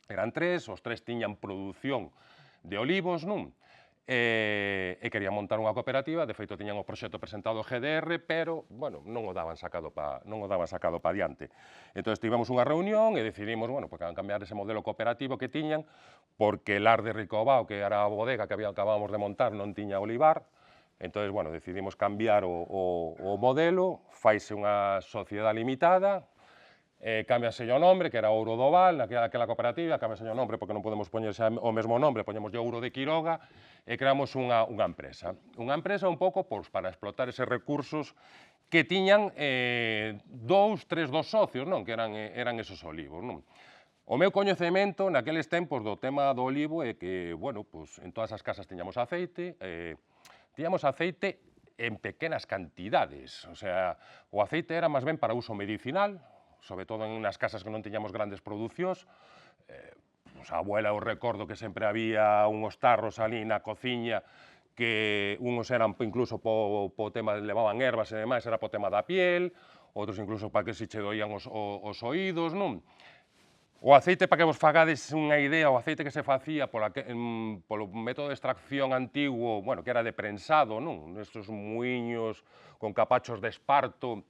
Eran 3, os 3 tiñan produción de olivos, non? E querían montar unha cooperativa, de feito tiñan o proxecto presentado ao GDR, pero, bueno, non o daban sacado pa diante. Entón, tivemos unha reunión e decidimos, bueno, pues, cambiar ese modelo cooperativo que tiñan, porque Lar de Ricobao, que era a bodega que acabábamos de montar, non tiña olivar. Entón, bueno, decidimos cambiar o modelo, faise unha sociedade limitada, cámbiase o nombre, que era Ouro do Val, aquela cooperativa, cámbiase o nombre porque non podemos poñerse o mesmo nombre, poñemos Ouro de Quiroga, e creamos unha empresa. Unha empresa un pouco para explotar eses recursos que tiñan 2, 3 dos socios, non? Que eran esos olivos, non? O meu coñecemento naqueles tempos do tema do olivo é que, bueno, pues, en todas as casas tiñamos aceite en pequenas cantidades, o sea, o aceite era máis ben para uso medicinal, sobre todo en unas casas que non tiñamos grandes producións. A abuela, eu recordo que sempre había unhos tarros ali na cociña que unos eran incluso po tema, levaban ervas e demais, era po tema da piel, outros incluso para que se che doían os oídos, non? O aceite, para que vos fagades unha idea, o aceite que se facía polo método de extracción antiguo, bueno, que era de prensado, non? Nestos muiños con capachos de esparto,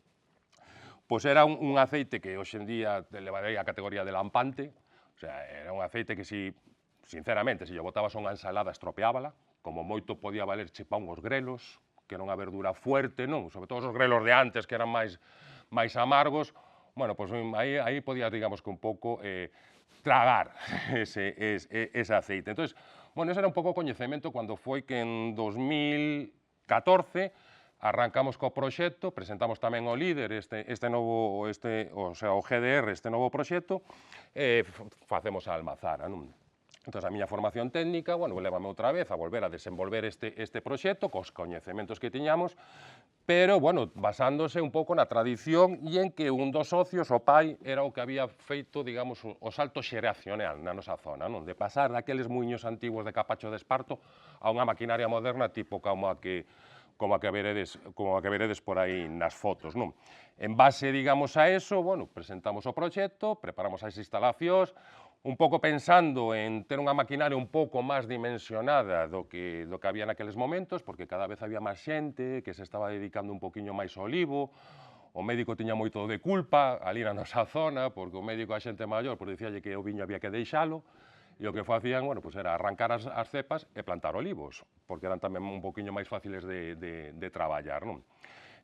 pois era un aceite que hoxe en día levaría a categoría de lampante, o sea, era un aceite que sinceramente, se lle botabas unha ensalada estropeábala, como moito podía valerche pa unhos grelos, que era unha verdura fuerte, non? Sobre todo os grelos de antes, que eran máis amargos, bueno, pois aí podías, digamos, que un pouco tragar ese aceite. Entón, bueno, ese era un pouco o coñecemento cando foi que en 2014 arrancamos co proxecto, presentamos tamén ao líder o GDR, este novo proxecto, e facemos a almazara, non? Entón, a miña formación técnica, bueno, lévame outra vez a volver a desenvolver este proxecto cos coñecementos que tiñamos, pero, bueno, basándose un pouco na tradición e en que un dos socios, o pai, era o que había feito, digamos, o salto xeracional na nosa zona, non? De pasar daqueles muiños antigos de capacho de esparto a unha maquinaria moderna tipo como a que veredes por aí nas fotos, non? En base, digamos, a eso, bueno, presentamos o proxecto, preparamos as instalacións, un pouco pensando en ter unha maquinaria un pouco máis dimensionada do que había naqueles momentos, porque cada vez había máis xente que se estaba dedicando un poquinho máis ao olivo, o médico tiña moito de culpa ali na nosa zona, porque o médico a xente maior dicíalle que o viño había que deixalo, e o que facían, bueno, pues era arrancar as cepas e plantar olivos, porque eran tamén un poquinho máis fáciles de traballar, non?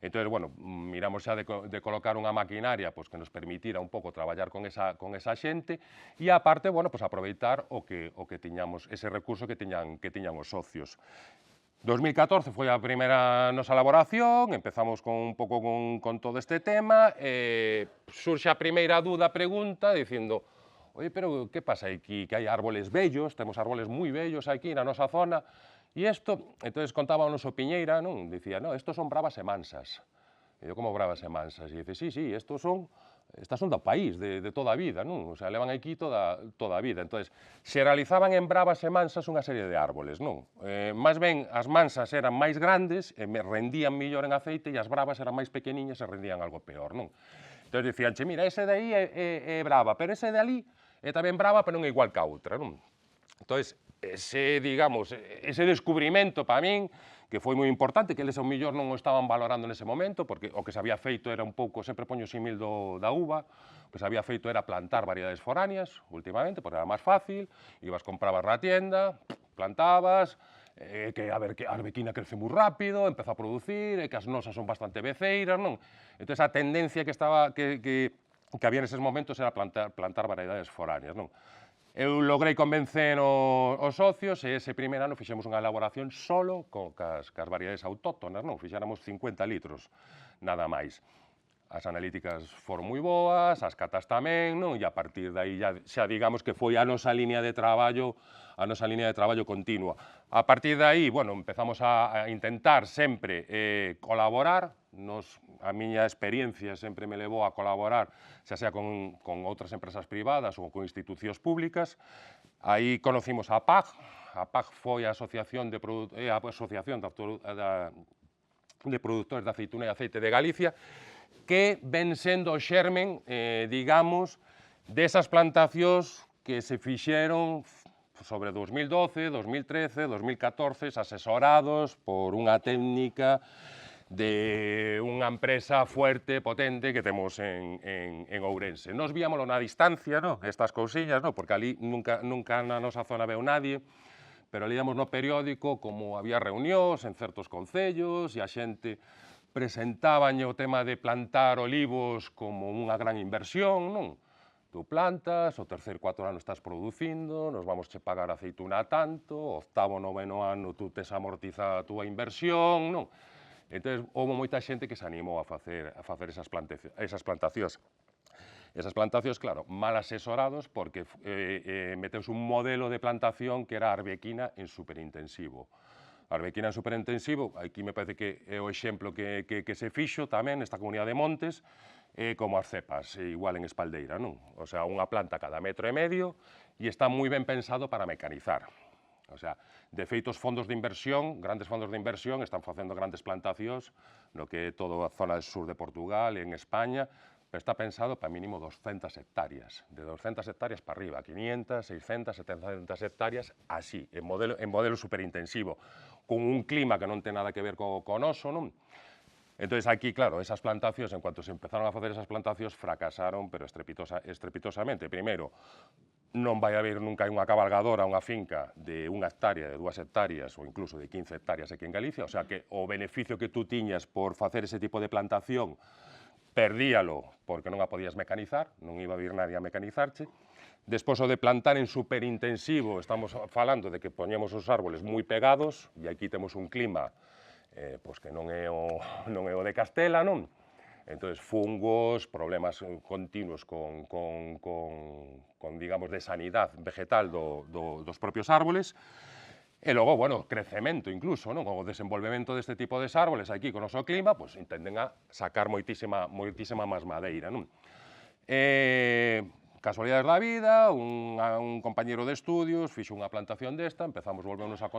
Entón, bueno, miramos xa de colocar unha maquinaria que nos permitira un pouco traballar con esa xente e, aparte, bueno, aproveitar o que tiñamos, ese recurso que tiñan os socios. 2014 foi a primeira nosa elaboración, empezamos un pouco con todo este tema, surxe a primeira pregunta, dicindo, oye, pero que pasa aquí? Que hai árboles vellos, temos árboles moi vellos aquí na nosa zona, e isto, entón contábanos o Piñeira, non? Dicía, no, estos son bravas e mansas. E eu, como bravas e mansas? E dice, sí, estas son do país, de toda a vida, non? O sea, levan aquí toda a vida. Entón, xeralizaban en bravas e mansas unha serie de árboles, non? Máis ben, as mansas eran máis grandes e rendían millor en aceite, e as bravas eran máis pequeniñas e rendían algo peor, non? Entón, dicíanche, mira, ese de aí é brava, pero ese de ali é tamén brava, pero non é igual que a outra, non? Entón, ese, digamos, ese descubrimento para min, que foi moi importante, que eles ao millor non o estaban valorando nese momento, porque o que se había feito era un pouco, sempre poño o símil da uva, o que se había feito era plantar variedades foráneas, últimamente, porque era máis fácil, ibas, comprabas na tienda, plantabas, que a arbequina crece moi rápido, empeza a producir, que as nosas son bastante beceiras, non? Entón, a tendencia que había neses momentos era plantar variedades foráneas, non? Eu logrei convencer os socios e ese primer ano fixemos unha elaboración solo cas variedades autóctonas, non? Fixéramos 50 litros, nada máis. As analíticas foron moi boas, as catas tamén, non? E a partir de aí xa digamos que foi a nosa liña de traballo continua. A partir de aí, bueno, empezamos a intentar sempre colaborar, a miña experiencia sempre me levou a colaborar, xa sea con outras empresas privadas ou con institucións públicas. Aí conocimos a PAG. A PAG foi a Asociación de Produtores de Aceituna e Aceite de Galicia, que ven sendo o xermen, digamos, desas plantacións que se fixeron sobre 2012, 2013, 2014, asesorados por unha técnica de unha empresa fuerte, potente, que temos en Ourense. Nos víamoslo na distancia, estas cousiñas, porque ali nunca na nosa zona veu nadie, pero leíamos no periódico como había reunións en certos concellos e a xente presentabañe o tema de plantar olivos como unha gran inversión, non? Tú plantas, o terceiro, 4 anos estás producindo, nos vamos che pagar aceituna tanto, o octavo, 9º ano tú tes amortizada a túa inversión, non? Entón, houve moita xente que se animou a facer esas plantacións. Esas plantacións, claro, mal asesorados, porque meteus un modelo de plantación que era a arbequina en superintensivo. A arbequina en superintensivo, aquí me parece que é o exemplo que se fixo tamén nesta comunidade de Montes, como as cepas, igual en espaldeira, non? O sea, unha planta cada 1,5 metros e está moi ben pensado para mecanizar. O sea, de feito, os fondos de inversión, grandes fondos de inversión, están facendo grandes plantacións no que é toda a zona do sur de Portugal e en España, pero está pensado para mínimo 200 hectáreas, de 200 hectáreas para arriba, 500, 600, 700 hectáreas, así, en modelo superintensivo, con un clima que non ten nada que ver co noso, non? Entón, aquí, claro, esas plantacións, en cuanto se empezaron a facer esas plantacións, fracasaron, pero estrepitosamente. Primeiro, non vai haber nunca unha cabalgadora, unha finca de 1 hectárea, de 2 hectáreas ou incluso de 15 hectáreas aquí en Galicia, o sea que o beneficio que tú tiñas por facer ese tipo de plantación perdíalo porque non a podías mecanizar, non iba a vir nadie a mecanizarche. Despois, o de plantar en superintensivo, estamos falando de que poñemos os árboles moi pegados e aquí temos un clima que non é o de Castela, non? Entón, fungos, problemas continuos con digamos, de sanidade vegetal dos propios árboles, e logo, bueno, crecemento incluso, non? O desenvolvemento deste tipo de árboles aquí con o noso clima, pois intenden a sacar moitísima máis madeira, non? Casualidades da vida, un compañeiro de estudios fixo unha plantación desta, empezamos volvernos a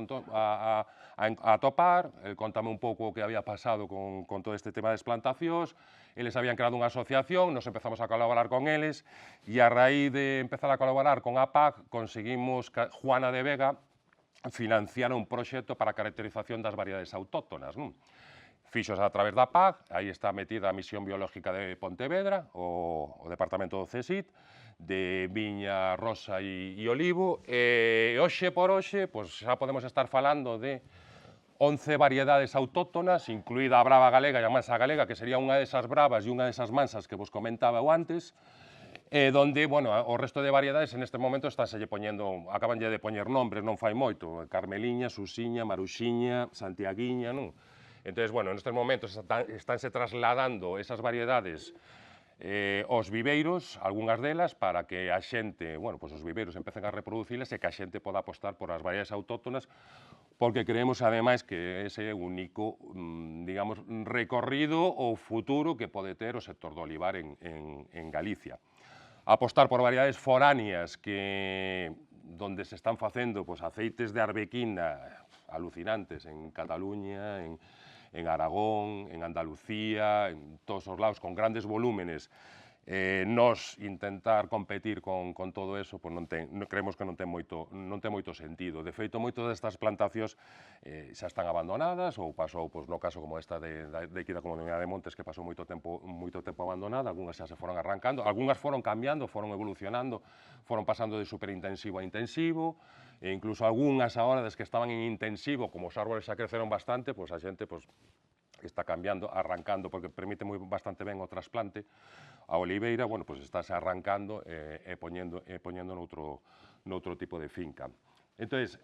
topar, el contame un pouco o que había pasado con todo este tema das plantacións, eles habían creado unha asociación, nos empezamos a colaborar con eles, e a raíz de empezar a colaborar con a PAG, conseguimos que Juana de Vega financiara un proxecto para a caracterización das variedades autóctonas, non? Fixos a través da PAG, aí está metida a Misión Biológica de Pontevedra, o Departamento do CSIC, de viña, rosa e olivo, e hoxe por hoxe, xa podemos estar falando de 11 variedades autóctonas, incluída a brava galega e a mansa galega, que sería unha desas bravas e unha desas mansas que vos comentaba eu antes, donde, bueno, o resto de variedades en este momento acabanlle de poñer nombres, non fai moito, Carmeliña, Susiña, Maruxiña, Santiaguiña, non? Entón, bueno, nestes momentos estánse trasladando esas variedades aos viveiros, algunhas delas, para que a xente, bueno, os viveiros empecen a reproducilas e que a xente poda apostar por as variedades autóctonas, porque creemos, ademais, que ese é o único, digamos, recorrido ou futuro que pode ter o sector do olivar en Galicia. Apostar por variedades foráneas donde se están facendo aceites de arbequina alucinantes en Cataluña, en Aragón, en Andalucía, en todos os lados, con grandes volúmenes, Nos intentar competir con todo eso, pois creemos que non ten moito sentido. De feito, moitas destas plantacións xa están abandonadas, ou pasou, pois, no caso como esta de aquí da Comunidade de Montes, que pasou moito tempo abandonada, algunhas xa se foron arrancando, algunhas foron cambiando, foron evolucionando, foron pasando de superintensivo a intensivo, e incluso algunhas agora, des que estaban en intensivo, como os árboles xa creceron bastante, pois a xente está cambiando, arrancando, porque permite bastante ben o trasplante. A oliveira, bueno, pois estáse arrancando e poñendo noutro tipo de finca. Entonces,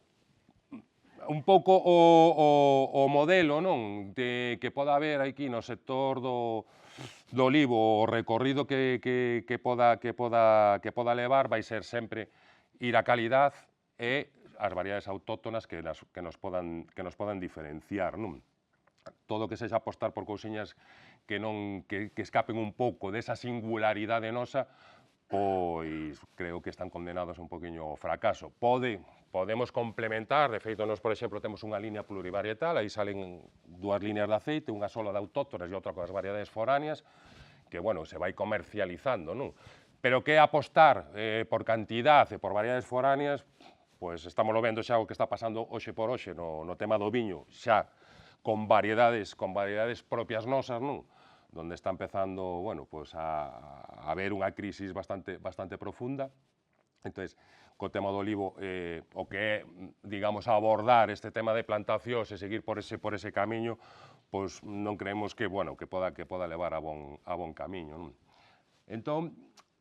un pouco o modelo, non, que poda haber aquí no sector do olivo, o recorrido que poda levar, vai ser sempre ir a calidad e as variedades autóctonas que nos podan diferenciar, non? Todo que sexa apostar por cousiñas que escapen un pouco desa singularidade nosa, pois creo que están condenados un poquinho ao fracaso. Podemos complementar, de feito, nos, por exemplo, temos unha línea plurivarietal, aí salen 2 líneas de aceite, unha sola de autóctonas e outra con as variedades foráneas, que, bueno, se vai comercializando, non? Pero que apostar por cantidad e por variedades foráneas, pois estamos vendo xa o que está pasando hoxe por hoxe no tema do viño, xa con variedades propias nosas, non? Donde está empezando, bueno, pues a haber unha crisis bastante profunda. Entonces, co tema do olivo, o que é, digamos, abordar este tema de plantacións e seguir por ese camiño, pois non creemos que, bueno, que poda levar a bon camiño, non? Entón,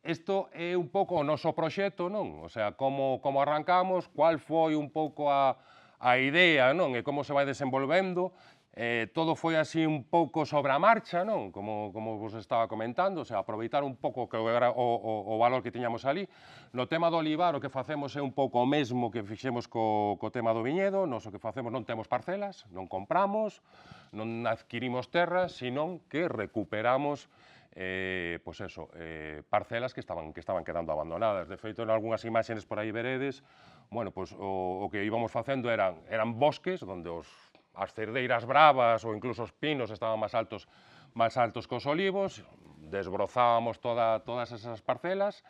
isto é un pouco o noso proxecto, non? O sea, como arrancamos, cual foi un pouco a idea, non? E como se vai desenvolvendo. Todo foi así un pouco sobre a marcha, non? Como vos estaba comentando, o sea, aproveitar un pouco que era o valor que tiñamos ali. No tema do olivar, o que facemos é un pouco o mesmo que fixemos co tema do viñedo. Nos o que facemos non temos parcelas, non compramos, non adquirimos terras, senón que recuperamos pois eso, parcelas que estaban quedando abandonadas. De feito, en algunhas imaxes por aí veredes, bueno, pois o que íbamos facendo eran bosques onde as cerdeiras bravas ou incluso os pinos estaban máis altos cos olivos, desbrozábamos todas esas parcelas.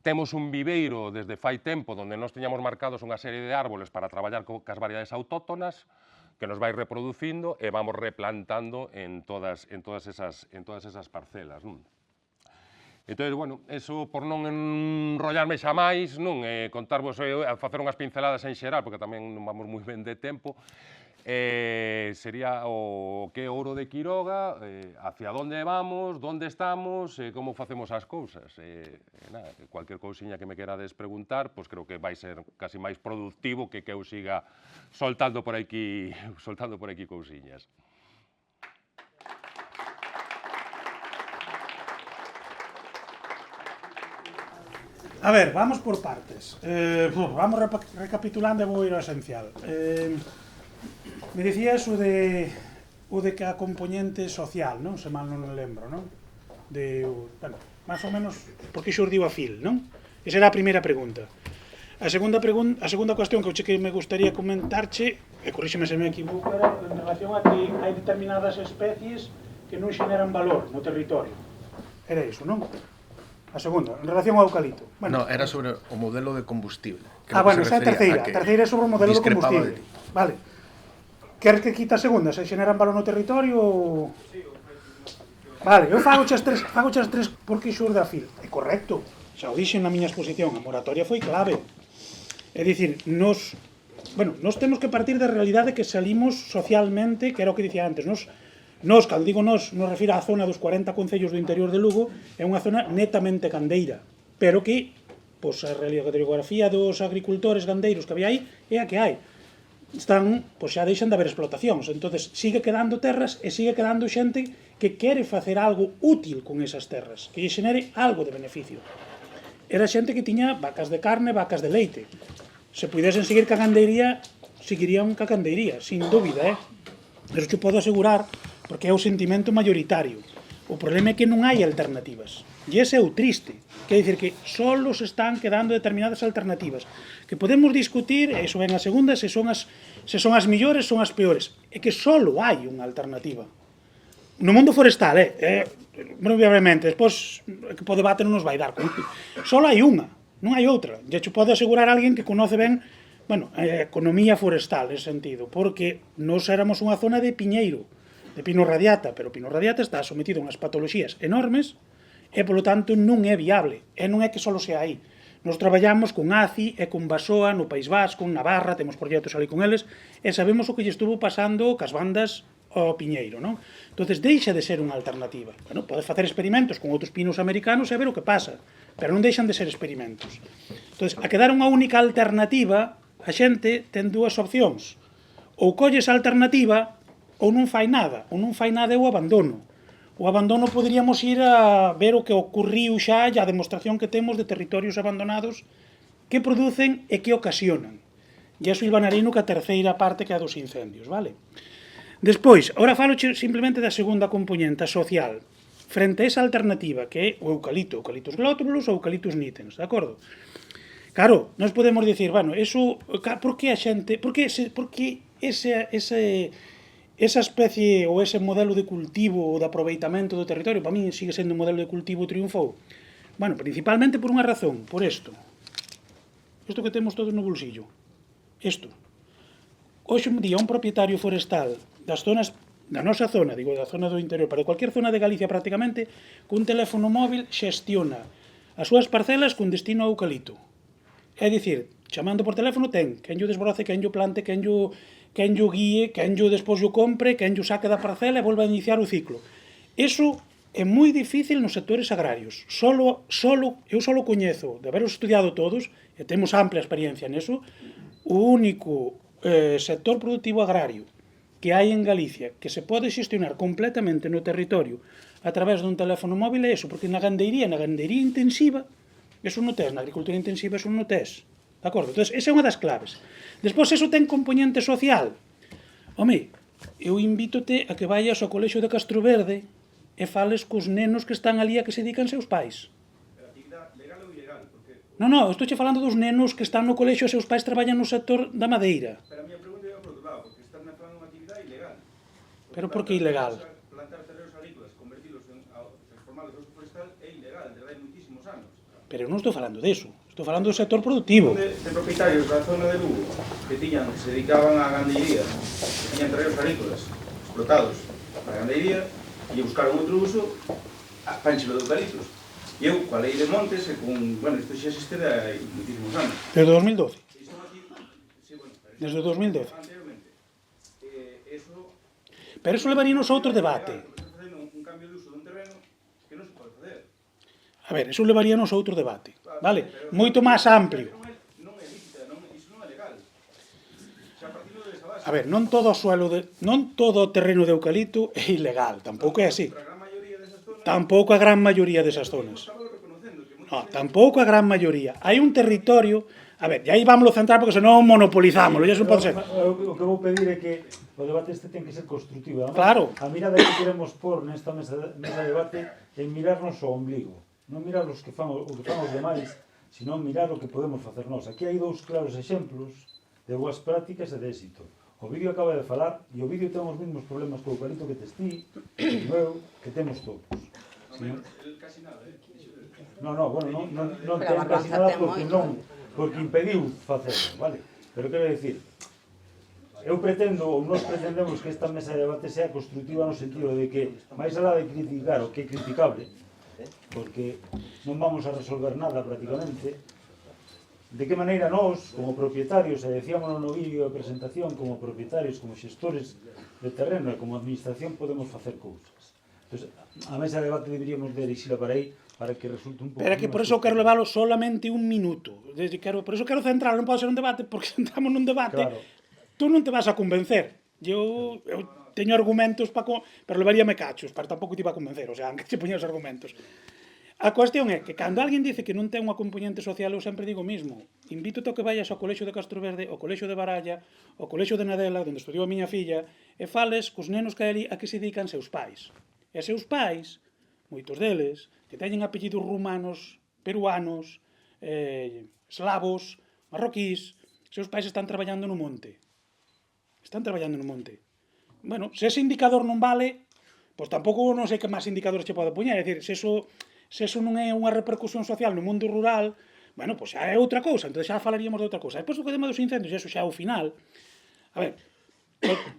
Temos un viveiro desde fai tempo onde nós tiñamos marcados unha serie de árboles para traballar cas variedades autóctonas que nos vai reproducindo e vamos replantando en todas esas parcelas, non? Entón, bueno, eso por non enrollarme xa máis, non, contarvos, facer unhas pinceladas en xeral, porque tamén non vamos moi ben de tempo, sería o que é Ouro de Quiroga, hacia onde vamos, onde estamos, como facemos as cousas. Cualquier cousiña que me querades preguntar, pois creo que vai ser casi máis productivo que eu siga soltando por aquí cousiñas. A ver, vamos por partes. Vamos recapitulando e vou ir ao esencial. Me dicías o de que a componente social, non? Se mal non o lembro, non? Bueno, máis ou menos, por que xurdiu a FIL, non? Esa era a primeira pregunta. A segunda cuestión que me gustaría comentarche, e corríxeme se me equivoco, era en relación a que hai determinadas especies que non xeneran valor no territorio. Era iso, non? A segunda, en relación ao eucalipto. Bueno, no, era sobre o modelo de combustible. Bueno, esa é a terceira. A terceira é sobre o modelo de combustible. Vale. Queres que quita a segunda? Se xeneran valor no territorio ou... Vale, eu fago as tres porque xurde a FIL. É correcto. Xa o dixen na miña exposición. A moratoria foi clave. É dicir, nos temos que partir da realidade que salimos socialmente, que era o que dicía antes, cando digo nos refiro á zona dos 40 concellos do interior de Lugo, é unha zona netamente gandeira, pero que, pois, a radiografía dos agricultores gandeiros que había aí é a que hai. Xa deixan de haber explotacións, entonces sigue quedando terras e sigue quedando xente que quere facer algo útil con esas terras, que lle xenere algo de beneficio. Era xente que tiña vacas de carne, vacas de leite. Se puidesen seguir ca gandeiría, seguirían ca gandeiría, sin dúbida, Pero te podo asegurar, porque é o sentimento mayoritario. O problema é que non hai alternativas. E ese é o triste. Quer dizer que só se están quedando determinadas alternativas. Que podemos discutir, e iso ven a segunda, se son as millores, son as peores. É que só hai unha alternativa. no mundo forestal, brevemente, despois que po debate non nos vai dar. Só hai unha, non hai outra. E che pode asegurar alguén que conoce ben, bueno, a economía forestal, ese sentido, porque nos éramos unha zona de piñeiro, de pino radiata, pero o pino radiata está sometido a unhas patoloxías enormes e, polo tanto, non é viable. E non é que só sea aí. Nos traballamos con ACI e con Basoa no País Vasco, en Navarra, temos proxectos ali con eles, e sabemos o que lle estuvo pasando cas bandas ao piñeiro, non? Entonces, deixa de ser unha alternativa. Bueno, podes facer experimentos con outros pinos americanos e ver o que pasa, pero non deixan de ser experimentos. Entonces, a quedar unha única alternativa, a xente ten dúas opcións. Ou colles a alternativa ou non fai nada. Ou non fai nada é o abandono. O abandono poderíamos ir a ver o que ocurriu xa e a demostración que temos de territorios abandonados que producen e que ocasionan. E iso ilvanarei no que a terceira parte que é a dos incendios, vale? Despois, agora falo simplemente da segunda componente, social, frente a esa alternativa que é o eucalipto, Eucalyptus globulus ou Eucalyptus nitens, de acordo? Claro, nós podemos dicir, bueno, eso, por que a xente, por que esa especie ou ese modelo de cultivo ou de aproveitamento do territorio, para mí sigue sendo un modelo de cultivo triunfou? Bueno, principalmente por unha razón, por isto. Isto que temos todos no bolsillo. Isto. Hoxe en día un propietario forestal das zonas, da nosa zona, digo, da zona do interior, pero de cualquier zona de Galicia prácticamente, cun teléfono móvil xestiona as súas parcelas con destino a eucalipto. É dicir, chamando por teléfono ten quen yo desbroce, quen yo plante, quen yo guíe, quen yo despois yo compre, quen yo saque da parcela e volva a iniciar o ciclo. Iso é moi difícil nos sectores agrarios. Eu solo coñezo, de haberos estudiado todos, e temos amplia experiencia neso, o único sector productivo agrario que hai en Galicia que se pode xestionar completamente no territorio a través dun teléfono móvil é iso, porque na gandería intensiva, eso non tes, na agricultura intensiva eso non tes. De acordo? Entón, esa é unha das claves. Despois, eso ten componente social. Home, eu invítote a que vayas ao colexio de Castroverde e fales cos nenos que están ali a que se dedican seus pais. Pero actividade legal ou ilegal? Non, estou che falando dos nenos que están no colexio e seus pais traballan no sector da madeira. Pero a miña pregunta é por outro lado, porque están falando unha actividade ilegal. Pero por que ilegal? Plantar terrenos agrícolas, convertilos transformalos en uso forestal é ilegal, desde hai moitísimos anos. Pero non estou falando deso, estou falando do sector productivo. De propietarios da zona de Lugo que se dedicaban á gandeiría, que tiñan terrenos agrícolas explotados para a gandeiría e buscaron outro uso para enchelo de eucaliptos. E eu, coa lei de montes, e con, bueno, isto xa existe de moitísimos anos. Desde 2012. Desde 2012. Anteriormente. Pero eso levaríamos a outro debate. Estás facendo un cambio de uso dun terreno que non se pode facer. A ver, eso levaríamos a outro debate, vale? Moito máis amplio. Non é lícita, iso non é legal. Xa partindo de esa base. A ver, non todo o terreno de eucalipto é ilegal, tampouco é así. Tampouco a gran maioría desas zonas. No, tampouco a gran maioría. Hai un territorio, a ver, e aí vámoslo centrar porque senón monopolizámoslo, e iso pode ser. O que vou pedir é que o debate este ten que ser construtivo. Además, claro. A mirada que queremos pôr nesta mesa de debate é mirarnos o ombligo. Non mirar o que fan os demais, sino mirar o que podemos facer nós. Aquí hai dous claros exemplos de boas prácticas e de éxito. O vídeo acaba de falar, e o vídeo ten os mesmos problemas co eucalipto que tes ti, que eu, que temos todos. Casi nada, bueno, non ten casi nada porque impediu facerlo, vale? Pero quero dicir, eu pretendo, ou nós pretendemos que esta mesa de debate sea constructiva no sentido de que, máis alá de criticar o que é criticable, porque non vamos a resolver nada prácticamente, de que maneira nós, como propietarios, e decíamos no vídeo de presentación, como propietarios, como xestores de terreno e como administración podemos facer cousas. Entón, a mesa de debate deberíamos de dirixila para aí, para que resulte un pouco... Pero que por eso quero leválo solamente un minuto. Por eso quero centrar, non pode ser un debate, porque se entramos nun debate, tú non te vas a convencer. Eu teño argumentos, pero levaríame cachos, pero tampouco te iba a convencer, o sea, aunque te poña os argumentos. A cuestión é que cando alguén dice que non ten unha componente social, eu sempre digo o mismo. Invítote a que vayas ao colexio de Castroverde, ao colexio de Baralla, ao colexio de Nadela, onde estudiou a miña filla, e fales cos nenos que hai ali a que se dedican seus pais. E seus pais, moitos deles, que teñen apellidos rumanos, peruanos, eslavos, marroquís, seus pais están traballando no monte. Están traballando no monte. Bueno, se ese indicador non vale, pois tampouco non sei que máis indicadores che pode poñer, é dicir, se eso non é unha repercusión social no mundo rural, bueno, pois xa é outra cousa, entón xa falaríamos de outra cousa. Depois o que tema dos incendios, eso xa é o final. A ver,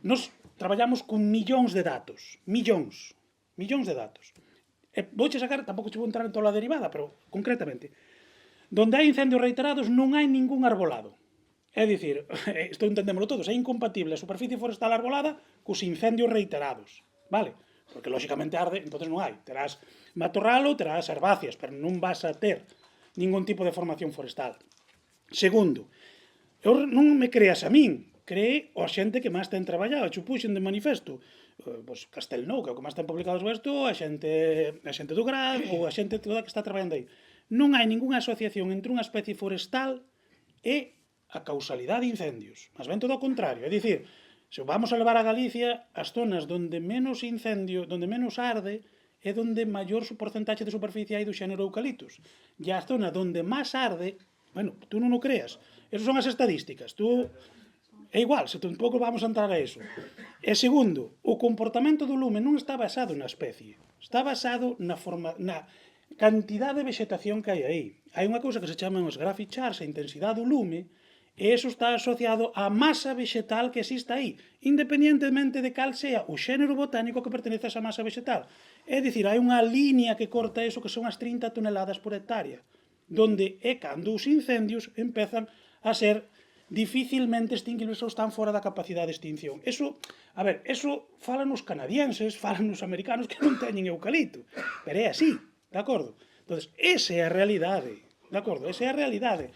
nos traballamos con millóns de datos, millóns de datos. Vouche sacar, tampouco che vou entrar en toda a derivada, pero concretamente, donde hai incendios reiterados non hai ningún arbolado. É dicir, isto entendémoslo todos, é incompatible a superficie forestal arbolada cos incendios reiterados, vale? Porque lóxicamente arde, entonces non hai. Terás matorralo, terás herbáceas, pero non vas a ter ningún tipo de formación forestal. Segundo, non me creas a min, cree a xente que máis ten traballado, e puxen de manifesto, pois Castelnou, que é o que máis ten publicado sobre isto, a xente do GRAD, ou a xente toda que está traballando aí. Non hai ningunha asociación entre unha especie forestal e a causalidade de incendios. Mas ben todo o contrario, é dicir, se vamos a levar a Galicia, as zonas donde menos incendio, donde menos arde, é donde maior porcentaxe de superficie hai do xénero eucaliptus. E a zona donde máis arde, bueno, tú non o creas, esas son as estadísticas, tú... É igual, se tampouco vamos a entrar a eso. E segundo, o comportamento do lume non está basado na especie, está basado na cantidade de vegetación que hai aí. Hai unha cousa que se chaman os graphic charts, a intensidade do lume, e eso está asociado á masa vegetal que existe aí, independentemente de cal sea o xénero botánico que pertenece a esa masa vegetal. É dicir, hai unha línea que corta eso que son as 30 toneladas por hectárea, donde é cando os incendios empezan a ser dificilmente extinguibles ou están fora da capacidade de extinción. Eso, a ver, eso falan os canadienses, falan os americanos que non teñen eucalipto, pero é así, de acordo? Entón, esa é a realidade, de acordo? Esa é a realidade.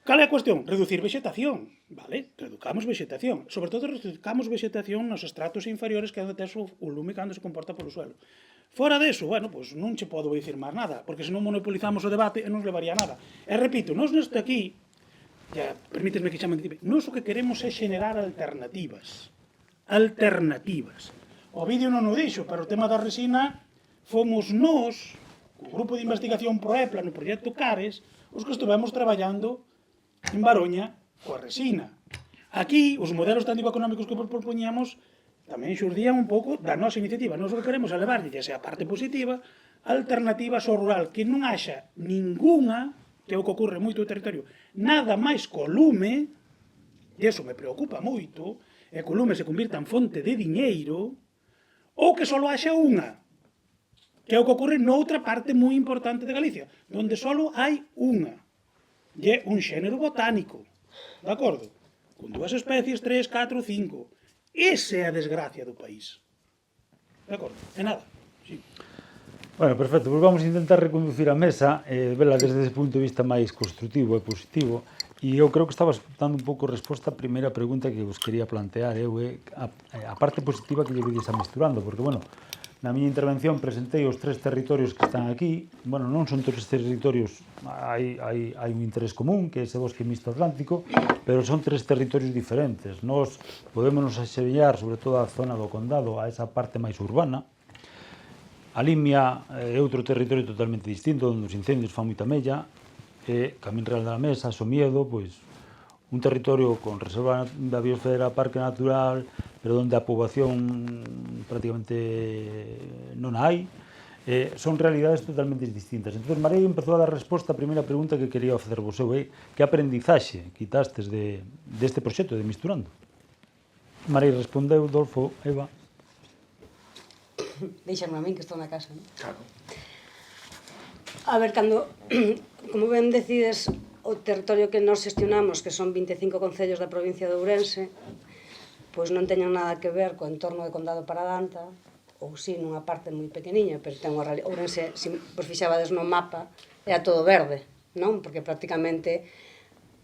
Cal é a cuestión? Reducir vegetación, vale? Reducamos vegetación. Sobre todo, reducamos vegetación nos estratos inferiores que é onde tes o lume cando se comporta polo suelo. Fora deso, bueno, pois non che podo dicir máis nada, porque senón monopolizamos o debate e non levaría nada. E repito, nós neste aquí, ya, permítesme que chame de nós o que queremos é xenerar alternativas. Alternativas. O vídeo non o dixo, pero o tema da resina fomos nós, o grupo de investigación ProEPLA no proxecto CARES, os que estivemos traballando en Baroña coa resina. Aquí, os modelos técnico-económicos que propoñíamos tamén xurdían un pouco da nosa iniciativa. Nós o que queremos é levarlle, xa sea a parte positiva, alternativas ao rural, que non haxa ninguna, que é o que ocorre moito no territorio, nada máis co lume, e iso me preocupa moito, e que o lume se convirta en fonte de diñeiro, ou que só haxa unha, que é o que ocorre noutra parte moi importante de Galicia, onde só hai unha, e é un xénero botánico, de acordo? Con 2 especies, 3, 4, 5. Esa é a desgracia do país. De acordo? E nada. Sí. Bueno, perfecto, pois vamos a intentar reconducir a mesa e vela desde ese punto de vista máis constructivo e positivo, e eu creo que estabas dando un pouco resposta á primeira pregunta que vos quería plantear eu, a parte positiva que lle vedes a mesturando, porque, bueno, na miña intervención presentei os 3 territorios que están aquí, bueno, non son todos os territorios, hai un interés común, que é ese bosque mixto atlántico, pero son 3 territorios diferentes. Nós podémonos asemellar, sobre todo a zona do condado, a esa parte máis urbana. A Limia é outro territorio totalmente distinto, onde os incendios fan moita mella, e Camín Real da Mesa, Somiedo, pois, un territorio con reserva da biosfera, parque natural, pero onde a poboación prácticamente non hai, son realidades totalmente distintas. Entón, Marei empezou a dar resposta á primeira pregunta que quería facer vos eu, que aprendizaxe quitastes deste proxecto de Misturando? Marei respondeu, Dolfo, Eva... Deixame a min que estou na casa, non? Claro. A ver, cando, como ben decides, o territorio que nos xestionamos, que son 25 concellos da provincia de Ourense, pois non teñen nada que ver co entorno de Condado Paradanta, ou si, nunha parte moi pequeniña, pero ten unha realidade. Ourense, se vos fixabades no mapa, era todo verde, non? Porque prácticamente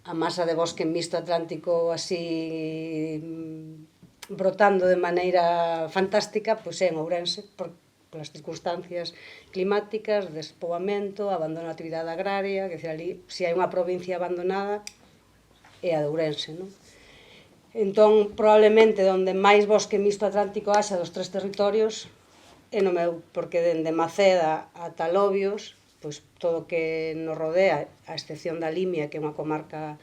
a masa de bosque mixto atlántico así brotando de maneira fantástica, pois é en Ourense, polas circunstancias climáticas, despoboamento, abandono da actividade agraria, que decir, ali, se hai unha provincia abandonada, é a de Ourense, non? Entón, probablemente, onde máis bosque mixto atlántico haxa dos 3 territorios, é no meu, porque dende Maceda ata Lobios, pois todo o que nos rodea, a excepción da Limia, que é unha comarca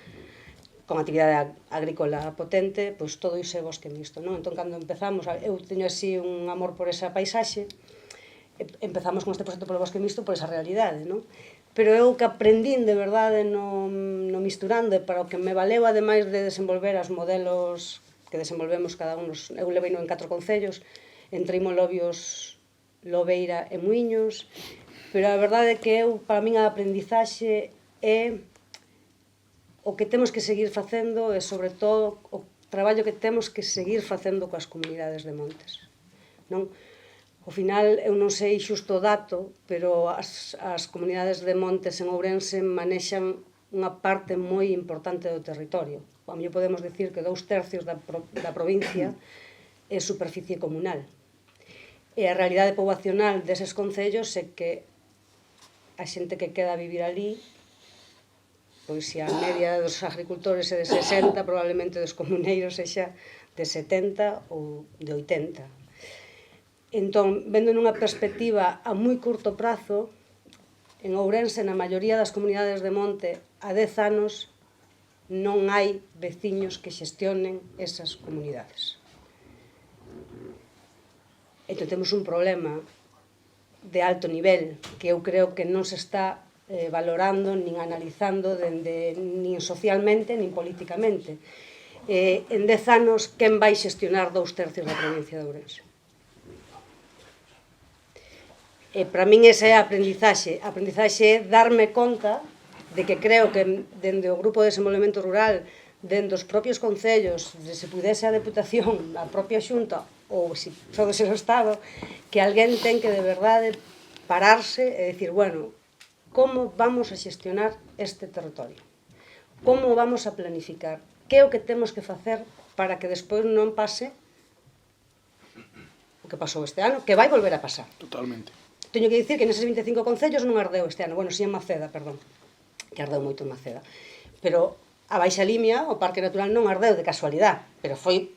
con actividade agrícola potente, pois todo iso é bosque mixto, non? Entón, cando empezamos, eu teño así un amor por esa paisaxe, empezamos con este proxecto polo bosque mixto por esa realidade, non? Pero eu que aprendín de verdade no misturando, para o que me valeu, ademais de desenvolver os modelos que desenvolvemos cada un, eu levei en 4 concellos, entre Imolobios, Lobeira e Muiños, pero a verdade é que para min a aprendizaxe é o que temos que seguir facendo e, sobre todo, o traballo que temos que seguir facendo coas comunidades de montes. Non? Ao final, eu non sei xusto o dato, pero as comunidades de montes en Ourense manexan unha parte moi importante do territorio. A mellor podemos dicir que 2/3 da provincia é superficie comunal. E a realidade poboacional deses concellos é que a xente que queda a vivir ali, pois se a media dos agricultores é de 60, probablemente dos comuneiros sexa de 70 ou de 80. Entón, vendo nunha perspectiva a moi curto prazo, en Ourense, na maioría das comunidades de monte, a 10 anos non hai veciños que xestionen esas comunidades. Entón, temos un problema de alto nivel que eu creo que non se está valorando nin analizando nin socialmente nin políticamente. En 10 anos, quen vai xestionar 2/3 da provincia de Ourense? Para min esa é a aprendizaxe. A aprendizaxe é darme conta de que creo que dende o Grupo de Desenvolvemento Rural, dende os propios concellos, se pudese a Deputación, a propia Xunta, ou se pode ser o Estado, que alguén ten que de verdade pararse e dicir, bueno, como vamos a xestionar este territorio? Como vamos a planificar? Que é o que temos que facer para que despois non pase o que pasou este ano, que vai volver a pasar? Totalmente. Teño que dicir que neses 25 concellos non ardeu este ano, bueno, si en Maceda, perdón, que ardeu moito en Maceda, pero a Baixa Limia, o Parque Natural, non ardeu de casualidade, pero foi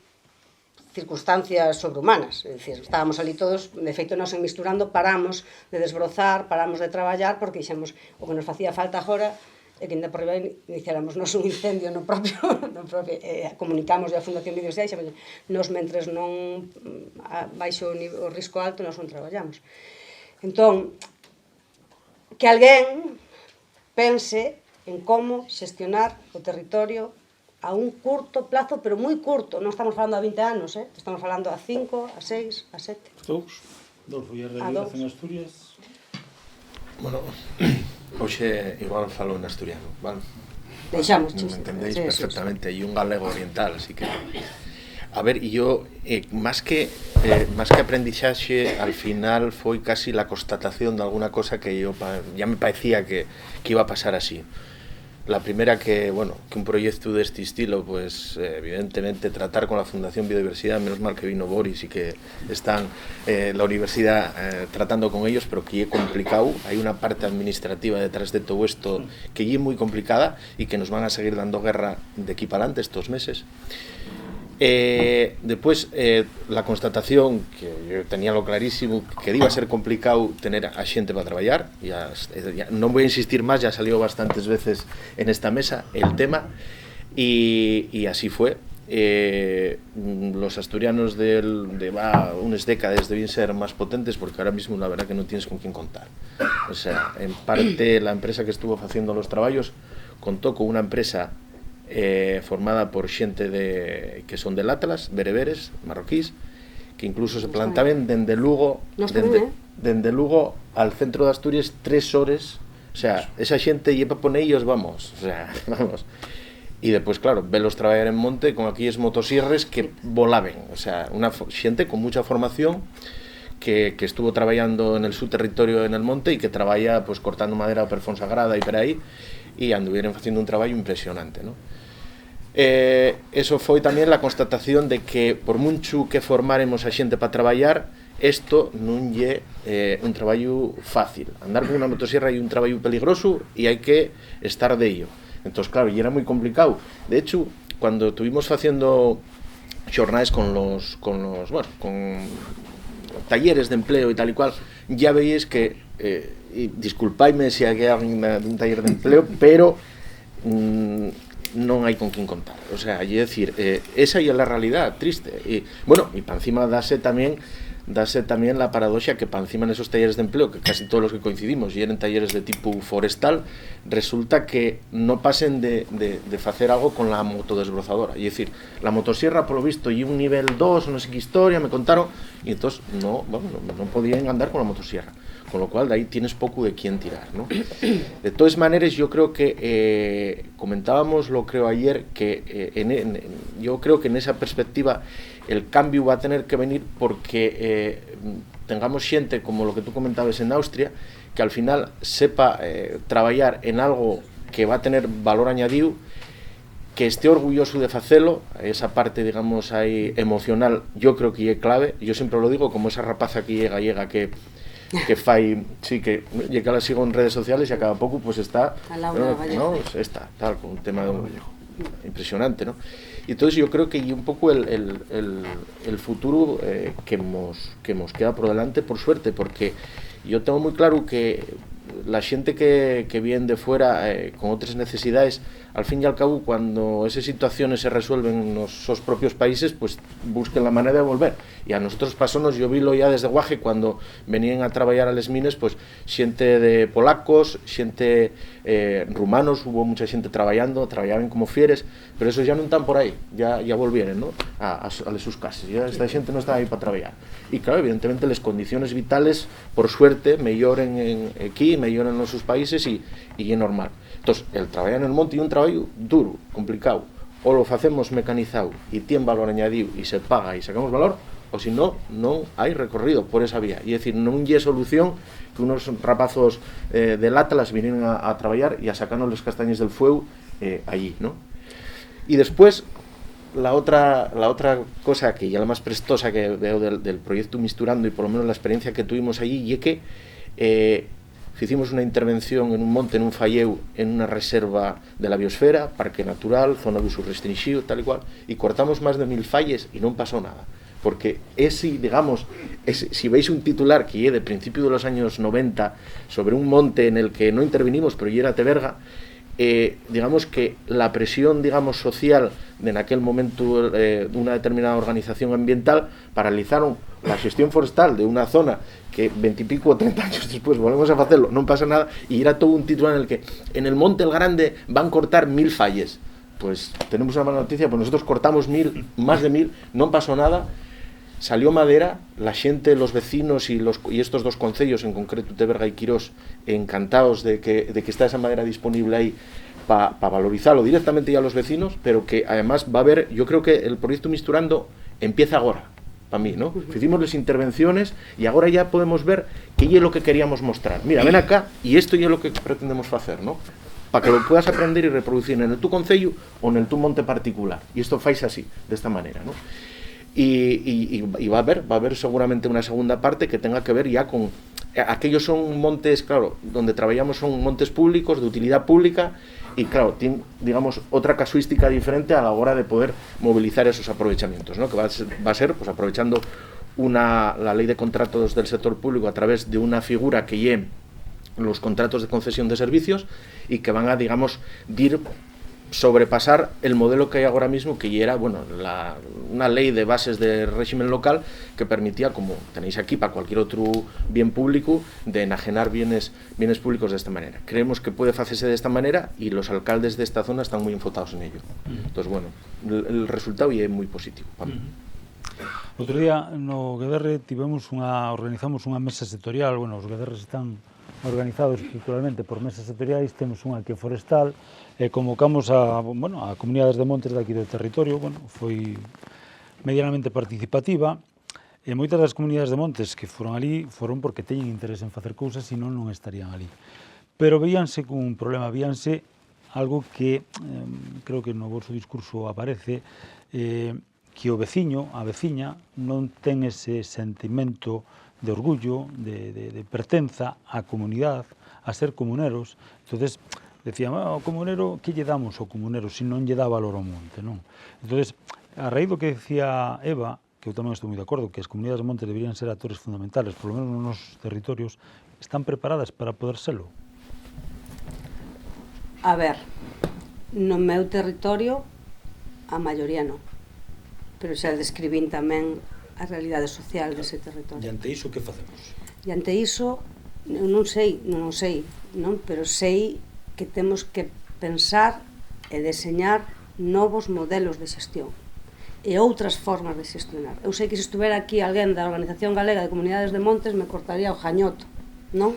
circunstancias sobrehumanas, é dicir, estábamos ali todos, de feito nos en misturando paramos de desbrozar, paramos de traballar, porque dixemos, o que nos facía falta agora é que ainda por riba iniciáramos nos un incendio no propio comunicamos a Fundación Vídeos de Aixa, nos mentres non baixo o risco alto, nos non traballamos. Entón, que alguén pense en como xestionar o territorio a un curto plazo, pero moi curto. Non estamos falando a 20 anos, estamos falando a 5, a 6, a 7. Dolfo, e a realidade en Asturias? Bueno, hoxe igual falo en asturiano, vale? Deixamos, me entendéis perfectamente, e un galego oriental, así que... A ver, y yo, más que aprendizaje, al final foi casi la constatación de alguna cosa que yo ya me parecía que iba a pasar así. La primera que un proyecto de este estilo, pues evidentemente tratar con la Fundación Biodiversidad, menos mal que vino Boris y que están la universidad tratando con ellos, pero que es complicado, hay una parte administrativa detrás de todo esto que es muy complicada y que nos van a seguir dando guerra de aquí para adelante estos meses. Después, la constatación, que yo tenía lo clarísimo, que iba a ser complicado tener a xente para traballar, ya no voy a insistir más, ya salió bastantes veces en esta mesa el tema, y así fue. Los asturianos de unas décadas deben ser más potentes, porque ahora mismo la verdad que no tienes con quién contar. O sea, en parte la empresa que estuvo haciendo los trabajos contó con una empresa formada por xente que son del Atlas, bereberes, marroquíes, que incluso se plantaban dende Lugo al centro de Asturias 3 horas, o sea, esa xente lle para ponellos, vamos, o sea, vamos. Y después, claro, velos traballar en monte con aquellos motosierres que volaven, o sea, una xente con mucha formación que estuvo trabajando en el su territorio en el monte y que traballa pues cortando madera per Fonsagrada y por ahí, y anduvieron haciendo un trabajo impresionante, ¿no? Eso foi tamén la constatación de que por mucho que formáremos a xente para traballar, isto non é un traballo fácil. Andar con unha motosierra é un traballo peligroso e hai que estar de ello. Entón, claro, e era moi complicado. De hecho, cuando estuvimos facendo xornais con talleres de empleo e tal e cual, ya veis que, disculpaime se hai alguén dun taller de empleo, pero non hai con quen contar. O sea, é dicir, esa é a realidad triste. E, bueno, e para encima dáse tamén la paradoxa que para encima nesos talleres de empleo, que casi todos los que coincidimos y eran talleres de tipo forestal, resulta que no pasen de facer algo con la motodesbrozadora. Es decir, la motosierra, por lo visto, y un nivel 2, no sé qué historia, me contaron, y entonces no podían andar con la motosierra. Con lo cual, de ahí tienes poco de quién tirar, ¿no? De todas maneras, yo creo que, comentábamos, lo creo ayer, que yo creo que en esa perspectiva el cambio va a tener que venir porque tengamos xente, como lo que tú comentabas en Austria, que al final sepa traballar en algo que va a tener valor añadido, que esté orgulloso de facelo, esa parte, digamos, ahí emocional, yo creo que é clave. Yo siempre lo digo, como esa rapaza que llega que fai, sí, que la sigo en redes sociales y a cada poco pues está, ¿no? Está tal, con un tema impresionante, ¿no? Y entonces yo creo que hay un poco el futuro que nos queda por delante, por suerte, porque yo tengo muy claro que la xente que viene de fuera con otras necesidades, al fin y al cabo, cuando esas situaciones se resuelven en los propios países, pues busquen la manera de volver. Y a nosotros pasónos, yo vilo ya desde Guaje, cuando venían a trabajar a les mines, pues xente de polacos, xente rumanos, hubo mucha xente trabajaban como fieres, pero esos ya no están por ahí, ya volvieron, ¿no? a sus casas, ya esta xente no está ahí para trabajar. Y claro, evidentemente las condiciones vitales, por suerte, mejoren aquí, mejoren en sus países y es normal. Entonces, el trabajar en el monte é un traballo duro, complicado. O lo facemos mecanizado e tiene valor añadido e se paga e sacamos valor, o si no, non hai recorrido por esa vía. É dicir, non lle solución que unos rapazos del Atlas vienen a traballar e a sacarnos los castañes del fuego allí, ¿no? Y después, la otra cosa que ya la más prestosa que veo del proyecto Misturando, y por lo menos la experiencia que tuvimos allí, y es que hicimos una intervención en un monte, en un falleu, en una reserva de la biosfera, parque natural, zona de uso restringido, tal y cual, y cortamos más de 1000 falles y no pasó nada. Porque digamos, si veis un titular que es de principio de los años 90 sobre un monte en el que no intervinimos, pero ya era Teberga, digamos que la presión, digamos, social de en aquel momento de una determinada organización ambiental paralizaron la gestión forestal de una zona que 20 y pico o 30 años después volvemos a hacerlo, no pasa nada, y era todo un titular en el que en el Monte el Grande van a cortar 1000 falles. Pues tenemos una mala noticia, pues nosotros cortamos 1000, más de 1000, no pasó nada, salió madera, la xente, los vecinos y estos dos concellos, en concreto Teberga y Quirós, encantados de que está esa madera disponible ahí para valorizarlo directamente ya a los vecinos, pero que además va a haber, yo creo que el proyecto Misturando empieza ahora, para mí, ¿no? Hicimos las intervenciones y ahora ya podemos ver qué es lo que queríamos mostrar. Mira, ven acá y esto ya es lo que pretendemos hacer, ¿no? Para que lo puedas aprender y reproducir en el tu concello o en el tu monte particular. Y esto fais así, de esta manera, ¿no? Y va a haber seguramente una segunda parte que tenga que ver ya con aquellos son montes, claro, donde trabajamos son montes públicos, de utilidad pública, y claro, tiene, digamos, otra casuística diferente a la hora de poder movilizar esos aprovechamientos, ¿no? Que va a ser pues aprovechando la ley de contratos del sector público a través de una figura que lleve los contratos de concesión de servicios y que van a, digamos, sobrepasar el modelo que hay ahora mismo, que ya era, bueno, una ley de bases de régimen local que permitía, como tenéis aquí para cualquier otro bien público, de enajenar bienes públicos de esta manera. Creemos que puede hacerse de esta manera y los alcaldes de esta zona están muy enfocados en ello. Entonces, bueno, el resultado ya es muy positivo para mí. Outro día no GDR organizamos unha mesa sectorial. Bueno, os GDRs están organizados estructuralmente por mesas sectoriais, temos unha que é forestal, e convocamos a comunidades de montes daqui do territorio. Bueno, foi medianamente participativa, e moitas das comunidades de montes que foron ali foron porque teñen interés en facer cousas, senón non estarían ali. Pero veíanse cun problema, veíanse algo que creo que no vosso discurso aparece, que o veciño, a veciña, non ten ese sentimento de orgullo, de pertenza á comunidade, a ser comuneros. Entonces, decían, o comunero, que lle damos ao comunero se non lle dá valor ao monte, non? Entonces, a raíz do que decía Eva, que eu tamén estou moi de acordo, que as comunidades de monte deberían ser actores fundamentales, por lo menos nos nosos territorios, están preparadas para poder serlo? A ver, No meu territorio, a maioría non. Pero xa describín tamén a realidade social dese territorio. E ante iso, que facemos? E ante iso, eu non sei, non? Pero sei que temos que pensar e deseñar novos modelos de xestión e outras formas de xestionar. Eu sei que se estuvera aquí alguén da Organización Galega de Comunidades de Montes me cortaría o jañoto, non?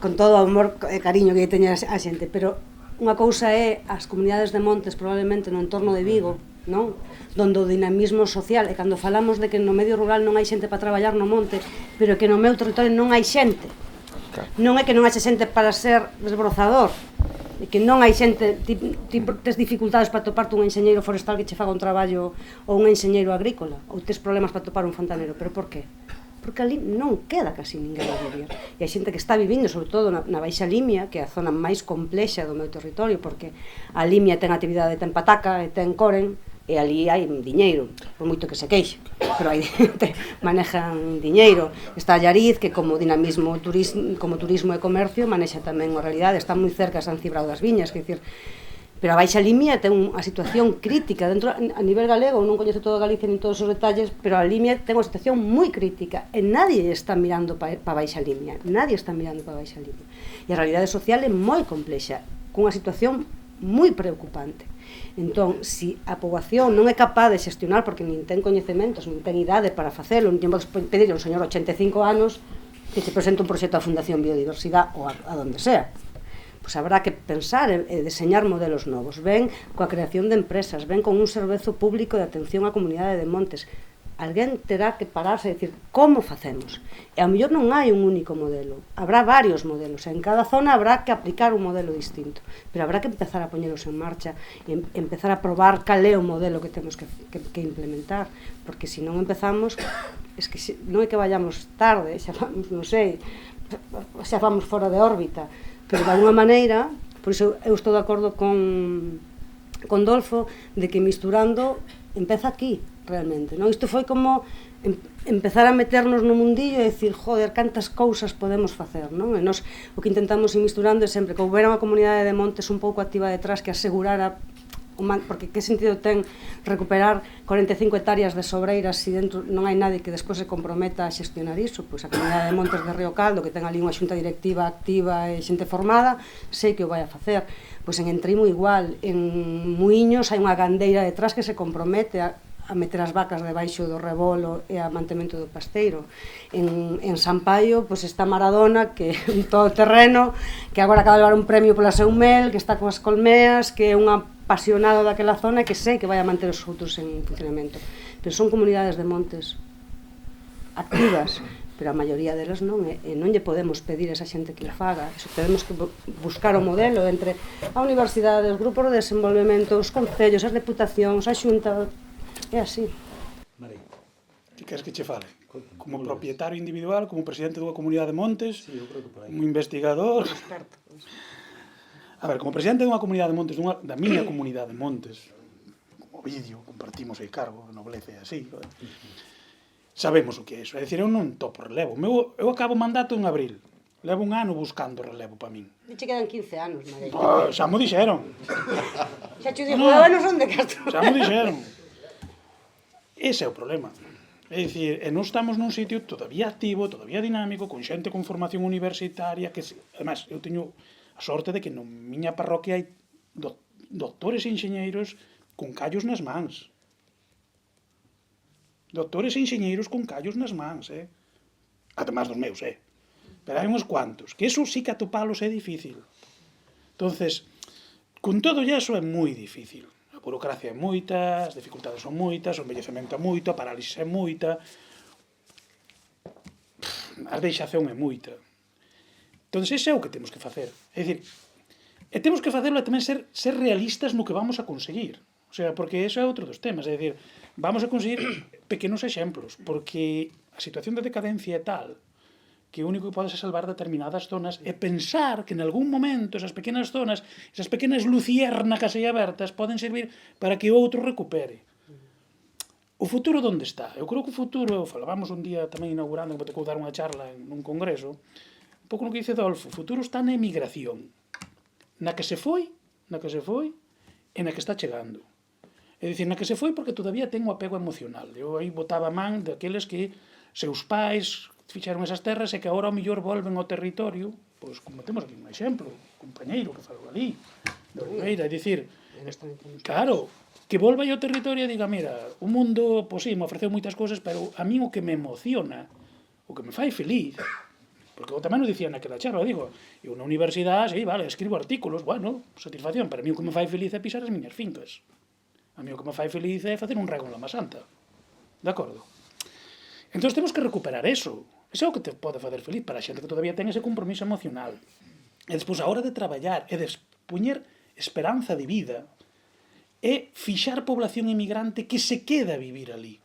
Con todo o amor e cariño que teña a xente, pero unha cousa é as comunidades de montes probablemente no entorno de Vigo, non? Donde o dinamismo social, e cando falamos de que no medio rural non hai xente para traballar no monte, pero que no meu territorio non hai xente. Non é que non haxe xente para ser desbrozador, é que non hai xente, ti tes dificultades para toparte un enxeñeiro forestal que che faga un traballo, ou un enxeñeiro agrícola, ou tes problemas para topar un fontanero, pero por qué? Porque ali non queda casi ninguén a vivir. E hai xente que está vivindo, sobre todo na Baixa Limia, que é a zona máis complexa do meu territorio, porque a Limia ten actividade, ten pataca e ten coren, e ali hai diñeiro, por moito que se queixe, pero aí manejan diñeiro. Está Allariz, que como dinamismo, como turismo e comercio, manexa tamén a realidade, está moi cerca de San Cibrao das Viñas, que dicir, pero a Baixa Limia ten unha situación crítica dentro a nivel galego, non coñezo toda Galicia nin todos os detalles, pero a Limia ten unha situación moi crítica e nadie está mirando para Baixa Limia, nadie está mirando para Baixa Limia. E a realidade social é moi complexa, cunha situación moi preocupante. Entón, se a poboación non é capaz de xestionar porque nin ten coñecementos, nin ten idade para facelo, nin podes pedir a un señor 85 anos que se presente un proxecto da Fundación Biodiversidade ou a donde sea, pois habrá que pensar e deseñar modelos novos. Ven coa creación de empresas, ven con un servizo público de atención á comunidade de montes. Alguén terá que pararse e dicir como facemos. E ao mellor non hai un único modelo, habrá varios modelos, en cada zona habrá que aplicar un modelo distinto, pero habrá que empezar a poñelos en marcha e empezar a probar cal é o modelo que temos que implementar, porque se non empezamos, es que non é que vayamos tarde, xa vamos, non sei, xa vamos fora de órbita, pero de alguna maneira, por iso eu estou de acordo con Dolfo, de que misturando empeza aquí, realmente, non? Isto foi como empezar a meternos no mundillo e dicir, joder, cantas cousas podemos facer, non? E nos o que intentamos ir misturando é sempre que houbera unha comunidade de montes un pouco activa detrás que asegurara, porque que sentido ten recuperar 45 hectáreas de sobreiras se dentro non hai nadie que despois se comprometa a xestionar iso? Pois a comunidade de montes de Río Caldo, que ten ali unha xunta directiva activa e xente formada, sei que o vai a facer. Pois en Entrimo igual, en Muiños hai unha gandeira detrás que se compromete a meter as vacas debaixo do rebolo e a mantemento do pasteiro. En Sampaio, pois está Maradona, que é un todoterreno, que agora acaba de levar un premio pola seu mel, que está coas colmeas, que é un apasionado daquela zona e que sei que vai a manter os outros en funcionamento. Pero son comunidades de montes activas, pero a maioría delas non, e non lle podemos pedir a esa xente que o faga. Temos que buscar o modelo entre a universidade, os grupos de desenvolvemento, os concellos, as deputacións, a xunta. É así. María, que queres que che fale? Como propietario individual, como presidente dunha comunidade de montes, como investigador. A ver, como presidente dunha comunidade de montes, da miña comunidade de montes, como vídeo, compartimos aí cargo, nobleza e así, sabemos o que é iso. É dicir, eu non topo relevo. Eu acabo o mandato en abril. Levo un ano buscando relevo para min. Diche quedan 15 anos, María. Xa mo dixeron. Xa te dixo, non son de Castro. Xa mo dixeron. Ese é o problema. É dicir, e non estamos nun sitio todavía activo, todavía dinámico, con xente con formación universitaria, que, además, eu teño a sorte de que na miña parroquia hai doctores e enxeñeiros con callos nas mans. Doctores e enxeñeiros con callos nas mans, además dos meus, pero hai uns cuantos, que eso sí que atopalos é difícil. Entonces, con todo iso é moi difícil. A burocracia é moita, as dificultades son moitas, o envellecemento é moito, a parálisis é moita, a deixación é moita. Entón, ese é o que temos que facer. É dicir, e temos que facelo e tamén ser realistas no que vamos a conseguir. O sea, porque eso é outro dos temas. É dicir, vamos a conseguir pequenos exemplos, porque a situación de decadencia é tal que o único que pode salvar determinadas zonas é pensar que en algún momento esas pequenas zonas, esas pequenas luciérnagas aí abertas poden servir para que o outro recupere. O futuro onde está? Eu creo que o futuro, falábamos un día tamén inaugurando, que me tocou dar unha charla nun congreso, un pouco no que dice Dolfo, o futuro está na emigración, na que se foi na que se foi e na que está chegando. É dicir, na que se foi porque todavía ten o apego emocional. Eu aí botaba man daqueles que seus pais fixeron esas terras e que agora ao mellor volven ao territorio, pois como temos aquí un exemplo, un compañeiro que falou ali, de Ribeira, é dicir, claro, que volva ao territorio e diga, mira, o mundo, pois sí, me ofreceu moitas cousas, pero a mí o que me emociona, o que me fai feliz, porque eu tamén o dicía naquela charla, digo, eu na universidade, sí, vale, escribo artículos, bueno, satisfacción, pero a mí o que me fai feliz é pisar as miñas fincas. A mí o que me fai feliz é facer un rego en Lama Santa. De acordo? Entón temos que recuperar eso. Eso é o que te pode facer feliz para a xente que todavía ten ese compromiso emocional. E despois, a hora de traballar e de poñer esperanza de vida, é fixar población emigrante que se queda a vivir ali.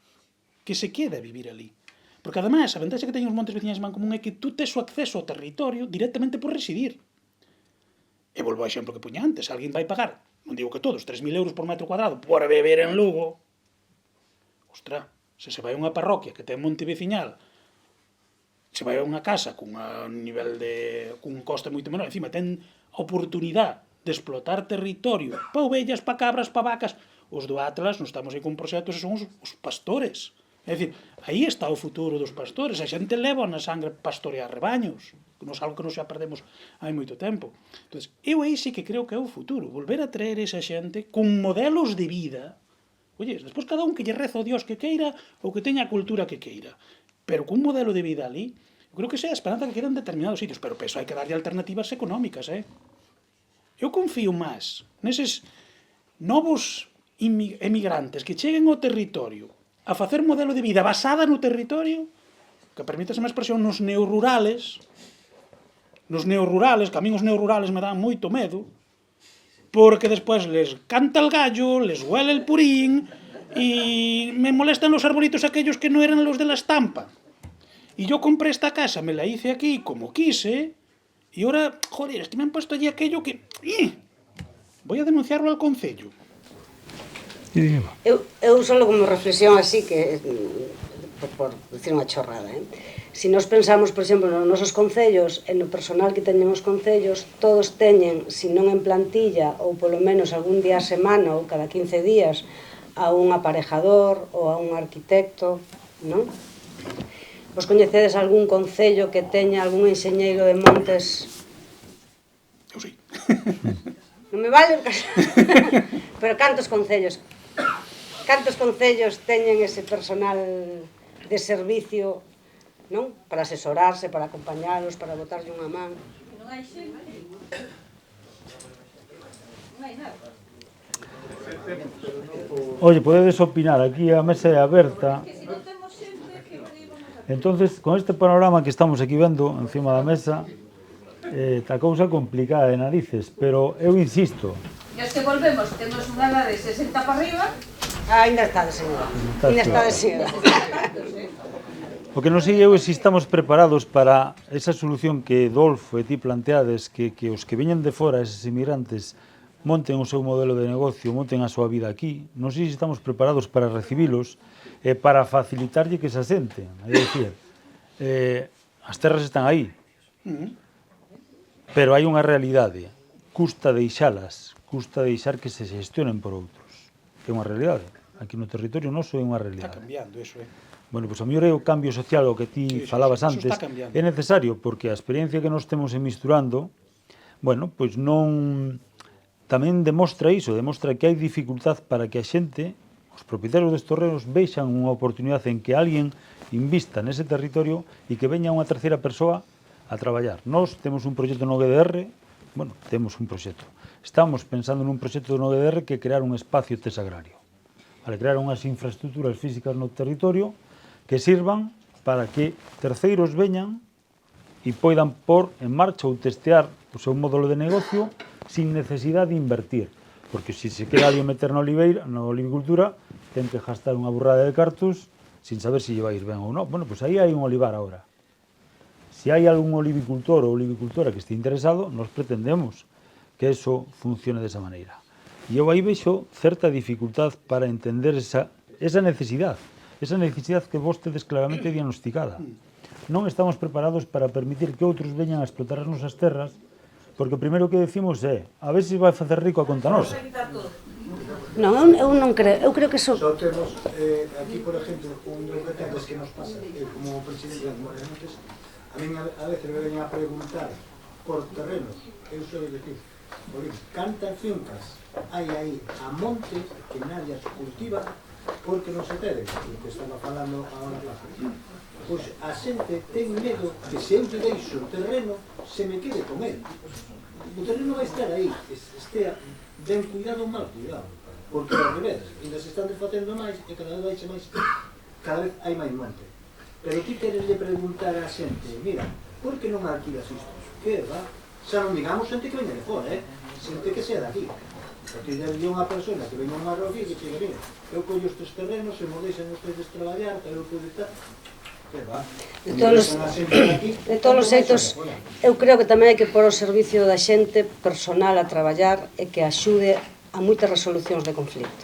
Que se queda a vivir ali. Porque, además, a ventaxa que teñen os montes veciñais de Mancomún é que tú tes o acceso ao territorio directamente por residir. E volvo ao exemplo que puña antes. Alguén vai pagar, non digo que todos, 3.000 euros por metro cuadrado por beber en Lugo. Ostra, se vai a unha parroquia que ten monte veciñal, se vai a unha casa cun coste moito menor, encima ten a oportunidade de explotar territorio para ovellas, para cabras, para vacas. Os do Atlas, non estamos aí con proxectos, son os pastores. É dicir, aí está o futuro dos pastores. A xente leva na sangre pastorear rebaños, que non é algo que non xa perdemos hai moito tempo. Entón, eu aí sí que creo que é o futuro, volver a traer esa xente con modelos de vida. Oye, despois cada un que lle reza o Dios que queira ou que teña a cultura que queira, pero con un modelo de vida ali, eu creo que esa é a esperanza que queda en determinados sitios, pero peso hai que darlle alternativas económicas, Eu confío máis neses novos emigrantes que cheguen ao territorio a facer modelo de vida basada no territorio, que permítase má expresión, nos neorurales, que a min os neorurales me dan moito medo, porque despois les canta el gallo, les huele el purín, y me molestan los arbolitos aquellos que no eran los de la estampa. Y yo compré esta casa, me la hice aquí como quise, y ahora, joder, es que me han puesto allí aquello que... Voy a denunciarlo al concello. Eu solo como reflexión así que por decir unha chorrada, Se nos pensamos, por exemplo, nos nosos concellos e no personal que teñen os concellos, todos teñen, se non en plantilla ou polo menos algún día a semana ou cada 15 días a un aparejador ou a un arquitecto, non? Vos coñecedes algún concello que teña algún enxeñeiro de montes? Eu sei. Non me vale? Pero cantos concellos teñen ese personal de servicio, non? Para asesorarse, para acompañalos, para botarlle unha man. Non hai xente. Non hai nada. Oye, podedes opinar, aquí a mesa é aberta. Entonces, con este panorama que estamos aquí vendo encima da mesa, a cousa complicada de narices, pero eu insisto. E os que volvemos, temos unha edad de 60 para arriba. Ainda está de señora. Ainda está de señora. O que non sei eu é se estamos preparados para esa solución que Dolfo e ti planteades, que os que veñen de fora, eses inmigrantes, monten o seu modelo de negocio, monten a súa vida aquí. Non sei se estamos preparados para recibilos e para facilitarlle que se asenten. É dicir, as terras están aí, pero hai unha realidade. Custa deixalas, custa deixar que se gestionen por outros. É unha realidade. Aquí no territorio noso é unha realidade. Está cambiando, eso, Bueno, pois a mellor é o cambio social o que ti falabas antes. É necesario, porque a experiencia que nos temos misturando, bueno, pois non... Tamén demostra iso, demostra que hai dificultad para que a xente, os propietarios dos terrenos, vexan unha oportunidade en que alguén invista nese territorio e que veña unha terceira persoa a traballar. Nós temos un proxecto no GDR, bueno, temos un proxecto. Estamos pensando nun proxecto no GDR que crear un espacio tesagrario. Vale, crear unhas infraestructuras físicas no territorio que sirvan para que terceiros veñan e poidan pôr en marcha ou testear o seu módulo de negocio sin necesidade de invertir. Porque se se queda alguén meter na olivicultura, ten que gastar unha burrada de cartos sin saber se lle vai ir ben ou non. Bueno, pois aí hai un olivar agora. Se hai algún olivicultor ou olivicultora que este interesado, nos pretendemos que eso funcione desa maneira. E eu aí vexo certa dificultad para entender esa necesidade que vos tedes claramente diagnosticada. Non estamos preparados para permitir que outros veñan a explotar as nosas terras Porque o primeiro que decimos é, a ver se vai facer rico a conta nosa. Non, eu non creo, eu creo que eso... Só temos, aquí, por exemplo, un dos detalles que nos pasa, como presidente de Morgantes, a mí a veces me ven a preguntar por terrenos, eu sou decir, cantas fincas hai aí a monte que nadie as cultiva porque non se teden, o que estaba falando agora lá. Pois a xente ten medo que se eu te deixo o terreno se me quede con ele. O terreno vai estar aí, estea ben cuidado ou mal cuidado, porque ao revés, ainda se están desfacendo máis e cada vez vai máis, cada vez hai máis monte. Pero ti queres preguntar a xente, mira, por que non alquilas isto? Que va? Xa non digamos xente que veña de fora, xente que sea daqui. Porque lle unha persona que veña a Marroquí que diga, mira, eu collo estes terrenos e mo deixan ustedes traballar, que eu podo estar. De todos os xeitos, eu creo que tamén hai que pôr o servicio da xente personal a traballar e que axude a moitas resolucións de conflito.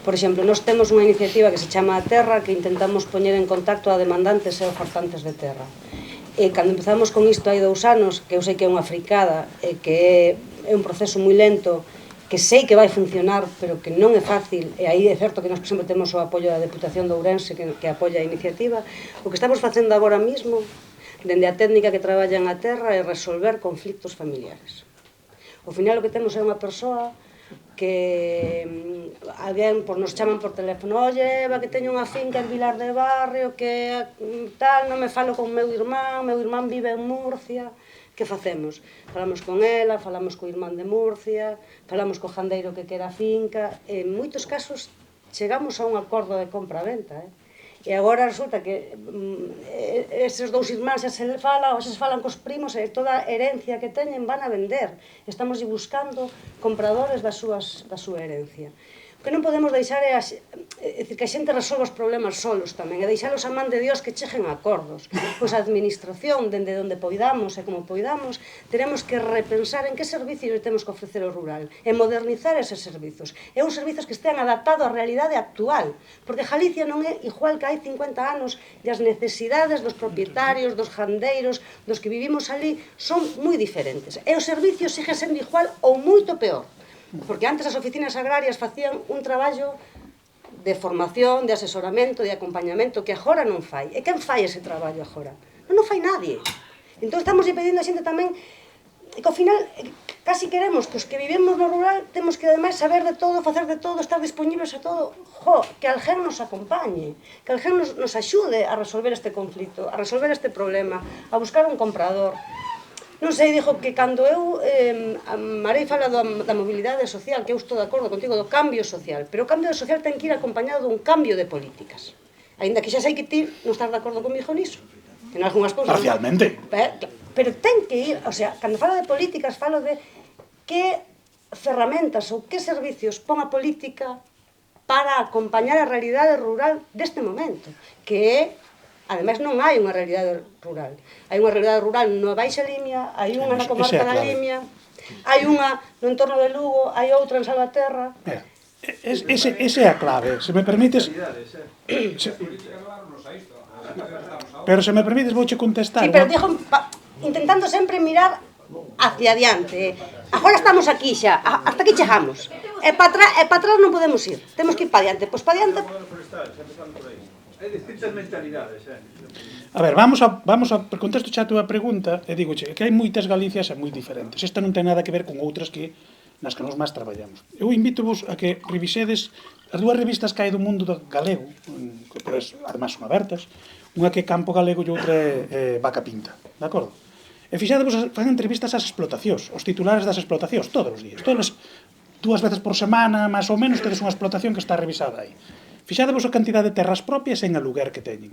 Por exemplo, nós temos unha iniciativa que se chama A Terra, que intentamos poñer en contacto a demandantes e ofertantes de terra. E cando empezamos con isto hai 2 anos, que eu sei que é unha fricada e que é un proceso moi lento, que sei que vai funcionar, pero que non é fácil, e aí é certo que nós, por exemplo, temos o apoio da Deputación de Ourense que apoia a iniciativa. O que estamos facendo agora mesmo, dende a técnica que traballa en A Terra, é resolver conflictos familiares. Ao final o que temos é unha persoa que alguén nos chaman por teléfono, oye, Eva, que teño unha finca en Vilar de Barrio, que tal, non me falo con meu irmán vive en Murcia. Que facemos? Falamos con ela, falamos co irmán de Murcia, falamos co gandeiro que quera a finca, en moitos casos chegamos a un acordo de compra-venta, e agora resulta que eses 2 irmáns xa se falan cos primos e toda a herencia que teñen van a vender. Estamos buscando compradores da súa herencia. O que non podemos deixar é que a xente resolva os problemas solos tamén, e deixalos a man de Dios que cheguen a acordos. Pois a administración, dende onde poidamos e como poidamos, teremos que repensar en que servicios temos que ofrecer ao rural, e modernizar eses servizos. E uns servizos que estean adaptados á realidade actual, porque Galicia non é igual que hai 50 anos, e as necesidades dos propietarios, dos gandeiros, dos que vivimos ali, son moi diferentes. E o servicio sigue sendo igual ou moito peor. Porque antes as oficinas agrarias facían un traballo de formación, de asesoramento, de acompañamento, que agora non fai. E quen fai ese traballo agora? Non fai nadie. Entón estamos pedindo a xente tamén que ao final casi queremos que os que vivimos no rural temos que ademais saber de todo, facer de todo, estar disponibles a todo. Que alguén nos acompañe, que alguén nos axude a resolver este conflito, a resolver este problema, a buscar un comprador. Non sei, dixo que cando eu, Marei fala da mobilidade social, que eu estou de acordo contigo, do cambio social, pero o cambio social ten que ir acompañado dun cambio de políticas. Ainda que xa sei que ti non estás de acordo comigo niso, que en algunhas cousas... Parcialmente. Pero ten que ir, o sea, cando falo de políticas, falo de que ferramentas ou que servicios pon a política para acompañar a realidade rural deste momento, que é... Ademais, non hai unha realidade rural. Hai unha realidade rural na Baixa Limia, hai unha na comarca da Limia, hai unha no entorno de Lugo, hai outra en Salvaterra. Ese é a clave. Se me permites... Pero se me permites, vouche contestar. Sí, pero dijo, intentando sempre mirar hacia adiante. Agora estamos aquí xa, hasta aquí chegamos. E para atrás non podemos ir. Temos que ir para adiante. Pois para adiante... Hai distintas mentalidades, A ver, vamos a contesto xa a túa pregunta e digo que hai moitas Galicias e moi diferentes. Esta non ten nada que ver con outras nas que nos máis traballamos. Eu invito-vos a que revisedes as 2 revistas que hai do mundo galego, que además son abertas, unha que é Campo Galego e outra é Vaca Pinta, de acordo? E fixadevos, fan entrevistas ás explotacións, os titulares das explotacións, todos os días, 2 veces por semana, máis ou menos, tedes unha explotación que está revisada aí. Fixadevos a cantidade de terras propias en aluguer que teñen.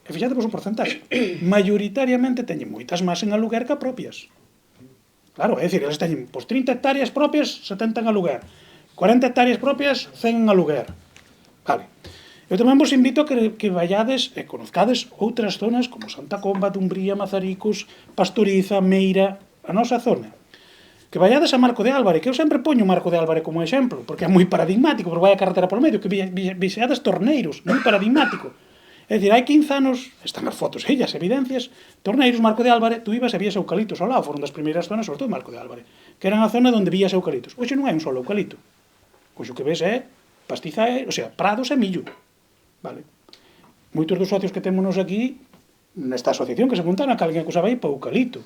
E fixadevos o porcentaxe. Maioritariamente teñen moitas máis en aluguer que a propias. Claro, é dicir, eles teñen 30 hectáreas propias, 70 en aluguer. 40 hectáreas propias, 100 en aluguer. Vale. Eu tamén vos invito a que vayades e conozcades outras zonas como Santa Comba, Dumbría, Mazaricos, Pastoriza, Meira, a nosa zona. Que vayades a Marco de Álvare, que eu sempre poño Marco de Álvare como exemplo, porque é moi paradigmático, porque vai a carretera por medio, que vixeades Torneiros, moi paradigmático. É dicir, hai 15 anos, están as fotos, as evidencias, Torneiros, Marco de Álvare, tú ibas e vías eucaliptos ao lado, foron das primeiras zonas, sobre todo Marco de Álvare, que eran a zona onde vías eucaliptos. Hoxe non hai un solo eucalipto. Hoxe o que ves é pastiza, o sea, prados e millo. Vale. Moitos dos socios que temos aquí, nesta asociación que se montaron, que alguén acusaba aí para eucalipto.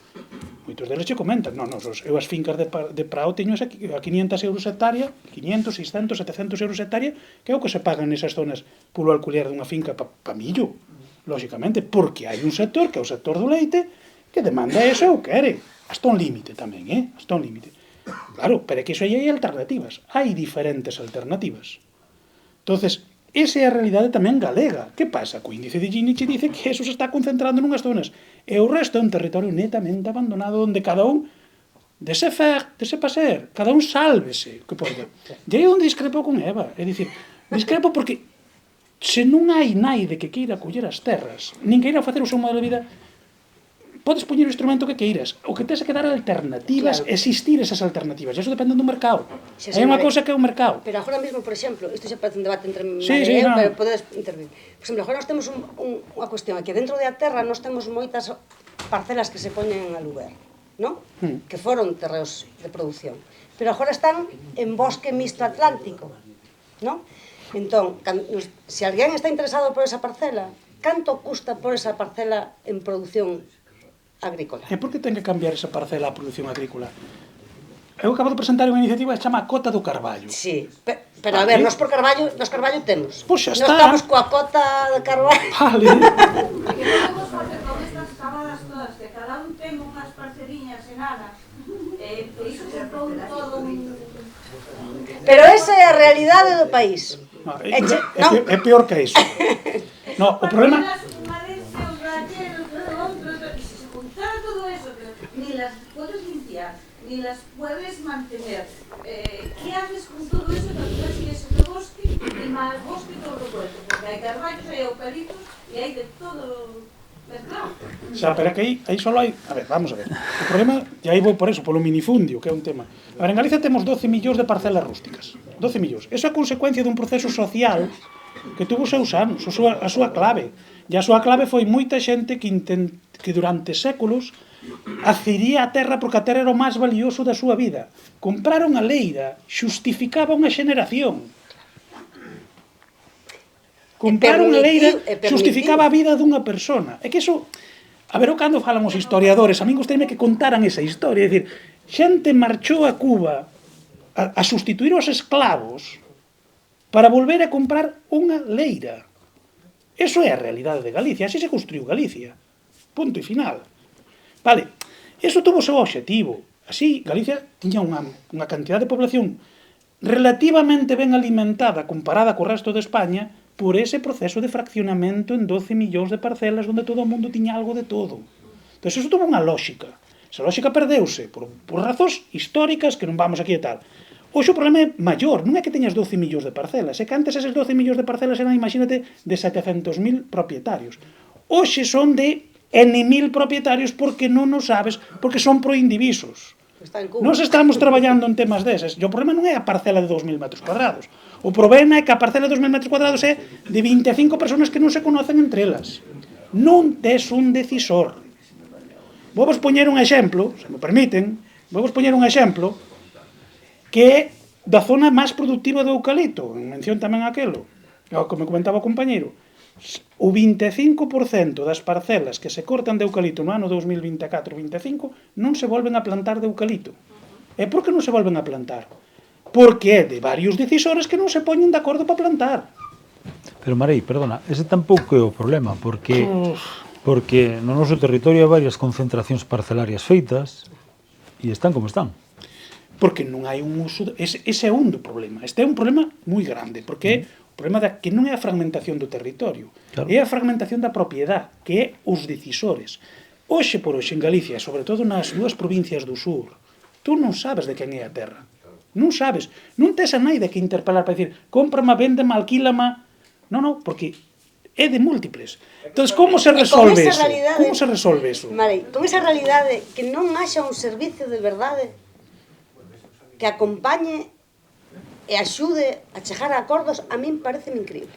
Moitos deles che comentan, non, eu as fincas de prado teño a 500 euros hectárea, 500, 600, 700 euros hectárea, que é o que se pagan nesas zonas polo alquiler dunha finca pa millo, lógicamente, porque hai un sector, que é o sector do leite, que demanda eso ou quere. Hasta un límite tamén, hasta un límite. Claro, pero é que iso aí hai alternativas, hai diferentes alternativas. Entonces, esa é a realidade tamén galega. Que pasa? Co índice de Gini dice que eso se está concentrando nunhas zonas e o resto é un territorio netamente abandonado onde cada un dese paser, cada un sálvese que pode. E aí onde discrepo con Eva, é dicir, discrepo porque se non hai naide que queira coller as terras, nin queira facer o seu modo de vida, podes poñer o instrumento que queiras. O que tens que dar alternativas, existir esas alternativas. E iso depende do mercado. Hai unha cousa que é o mercado. Pero agora mesmo, por exemplo, isto xa parece un debate entre María e eu, pero podedes intervir. Por exemplo, agora nós temos unha cuestión, que dentro da terra nós temos moitas parcelas que se poñen en aluguer, non? Que foron terreos de produción. Pero agora están en bosque mixto atlántico, non? Entón, se alguén está interesado por esa parcela, canto custa por esa parcela en produción agrícola? E por que ten que cambiar esa parcela a produción agrícola? Eu acabo de presentar unha iniciativa que se chama Cota do Carballo. Sí, pero a ver, nos Carballo temos. Pois xa está. Nos estamos coa cota de Carballo. Vale. Que podemos facer con estas cavadas todas, que cada un ten unhas parceliñas enanas, e iso se todo un... Pero esa é a realidade do país. É peor que iso. No, o problema... Ni las puedes limpiar, ni las puedes mantener. ¿Qué haces con todo eso? Entonces, si es el bosque, y más bosque todo revuelto, porque hay carballos, hay eucaliptos, y hay de todo mezclado. Xa, pero que aí só hai... A ver, vamos a ver. O problema, e aí vou por eso, polo minifundio, que é un tema. A ver, en Galicia temos 12 millóns de parcelas rústicas. 12 millóns. Eso é a consecuencia dun proceso social que tuvo os seus anos, a súa clave. E a súa clave foi moita xente que durante séculos adquiría a terra porque a terra era o máis valioso da súa vida. Comprar unha leira xustificaba unha xeneración. Comprar unha leira xustificaba a vida dunha persona. É que iso... A ver, cando falan os historiadores, a min gustaime que contaran esa historia. É dicir, xente marchou a Cuba a sustituir os esclavos para volver a comprar unha leira. Eso é a realidade de Galicia. Así se construiu Galicia. Punto e final. Vale, eso tuvo o seu obxectivo. Así, Galicia tiña unha cantidad de población relativamente ben alimentada comparada co resto de España por ese proceso de fraccionamento en 12 millóns de parcelas onde todo o mundo tiña algo de todo. Entón, eso tuvo unha lógica. Esa lógica perdeuse por razóns históricas que non vamos aquí e tal. Hoxe o problema é maior, non é que teñas 12 millóns de parcelas, é que antes eses 12 millóns de parcelas eran, imagínate, de 700.000 propietarios. Hoxe son de N.000 propietarios porque non o sabes, porque son proindivisos. Nos estamos traballando en temas deses, e o problema non é a parcela de 2.000 metros cuadrados. O problema é que a parcela de 2.000 metros cuadrados é de 25 personas que non se conocen entre elas. Non tes un decisor. Vou vos poñer un exemplo, se me permiten, vou vos poñer un exemplo que é da zona máis productiva do eucalipto, en mención tamén aquelo, como comentaba o compañeiro. O 25% das parcelas que se cortan de eucalipto no ano 2024-25 non se volven a plantar de eucalipto. E por que non se volven a plantar? Porque é de varios decisores que non se poñen de acordo para plantar. Pero Marei, perdona, ese tampouco é o problema, porque no noso territorio hai varias concentracións parcelarias feitas e están como están. Porque non hai un uso... Ese é un do problema. Este é un problema moi grande, porque o problema que non é a fragmentación do territorio, é a fragmentación da propiedade, que é os decisores. Hoxe por hoxe en Galicia, sobre todo nas dúas provincias do sur, tú non sabes de quen é a terra. Non sabes. Non tes a naide que interpelar para dicir cómprama, véndema, alquílama... Non, porque é de múltiples. Entón, como se resolve eso? Como se resolve eso? Marei, con esa realidade que non haxa un servicio de verdade que acompañe e axude a chegar a acordos, a min parece increíble.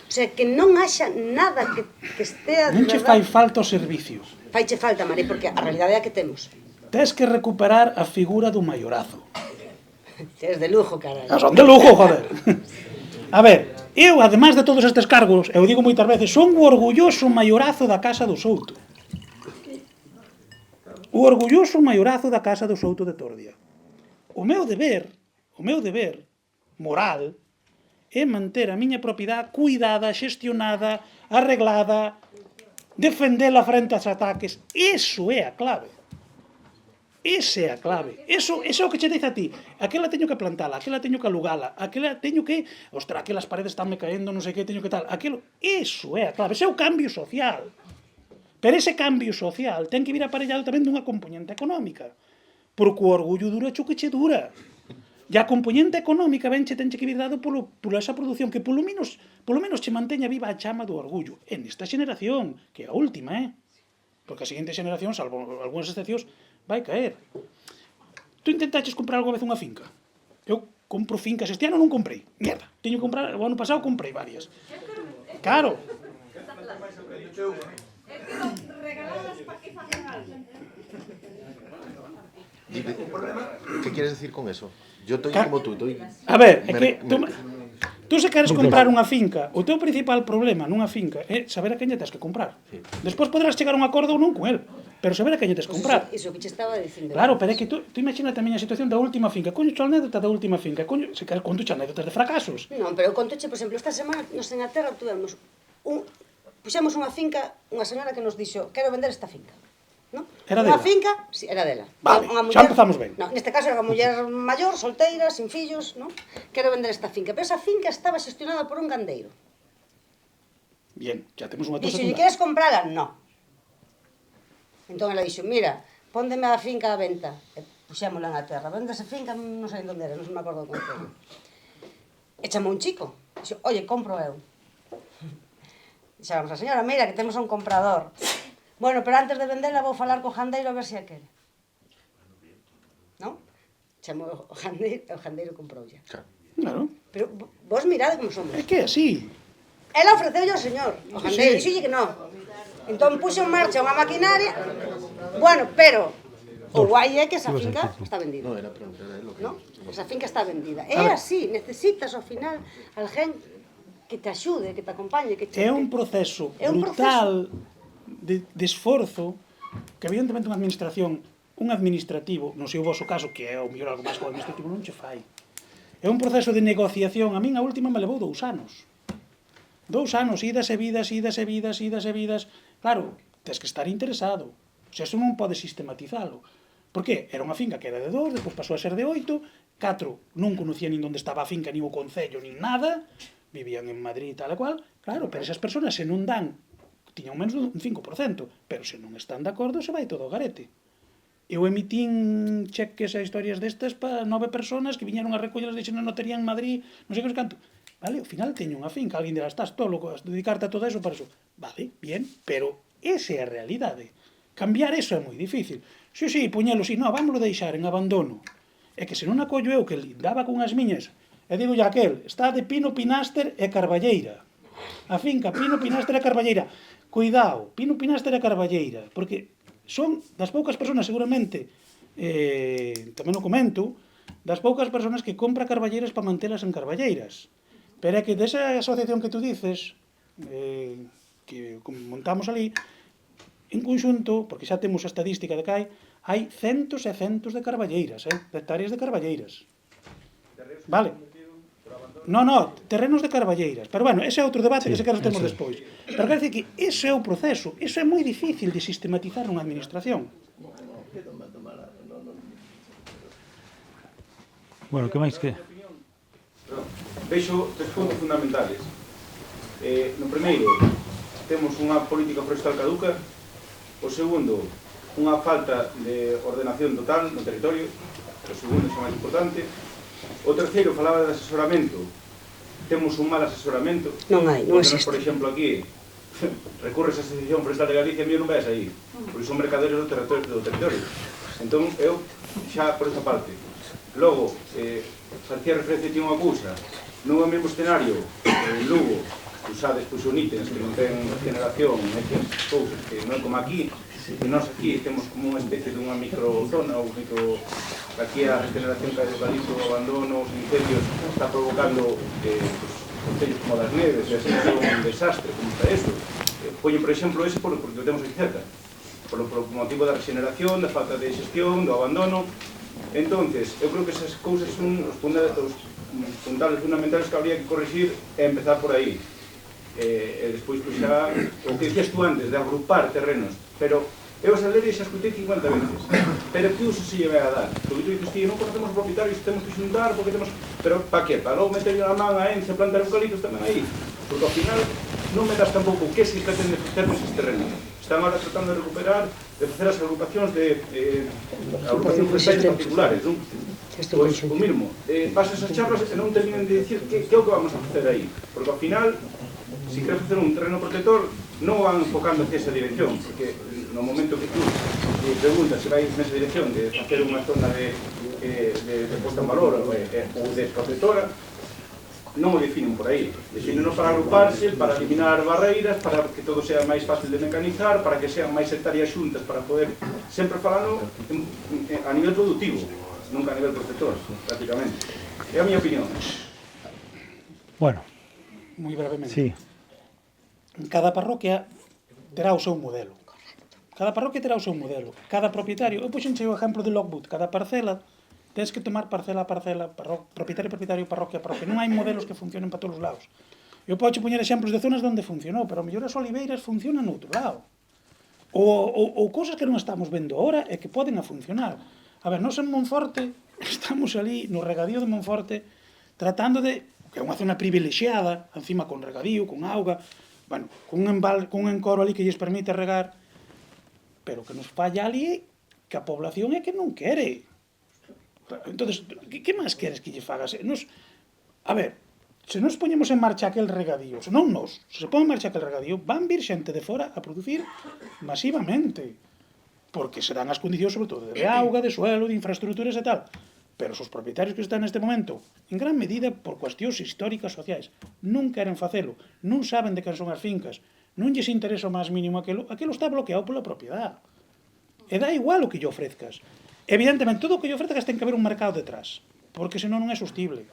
O sea, que non haxa nada que estea... Non che fai falta o servicio. Faiche falta, Mari, porque a realidade é a que temos. Tes que recuperar a figura do maiorazo. Es de lujo, carai. Son de lujo, joder. A ver, eu, ademais de todos estes cargos, eu digo moitas veces, son o orgulloso maiorazo da Casa do Souto. O orgulloso maiorazo da Casa do Souto de Tordia. O meu deber moral é manter a miña propiedade cuidada, xestionada, arreglada, defendela frente aos ataques. Iso é a clave. Esa é a clave. Eso é o que che dice a ti. Aquela teño que plantala, aquela teño que alugala, aquela teño que... Ostras, aquelas paredes estánme caendo, non sei que, teño que tal. Aquilo... Iso é a clave. Ese é o cambio social. Pero ese cambio social ten que vir aparellado tamén dunha componente económica. Porque o orgullo dura o que che dura. E a componente económica tenche que vir dado por esa produción que polo menos che manteña viva a chama do orgullo. En esta xeneración, que é a última, porque a seguinte xeneración, salvo algúnas excepcións, vai caer. Tú intentaches comprar alguna vez unha finca? Eu compro fincas, este ano non comprei. Mierda, teño que comprar, o ano pasado comprei varias. Claro. ¿Qué quieres decir con eso? Yo estoy como tú. A ver, é que tú se queres comprar unha finca, o teu principal problema nunha finca é saber a quen lle tes que comprar. Despois poderás chegar a un acordo ou non con el, pero saber a quen lle tes que comprar. Iso que che estaba dicindo. Claro, pero é que tú imagínate a miña situación da última finca. Coño, a anécdota da última finca. Coño, se queres conto anécdotas de fracasos. Non, pero contoche, por exemplo, esta semana nos en Aterra tuvemos puxemos unha finca, unha señora que nos dixo, quero vender esta finca. ¿No? Era dela? Unha finca, sí, era dela. Vale, xa empezamos ben. No, neste caso era unha muller maior, solteira, sin fillos, ¿no? Quero vender esta finca, pero esa finca estaba xestionada por un gandeiro. Bien, xa temos unha Dixo, queres comprala? No. Entón ela dixo, mira, póndeme a finca a venta. E puxémola na terra. Vende esa finca, non sei onde era, non me acordo con que. E chamou un chico. Dixo, oye, compro eu. Dixamos a señora, mira, que temos un comprador. Bueno, pero antes de venderla vou falar co jandeiro a ver se a quere. Non? Chamou o jandeiro comproulla. Claro. Pero vos mirade como somos. É que é así. Ela ofreceulle ao señor, o jandeiro, dixolle que non. Entón puxo en marcha unha maquinaria. Bueno, pero o guai é que esa finca está vendida. Non? Esa finca está vendida. É así, necesitas ao final alguén que te axude, que te acompañe, que te... É un proceso brutal de esforzo que evidentemente unha administración, un administrativo, non sei o vosso caso, que é o mellor algo máis que o administrativo, non che fai. É un proceso de negociación. A min a última me levou 2 anos. 2 anos, idas e vidas. Claro, tens que estar interesado. O sea, eso non podes sistematizalo. Por qué? Era unha finca que era de 2, depois pasou a ser de 8, 4 non conocía nin onde estaba a finca, nin o concello, nin nada, vivían en Madrid e tal e cual. Claro, pero esas persoas se non dan, tiñan menos dun 5%, pero se non están de acordo, se vai todo ao garete. Eu emitín cheques e historias destas para 9 personas que viñeron a recollelas de xena notaría en Madrid, non sei que canto. Vale, ao final teño unha finca, alguén dirá, estás todo loco a dedicarte a todo eso para eso. Vale, bien, pero esa é a realidade. Cambiar eso é moi difícil. Sí, poñelo, non, vámoslo deixar en abandono. É que se non acollo eu que lindaba con as miñas, e digo ya aquel, está de Pino, Pinaster e Carballeira. A finca Pino, Pinaster e Carballeira. Cuidado, Pino, Pinaster e Carballeira, porque son das poucas persoas, seguramente, tamén o comento, das poucas persoas que compra carballeiras para mantelas en carballeiras. Pero é que desa asociación que tú dices, que montamos ali, en conxunto, porque xa temos a estadística de que hai centos e centos de carballeiras, de hectáreas de carballeiras. Vale? No, terrenos de carballeiras. Pero bueno, ese é outro debate que se queres temos despois. Pero quero dicir que ese é o proceso, eso é moi difícil de sistematizar nunha administración. Bueno, que máis que? Vexo 3 puntos fundamentales. No primeiro, temos unha política forestal caduca. O segundo, unha falta de ordenación total no territorio. O segundo é o máis importante. O terceiro, falaba de asesoramento. Temos un mal asesoramento. Non hai, non existe. Por exemplo, aquí, recurres a Asociación Forestal de Galicia e non vais aí, porque son mercaderes do territorio. Entón, eu xa por esa parte. Logo, facía referencia a unha cousa, non é o mesmo escenario en Lugo, os usades pois unítens que non ten regeneración, estas cousas que non é como aquí, e nós aquí temos como unha especie dunha microzona ou micro... Aquí a regeneración que hai do eucalipto, o abandono, os incendios, está provocando concellos como das Neves, e así é un desastre, como está eso. Poño, por exemplo, ese porque o temos aquí cerca, por motivo da regeneración, da falta de xestión, do abandono. Entonces, eu creo que esas cousas son os puntais fundamentales que habría que corregir e empezar por aí. E despois, pois xa, o que dicías tú antes, de agrupar terrenos, pero eu esa lei xa escutei 50 veces, pero que uso se lle vai a dar? Porque tú dices, non conocemos propietarios, temos que xuntar, porque temos... Pero para que? Para logo meter a man a ence, plantar eucaliptos tamén aí? Porque ao final non me das tampouco que se pretende facer neses terrenos. Están ahora tratando de recuperar, de facer as agrupacións de agrupacións forestais particulares, non? Pois o mismo, pasas as charlas e non terminen de dicir que é o que vamos a facer aí, porque ao final, se queres facer un terreno protector, non van enfocando hacia esa dirección, porque no momento que tú preguntas se vais nesa dirección de facer unha zona de posta en valor ou de protectora, non o definen por aí. Definen para agruparse, para eliminar barreiras, para que todo sea máis fácil de mecanizar, para que sean máis hectáreas xuntas, para poder, sempre falando a nivel productivo, nunca a nivel protector, prácticamente. É a miña opinión. Bueno, moi brevemente. Sí. Cada parroquia terá o seu modelo. Cada parroquia terá o seu modelo. Cada propietario, eu puxenche o exemplo de Lockwood, cada parcela, tens que tomar parcela a parcela, propietario, parroquia, parroquia. Non hai modelos que funcionen para todos os lados. Eu podo poñer exemplos de zonas onde funcionou, pero a mellor as oliveiras funcionan no outro lado. Ou cousas que non estamos vendo agora e que poden a funcionar. A ver, nós en Monforte, estamos ali no regadío de Monforte, tratando de, que é unha zona privilexiada, encima con regadío, con auga, bueno, con un encoro ali que lles permite regar, pero que nos falla ali que a población é que non quere. Entonces, que máis queres que lle fagas? A ver, se nos poñemos en marcha aquel regadío, se non nos, se se pon en marcha aquel regadío, van vir xente de fora a producir masivamente, porque se dan as condicións, sobre todo, de auga, de suelo, de infraestructuras e tal. Pero os propietarios que están neste momento, en gran medida por cuestións históricas sociais, non queren facelo, non saben de quen son as fincas, non lles interesa o máis mínimo aquilo está bloqueado pola propiedade. E dá igual o que lle ofrezcas. Evidentemente, todo o que lle ofrezcas ten que haber un mercado detrás, porque senón non é sostible.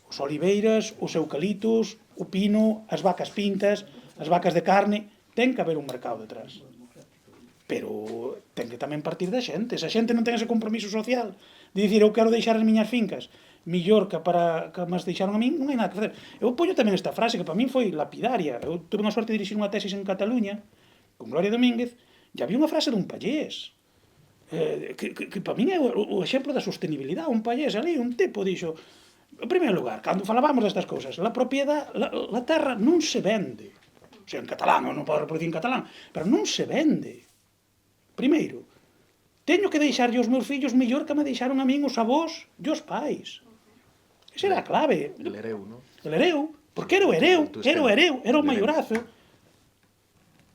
Os oliveiras, os eucaliptos, o pino, as vacas pintas, as vacas de carne, ten que haber un mercado detrás. Pero ten que tamén partir da xente. Se a xente non ten ese compromiso social de dicir, eu quero deixar as miñas fincas millor que para que mas deixaron a min, non hai nada que facer. Eu poño tamén esta frase que para min foi lapidaria. Eu tuve unha sorte de dirixir unha tesis en Cataluña con Gloria Domínguez e había unha frase dun pallés que para min é o exemplo da sostenibilidade. Un pallés ali, un tipo dixo, en primeiro lugar, cando falábamos destas cousas, a propiedade, a terra non se vende. O sea, en catalán, non podo reproducir en catalán, pero non se vende. Primeiro, teño que deixarlle aos meus fillos mellor que me deixaron a min os avós e os pais. Esa era a clave. El hereu, non? El hereu, porque era o hereu, era o maiorazo.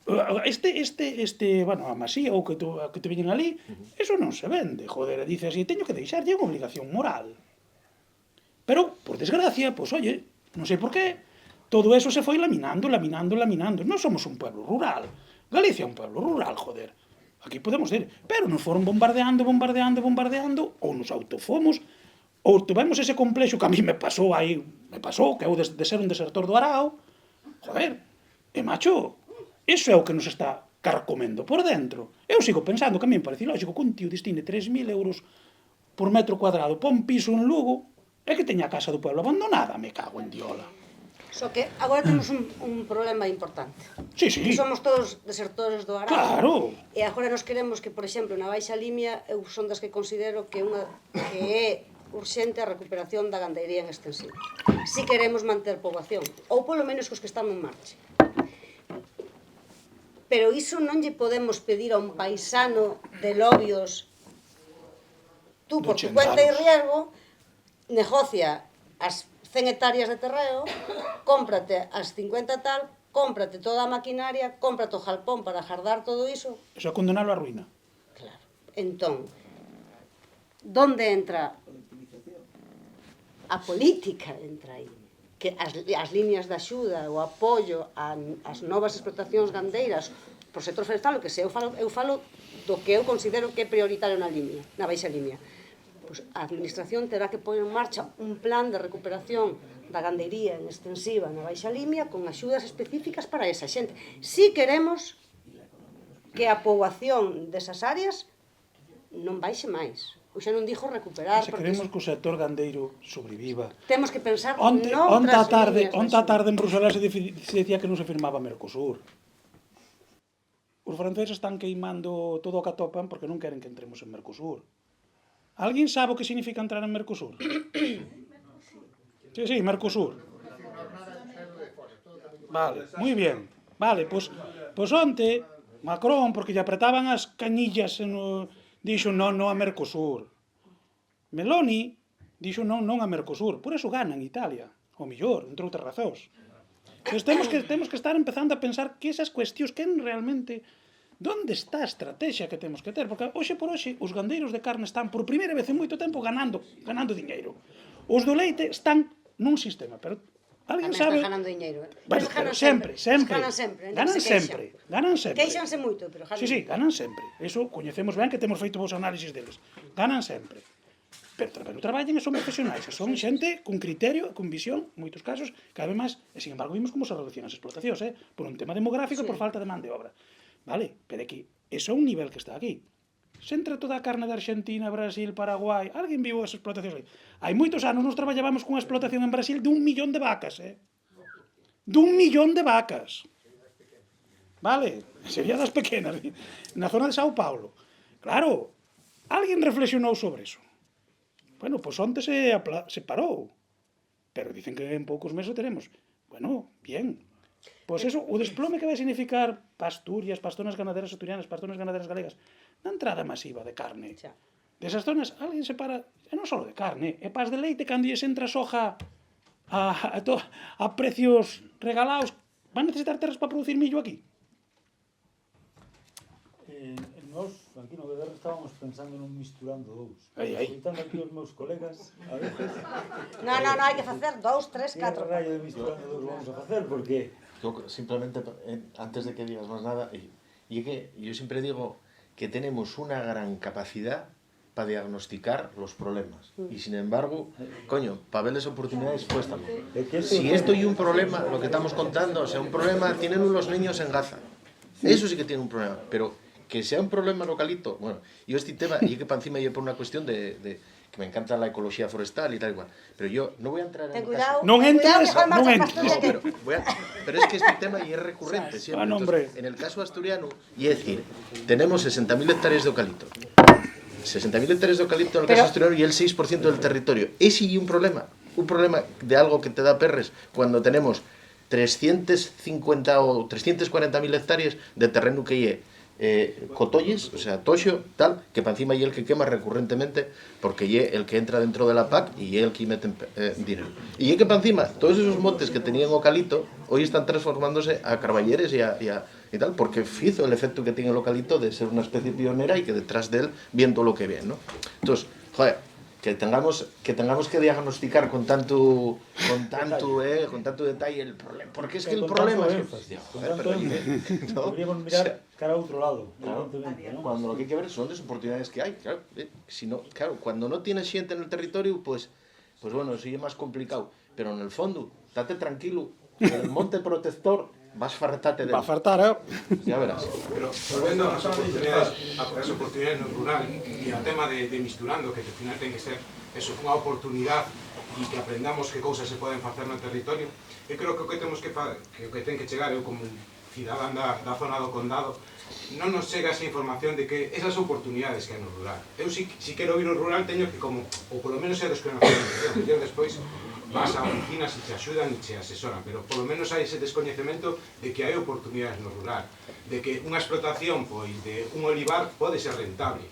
Bueno, a masía ou que te veñen ali, eso non se vende, joder, dice así, teño que deixarlle unha obligación moral. Pero, por desgracia, pois, oye, non sei por qué, todo eso se foi laminando. Non somos un pueblo rural. Galicia é un pueblo rural, joder. Aquí podemos ir, pero nos foron bombardeando, ou nos autofomos, ou tivemos ese complexo que a mí me pasou, que eu de ser un desertor do Arao, joder, e macho, iso é o que nos está carcomendo por dentro. Eu sigo pensando que a mí me parece lógico que un tío destine 3.000 euros por metro cuadrado para un piso en Lugo e que teña a casa do pueblo abandonada, me cago en diola. Só que agora temos un problema importante. Sí, sí. Que somos todos desertores do Arao. Claro. E agora nos queremos que, por exemplo, na Baixa Limia, eu son das que considero que é urxente a recuperación da gandeiría en extensivo. Si queremos manter poboación, ou polo menos cos que están en marcha. Pero iso non lle podemos pedir a un paisano de Lobios, tú por tu cuenta e riesgo, negocia as 100 hectáreas de terreo, cómprate as 50 tal, cómprate toda a maquinaria, cómprate o jalpón para jardar todo iso. Eso é condenarlo á ruína. Claro. Entón, onde entra a política? Entra aí. que as líneas de axuda, o apoio ás novas explotacións gandeiras por sector forestal, o que sei, eu falo do que eu considero que é prioritario na baixa línea. A administración terá que pôr en marcha un plan de recuperación da gandeiría en extensiva na baixa línea con axudas específicas para esa xente. Si queremos que a poboación desas áreas non baixe máis. O xa non dixo recuperar. Se queremos que o sector gandeiro sobreviva. Temos que pensar Onte noutras a tarde en Bruselas se decía que non se firmaba Mercosur. Os franceses están queimando todo o que atopan porque non queren que entremos en Mercosur. Alguén sabe o que significa entrar en Mercosur? Sí, Mercosur. Vale, moi bien. Vale, pois onte Macron, porque lle apretaban as cañillas, dixo non a Mercosur. Meloni dixo non a Mercosur. Por eso gana en Italia, o millor, entre outras razóns. Entón, temos que estar empezando a pensar que esas cuestións que realmente... Onde está a estrategia que temos que ter? Porque hoxe por hoxe os gandeiros de carne están por primeira vez en moito tempo ganando diñeiro. Os do leite están nun sistema, pero alguén sabe... Tamén están ganando diñeiro. Pero sempre. Ganan sempre. Queixanse moito, pero ganan. Sí, ganan sempre. Eso coñecemos ben que temos feito vos análisis deles. Ganan sempre. Pero traballan e son profesionais, son xente con criterio, con visión, en moitos casos, cada vez máis, e sin embargo vimos como se reducían as explotacións, por un tema demográfico, por falta de man de obra. Vale, pero aquí, eso é un nivel que está aquí. Se entra toda a carne de Argentina, Brasil, Paraguai, alguén viu as explotacións aí? Hai moitos anos nos traballábamos con unha explotación en Brasil de 1 millón de vacas, de 1 millón de vacas. Vale, sería das pequenas, na zona de Sao Paulo. Claro, alguén reflexionou sobre eso. Bueno, pois onte se parou, pero dicen que en poucos meses tenemos. Bueno, bien. Pois eso, o desplome que vai significar para Asturias, para as zonas ganaderas asturianas, para as zonas ganaderas galegas, na entrada masiva de carne. Desas zonas, alguén se para, e non só de carne, e para as de leite, cando lles entra soja a precios regalados, van necesitar terras para producir millo aquí? Nós, aquí no BDR, estábamos pensando non misturando dous. Escoitando aquí os meus colegas, a veces... Non, hai que facer 2, 3, 4. Que rayo de misturando dous vamos a facer, porque... Simplemente, antes de que digas más nada, y que yo siempre digo que tenemos una gran capacidad para diagnosticar los problemas. Y sin embargo, coño, para verles oportunidades cuesta. Si esto y un problema, lo que estamos contando, o sea, un problema tienen los niños en Gaza. Eso sí que tiene un problema, pero que sea un problema localito, bueno, yo este tema, y que para encima yo por una cuestión de que me encanta la ecología forestal y tal igual, pero yo no voy a entrar en No entres. Pero es que este tema ya es recurrente siempre. Entonces, en el caso asturiano, y es decir, tenemos 60.000 hectáreas de eucalipto. 60.000 hectáreas de eucalipto en el caso asturiano y el 6% del territorio. Es sí un problema de algo que te da perres cuando tenemos 350 o 340.000 hectáreas de terreno que lleve cotolles, o sea, toxo, tal, que para encima é el que quema recurrentemente porque é el que entra dentro de la PAC e é el que mete dinero. E é que para encima, todos esos montes que tenían eucalipto, hoy están transformándose a carballeres y tal, porque fizo el efecto que tiene el eucalipto de ser una especie pionera y que detrás de él viendo lo que ve, ¿no? Entonces, joder, que tengamos que diagnosticar con tanto detalle el problema, porque es que el problema es que deberíamos mirar cara a outro lado, cuando lo que hay que ver son las oportunidades que hay, claro, claro, cuando no tienes gente en el territorio, pues bueno, eso es más complicado, pero en el fondo, date tranquilo, el monte protector vas a fartarte de él. Va a fartar, Ya verás. Pero volvendo a las oportunidades no rural y al tema de misturando, que al final tiene que ser eso, unha oportunidade e que aprendamos que cousas se poden facer no territorio, eu creo que o que temos que ten que chegar, eu como cidadán da zona do condado, non nos chega esa información de que esas oportunidades que hai no rural. Eu si quero ir ao rural teño que como, ou polo menos é desconocimiento, e despois vas a oficinas e te axudan e te asesoran, pero polo menos hai ese descoñecemento de que hai oportunidades no rural, de que unha explotación pois de un olivar pode ser rentable.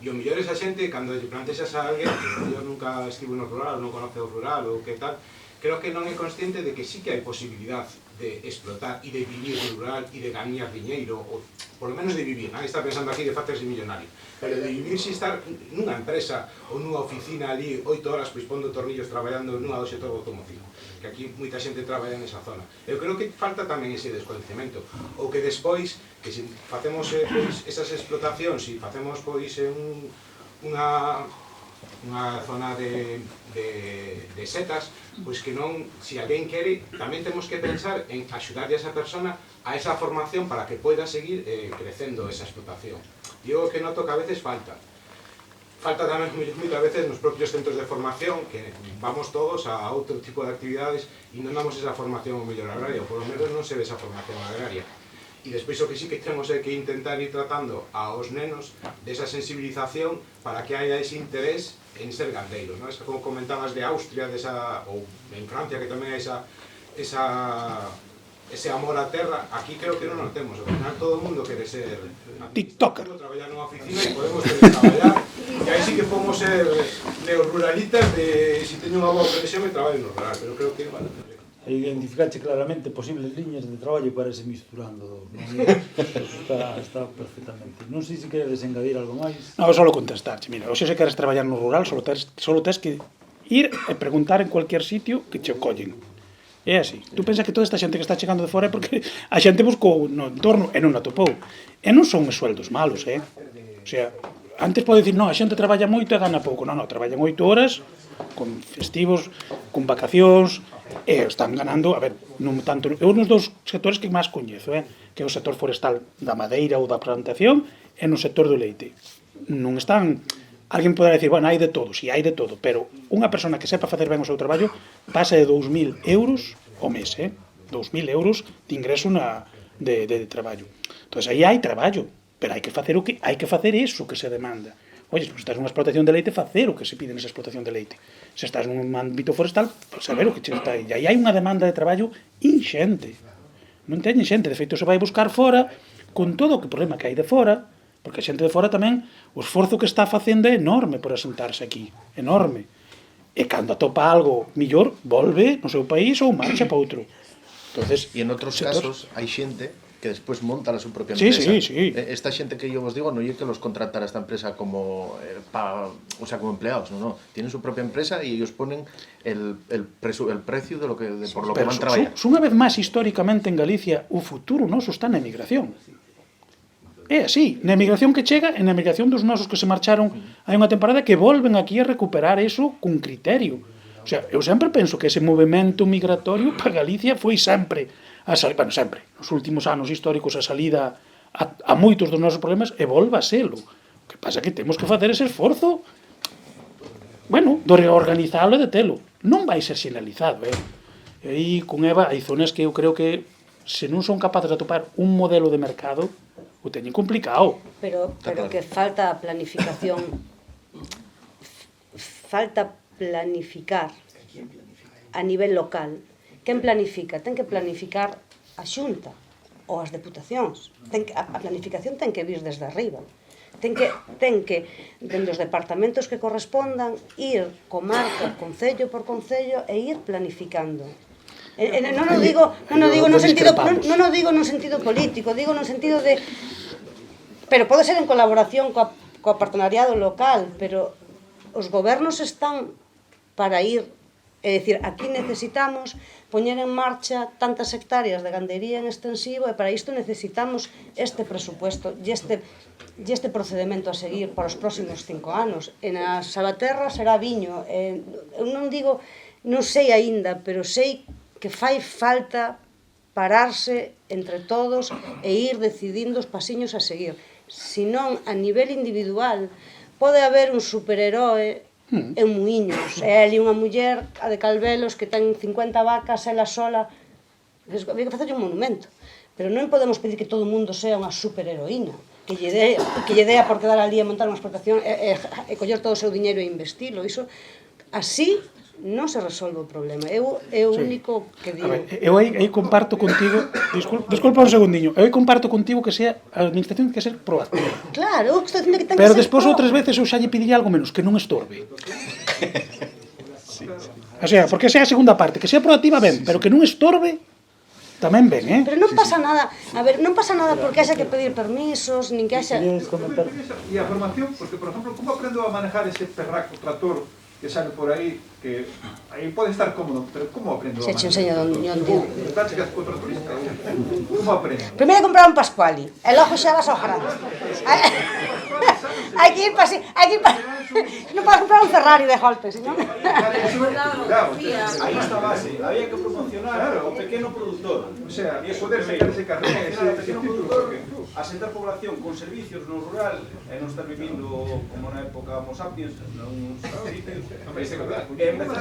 E o mellor esa xente, cando lle plantexas a alguén que eu nunca estivo no rural, non conoce o rural ou que tal, creo que non é consciente de que sí que hai posibilidad de explotar e de vivir no rural e de gañar diñeiro, ou polo menos de vivir, nadie está pensando aquí de facerse millonario, pero de vivir sin estar nunha empresa ou nunha oficina ali 8 horas pois pondo tornillos traballando nunha do sector automoción. que aquí moita xente traballa nesa zona. Eu creo que falta tamén ese descoñecemento, ou que despois, que se facemos esas explotacións, se facemos unha zona de setas, pois que non, se alguén quere, tamén temos que pensar en axudarlle a esa persona a esa formación para que poida seguir crecendo esa explotación. E eu que noto que a veces falta tamén moitas veces nos propios centros de formación, que vamos todos a outro tipo de actividades e non damos esa formación ao mellor agraria, ou polo menos non se ve esa formación agraria. E despois o que sí que temos é que intentar ir tratando aos nenos desa sensibilización para que haya ese interés en ser gandeiros, non? Como comentabas de Austria, ou en Francia, que tamén hai ese amor á terra, aquí creo que non o temos. Ao final todo o mundo quere ser TikToker, traballar nunha oficina e podemos traballar, e aí sí que podemos ser neoruralitas de si teño unha boa conexión e traballo no rural, pero creo que E identificache claramente posibles liñas de traballo para ese misturando. Está perfectamente. Non sei se queres engadir algo máis. Non, só contestarche. Mira, hoxe se queres traballar no rural, só tes que ir e preguntar en cualquier sitio que che o collen. É así. Tú pensas que toda esta xente que está chegando de fora é porque a xente buscou no entorno e non a topou. E non son os sueldos malos, O sea, antes pode dicir, non, a xente traballa moito e gana pouco. Non, traballan 8 horas, con festivos, con vacacións, e están ganando, a ver, non tanto, é un dos sectores que máis coñezo, que é o sector forestal da madeira ou da plantación, e no sector do leite. Non están, alguén poderá dicir, bueno, hai de todo, si hai de todo, pero unha persona que sepa facer ben o seu traballo pasa de 2.000 euros ao mes, 2.000 euros de ingreso de traballo. Entón, aí hai traballo, pero hai que facer iso que se demanda. Oye, se estás nunha explotación de leite, facer o que se pide nesa explotación de leite. Se estás nun ámbito forestal, saber o que che está aí. E aí hai unha demanda de traballo inxente. Non teñen xente, de feito se vai buscar fora, con todo o problema que hai de fora, porque a xente de fora tamén, o esforzo que está facendo é enorme por asentarse aquí, enorme. E cando atopa algo millor, volve no seu país ou marcha para outro. Entonces, e en outros casos, hai xente que despois monta a súa propia empresa. Sí. Esta xente que yo vos digo, non é que los contratara esta empresa como como empleados, no. Tienen su propia empresa y ellos ponen el precio de por lo que van a traballar. Unha vez máis, históricamente en Galicia, o futuro noso está na emigración. É así, na emigración que chega, e na emigración dos nosos que se marcharon hai unha temporada que volven aquí a recuperar eso con criterio. O sea, eu sempre penso que ese movimento migratorio para Galicia foi sempre nos últimos anos históricos a salida a moitos dos nosos problemas e volva a selo. O que pasa é que temos que facer ese esforzo, de reorganizalo e de telo. Non vai ser xeneralizado, E aí, con Eva, hai zonas que eu creo que se non son capaces de atopar un modelo de mercado, o teñen complicado. Pero que falta planificación. Falta planificar a nivel local. Quen planifica? Ten que planificar a Xunta ou as deputacións. A planificación ten que vir desde arriba. Ten que, dende os departamentos que correspondan, ir comarca, concello por concello e ir planificando. Non o digo no sentido político, digo no sentido de... Pero pode ser en colaboración coa partenariado local, pero os gobernos están para ir... É dicir, aquí necesitamos poñer en marcha tantas hectáreas de gandería en extensivo e para isto necesitamos este presupuesto e este procedimento a seguir para os próximos 5 anos. En a Salvaterra será viño. Eu non digo, non sei aínda, pero sei que fai falta pararse entre todos e ir decidindo os pasiños a seguir. Senón, a nivel individual, pode haber un superheroe en Muiños, é ali unha muller, a de Calvelos, que ten 50 vacas, ela sola, había que facerlle un monumento, pero non podemos pedir que todo o mundo sea unha superheroína, que lle dea por quedar ali a montar unha explotación e coller todo o seu diñeiro e investilo. Iso, así non se resolve o problema. É o único que digo. Eu aí comparto contigo, disculpa un segundiño, eu aí comparto contigo que sea a administración que ser proactiva. Claro, eu estou dicindo que ten que ser. Pero despois outras veces eu xa lle pediría algo menos, que non estorbe. O sea, porque sea a segunda parte, que sea proactiva ben, pero que non estorbe tamén ben, Pero non pasa nada, a ver, non pasa nada porque haxa que pedir permisos, nin que haxa... E a formación, porque, por exemplo, como aprendo a manejar ese perraco tractor que sale por aí, que aí pode estar cómodo, pero como aprendo a Se che enseño onde entiendo. Prácticas contra turista. Como aprendo? Primeiro comprar un Pascuali, e logo xa vas ao grande. Hai que ir para... Non podes comprar un Ferrari de golpe, senón... Aí está a base, había que promocionar o pequeno produtor. O sea, poder sacar ese carné, ese pequeno produtor, asentar población con servicios no rural, e non estar vivindo como na época Homo sapiens, nuns sitios, e empezar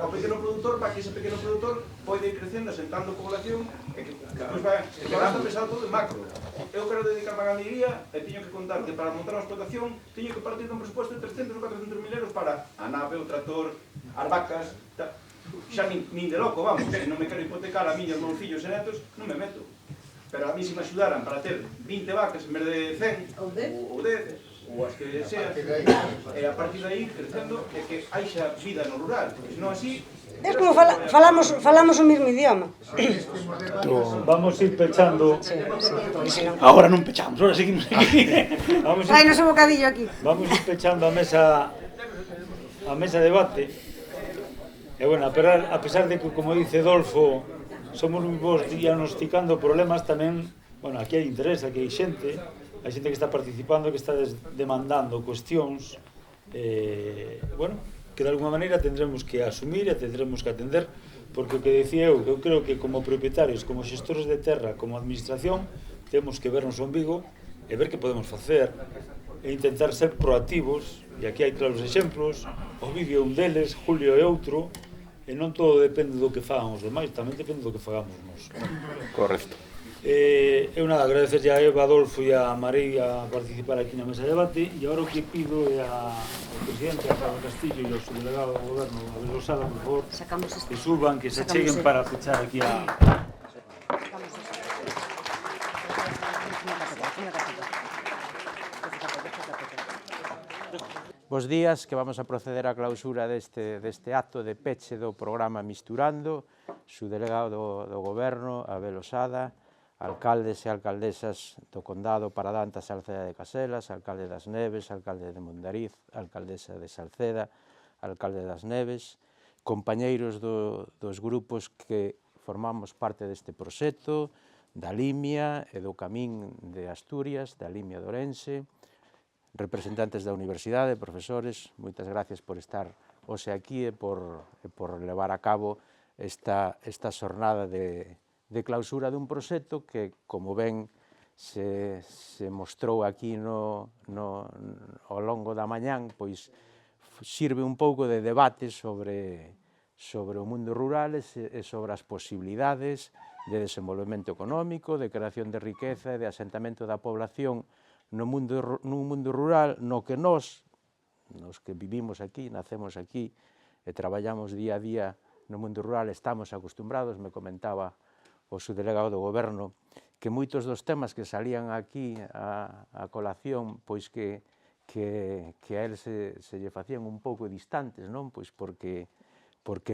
ao pequeno produtor para que ese pequeno produtor pode ir crecendo, asentando población, e que despois vai, e que vai estar pensado todo en macro. Eu quero dedicarme a gandería e teño que contar que para montar unha explotación teño que partir dun presupuesto de 300 ou 400 mil euros para a nave, o tractor, as vacas, xa nin de loco, vamos, se non me quero hipotecar a mí e os meus fillos e netos, non me meto. Pero a mí se me axudaran para ter 20 vacas en vez de 100 ou 10 ou as que sea, e a partir de aí crecendo e que haixa vida no rural, porque senón así Es como falamos o mesmo idioma. Vamos a ir pechando. Ahora non pechamos, ahora seguimos aquí. Tráenos un bocadillo aquí. Vamos a ir pechando a mesa debate. E bueno, a pesar de que, como dice Dolfo, somos moi bons diagnosticando problemas, tamén, bueno, aquí hai interés, aquí hai xente que está participando, que está demandando cuestións, bueno, que de alguma maneira tendremos que asumir e tendremos que atender, porque o que decía eu creo que como propietarios, como xestores de terra, como administración, temos que vernos o umbigo e ver que podemos facer e intentar ser proactivos, e aquí hai claros exemplos, o vídeo un deles, Julio é outro, e non todo depende do que fagan os demais, tamén depende do que fagamos nós. Correcto. Eu nada, agradecerlle a Eva, a Adolfo e a María a participar aquí na mesa de debate, e agora o que pido é ao presidente, a Pablo Castillo e ao subdelegado do goberno, a Abel Osada, por favor, que suban, que se cheguen para fechar aquí a... Bos días, que vamos a proceder á clausura deste acto de peche do programa Misturando, subdelegado do goberno, Abel Osada, alcaldes e alcaldesas do Condado Paradantas Salceda de Caselas, alcalde das Neves, alcalde de Mondariz, alcaldesa de Salceda, alcalde das Neves, compañeiros dos grupos que formamos parte deste proxecto, da Limia e do Camín de Asturias, da Limia de Ourense, representantes da Universidade, profesores, moitas gracias por estar hoxe aquí e por levar a cabo esta xornada de clausura dun proxecto que, como ben se mostrou aquí ao longo da mañán, pois sirve un pouco de debate sobre o mundo rural e sobre as posibilidades de desenvolvemento económico, de creación de riqueza e de asentamento da población nun mundo rural no que nós que vivimos aquí, nacemos aquí e traballamos día a día no mundo rural, estamos acostumbrados. Me comentaba o subdelegado do goberno que moitos dos temas que salían aquí a colación, pois que a él se lle facían un pouco distantes, non? Pois porque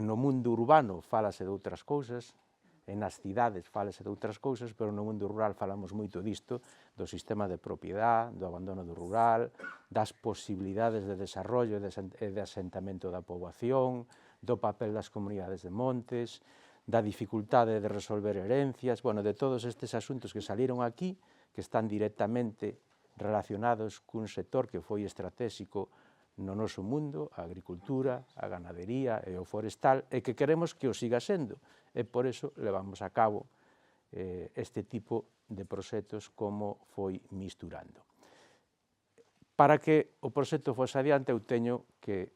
no mundo urbano fálase de outras cousas, e nas cidades fálase de outras cousas, pero no mundo rural falamos moito disto, do sistema de propiedade, do abandono do rural, das posibilidades de desarrollo e de asentamento da poboación, do papel das comunidades de montes, da dificultade de resolver herencias, bueno, de todos estes asuntos que saliron aquí, que están directamente relacionados cun sector que foi estratégico no noso mundo, a agricultura, a ganadería e o forestal, e que queremos que o siga sendo, e por iso levamos a cabo este tipo de proxectos como foi Misturando. Para que o proxecto fose adiante, eu teño que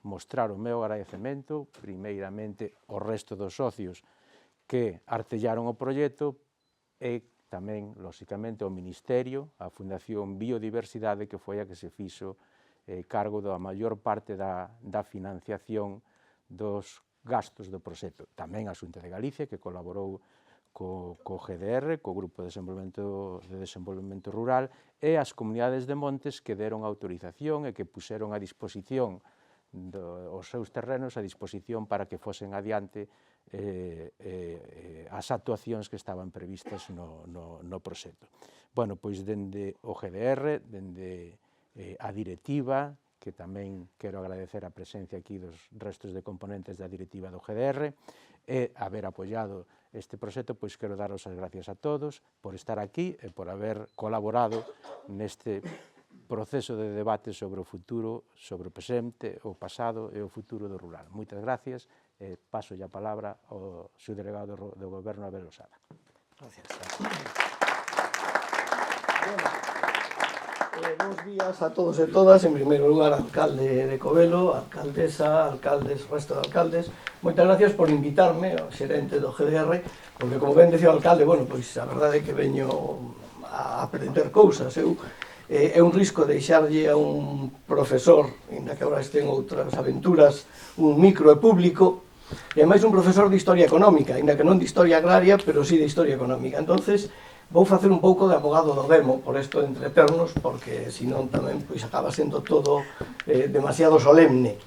mostrar o meu agradecemento, primeiramente, ao resto dos socios que artellaron o proxecto e tamén, lóxicamente, ao Ministerio, a Fundación Biodiversidade, que foi a que se fixo cargo da maior parte da financiación dos gastos do proxecto. Tamén a Xunta de Galicia, que colaborou co GDR, co Grupo de Desenvolvemento Rural, e as comunidades de montes que deron autorización e que puseron a disposición os seus terrenos a disposición para que fosen adiante as actuacións que estaban previstas no proxecto. Bueno, pois dende o GDR, dende a directiva, que tamén quero agradecer a presencia aquí dos restos de componentes da directiva do GDR, e haber apoiado este proxecto, pois quero daros as gracias a todos por estar aquí e por haber colaborado neste proceso de debate sobre o futuro, sobre o presente, o pasado e o futuro do rural. Moitas gracias e paso a palabra ao subdelegado do Goberno, Abel Osada. Gracias. Bos días a todos e todas. En primeiro lugar, alcalde de Covelo, alcaldesa, alcaldes, resto de alcaldes. Moitas gracias por invitarme ao xerente do GDR, porque como ben decía o alcalde, bueno, pois a verdade é que veño a aprender cousas. É un risco deixarlle a un profesor, ainda que agora estén outras aventuras, un micro e público, e máis un profesor de Historia Económica, ainda que non de Historia Agraria, pero sí de Historia Económica. Entonces, vou facer un pouco de abogado do demo, por isto de entreternos, porque senón tamén pois acaba sendo todo demasiado solemne.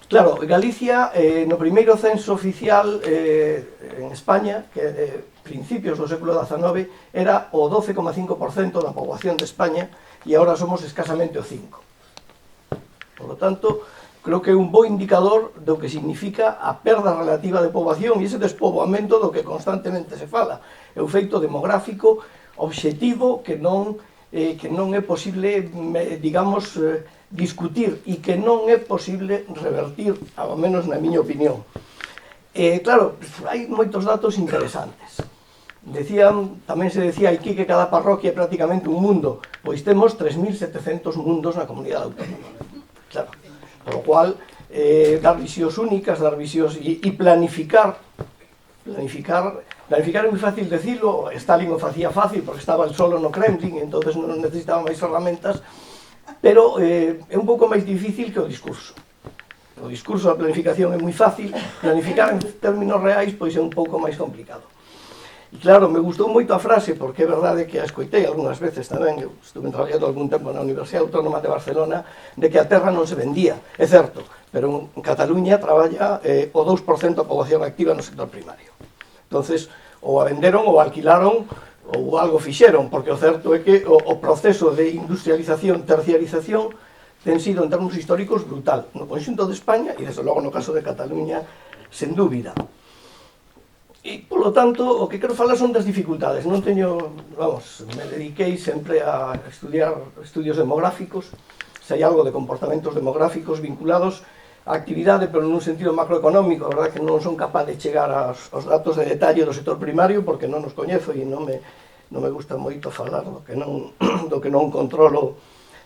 Claro, Galicia, no primeiro censo oficial en España, que principios do século XIX, era o 12,5% da poboación de España, e agora somos escasamente o 5%. Por lo tanto, creo que é un bo indicador do que significa a perda relativa de poboación e ese despoboamento do que constantemente se fala. É un feito demográfico obxectivo que non é posible, digamos, discutir e que non é posible revertir, ao menos na miña opinión. Claro, hai moitos datos interesantes. Tamén se decía aquí que cada parroquia é prácticamente un mundo, pois temos 3.700 mundos na comunidade autónoma. Claro, por lo cual, dar visións únicas, dar visións e planificar é moi fácil decirlo, Stalin o facía fácil porque estaba el solo no Kremlin, entonces non necesitaba máis ferramentas, pero é un pouco máis difícil que o discurso. O discurso da planificación é moi fácil, planificar en términos reais pois é un pouco máis complicado. E claro, me gustou moito a frase, porque é verdade que a escoitei algunhas veces tamén, eu estuve traballando algún tempo na Universidade Autónoma de Barcelona, de que a terra non se vendía, é certo, pero en Cataluña traballa o 2% da poboación activa no sector primario. Entonces, ou a venderon ou alquilaron ou algo fixeron, porque o certo é que o proceso de industrialización, terciarización, ten sido en termos históricos brutal no conxunto de España e desde logo no caso de Cataluña, sen dúbida. E, polo tanto, o que quero falar son das dificultades. Non teño, vamos, me dediquei sempre a estudiar estudios demográficos, se hai algo de comportamentos demográficos vinculados a actividade, pero nun sentido macroeconómico. A verdade que non son capaz de chegar aos datos de detalle do sector primario, porque non os coñezo e non me gusta moito falar do que non controlo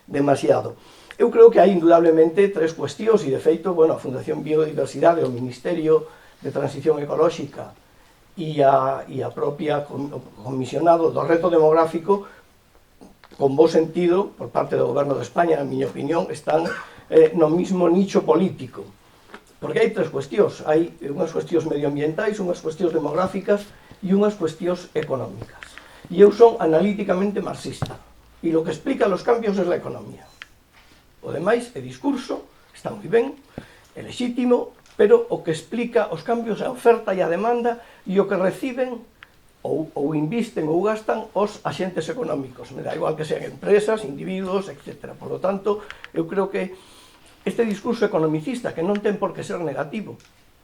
demasiado. Eu creo que hai indudablemente tres cuestións, e de feito, bueno, a Fundación Biodiversidade, o Ministerio de Transición Ecolóxica e a propia comisionado do reto demográfico, con bo sentido, por parte do Goberno de España, na miña opinión, están no mismo nicho político. Porque hai tres cuestións. Hai unhas cuestións medioambientais, unhas cuestións demográficas e unhas cuestións económicas. E eu son analíticamente marxista. E lo que explica los cambios é la economía. O demais é discurso, está moi ben, é lexítimo, pero o que explica os cambios é a oferta e a demanda e o que reciben ou invisten ou gastan os axentes económicos. Me dá igual que sean empresas, individuos, etc. Por lo tanto, eu creo que este discurso economicista, que non ten por que ser negativo,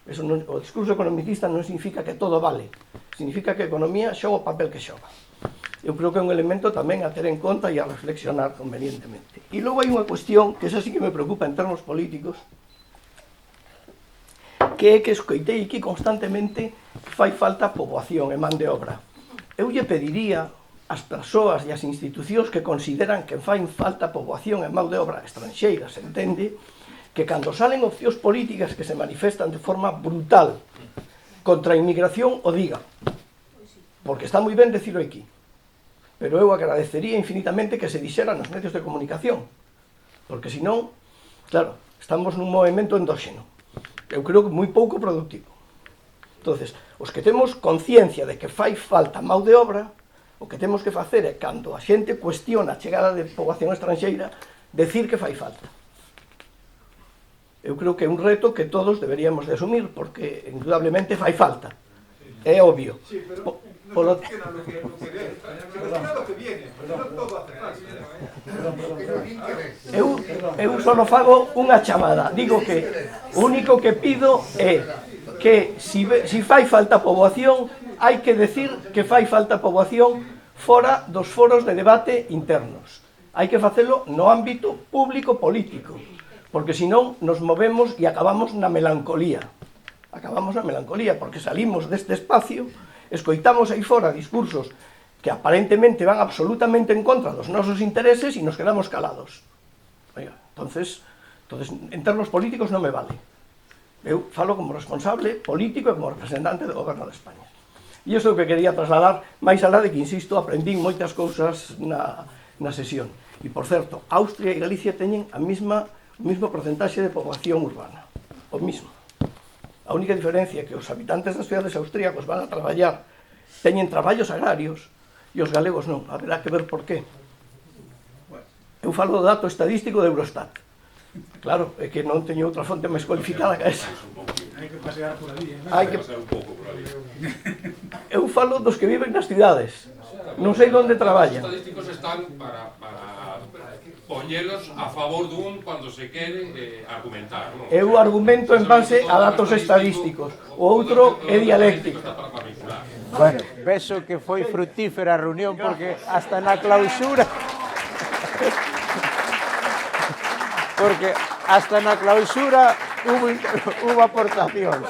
o discurso economicista non significa que todo vale, significa que a economía xoga o papel que xoga. Eu creo que é un elemento tamén a ter en conta e a reflexionar convenientemente. E logo hai unha cuestión, que esa sí que me preocupa en termos políticos, que é que escoitei aquí constantemente que fai falta poboación e man de obra. Eu lle pediría ás persoas e ás institucións que consideran que fai falta poboación e man de obra estranxeira, se entende, que cando salen opcións políticas que se manifestan de forma brutal contra a inmigración o digan, porque está moi ben decirlo aquí, pero eu agradecería infinitamente que se dixera nos medios de comunicación, porque senón, claro, estamos nun movimento endóxeno. Eu creo que moi pouco productivo. Entonces, os que temos conciencia de que fai falta mão de obra, o que temos que facer é, cando a xente cuestiona a chegada de poboación estranxeira, decir que fai falta. Eu creo que é un reto que todos deberíamos de asumir, porque indudablemente fai falta. É obvio. Sí, pero no funciona lo que viene, no todo hace falta. eu só fago unha chamada. Digo que o único que pido é que si fai falta poboación, hai que decir que fai falta poboación fora dos foros de debate internos. Hai que facelo no ámbito público-político, porque senón nos movemos e acabamos na melancolía. Acabamos na melancolía, porque salimos deste espacio, escoitamos aí fora discursos que aparentemente van absolutamente en contra dos nosos intereses e nos quedamos calados. Oiga, entonces, en termos políticos non me vale. Eu falo como responsable político e como representante do goberno de España. E iso é o que quería trasladar, máis alá de que, insisto, aprendín moitas cousas na sesión. E, por certo, Austria e Galicia teñen o mismo porcentaxe de poboación urbana. O mismo. A única diferencia é que os habitantes das cidades austríacos van a traballar, teñen traballos agrarios, e os galegos non. Haberá que ver por qué. Eu falo do dato estadístico de Eurostat. Claro, é que non teño outra fonte máis cualificada que esa. Hai que pasear por ali, Hai que pasear un pouco por ali. Eu falo dos que viven nas cidades. Non sei onde traballan. Os estadísticos están para poñelos a favor dun cando se quere argumentar. Eu argumento en base a datos estadísticos. O outro é dialéctico. Bueno, penso que foi frutífera a reunión porque hasta na clausura hubo aportacións.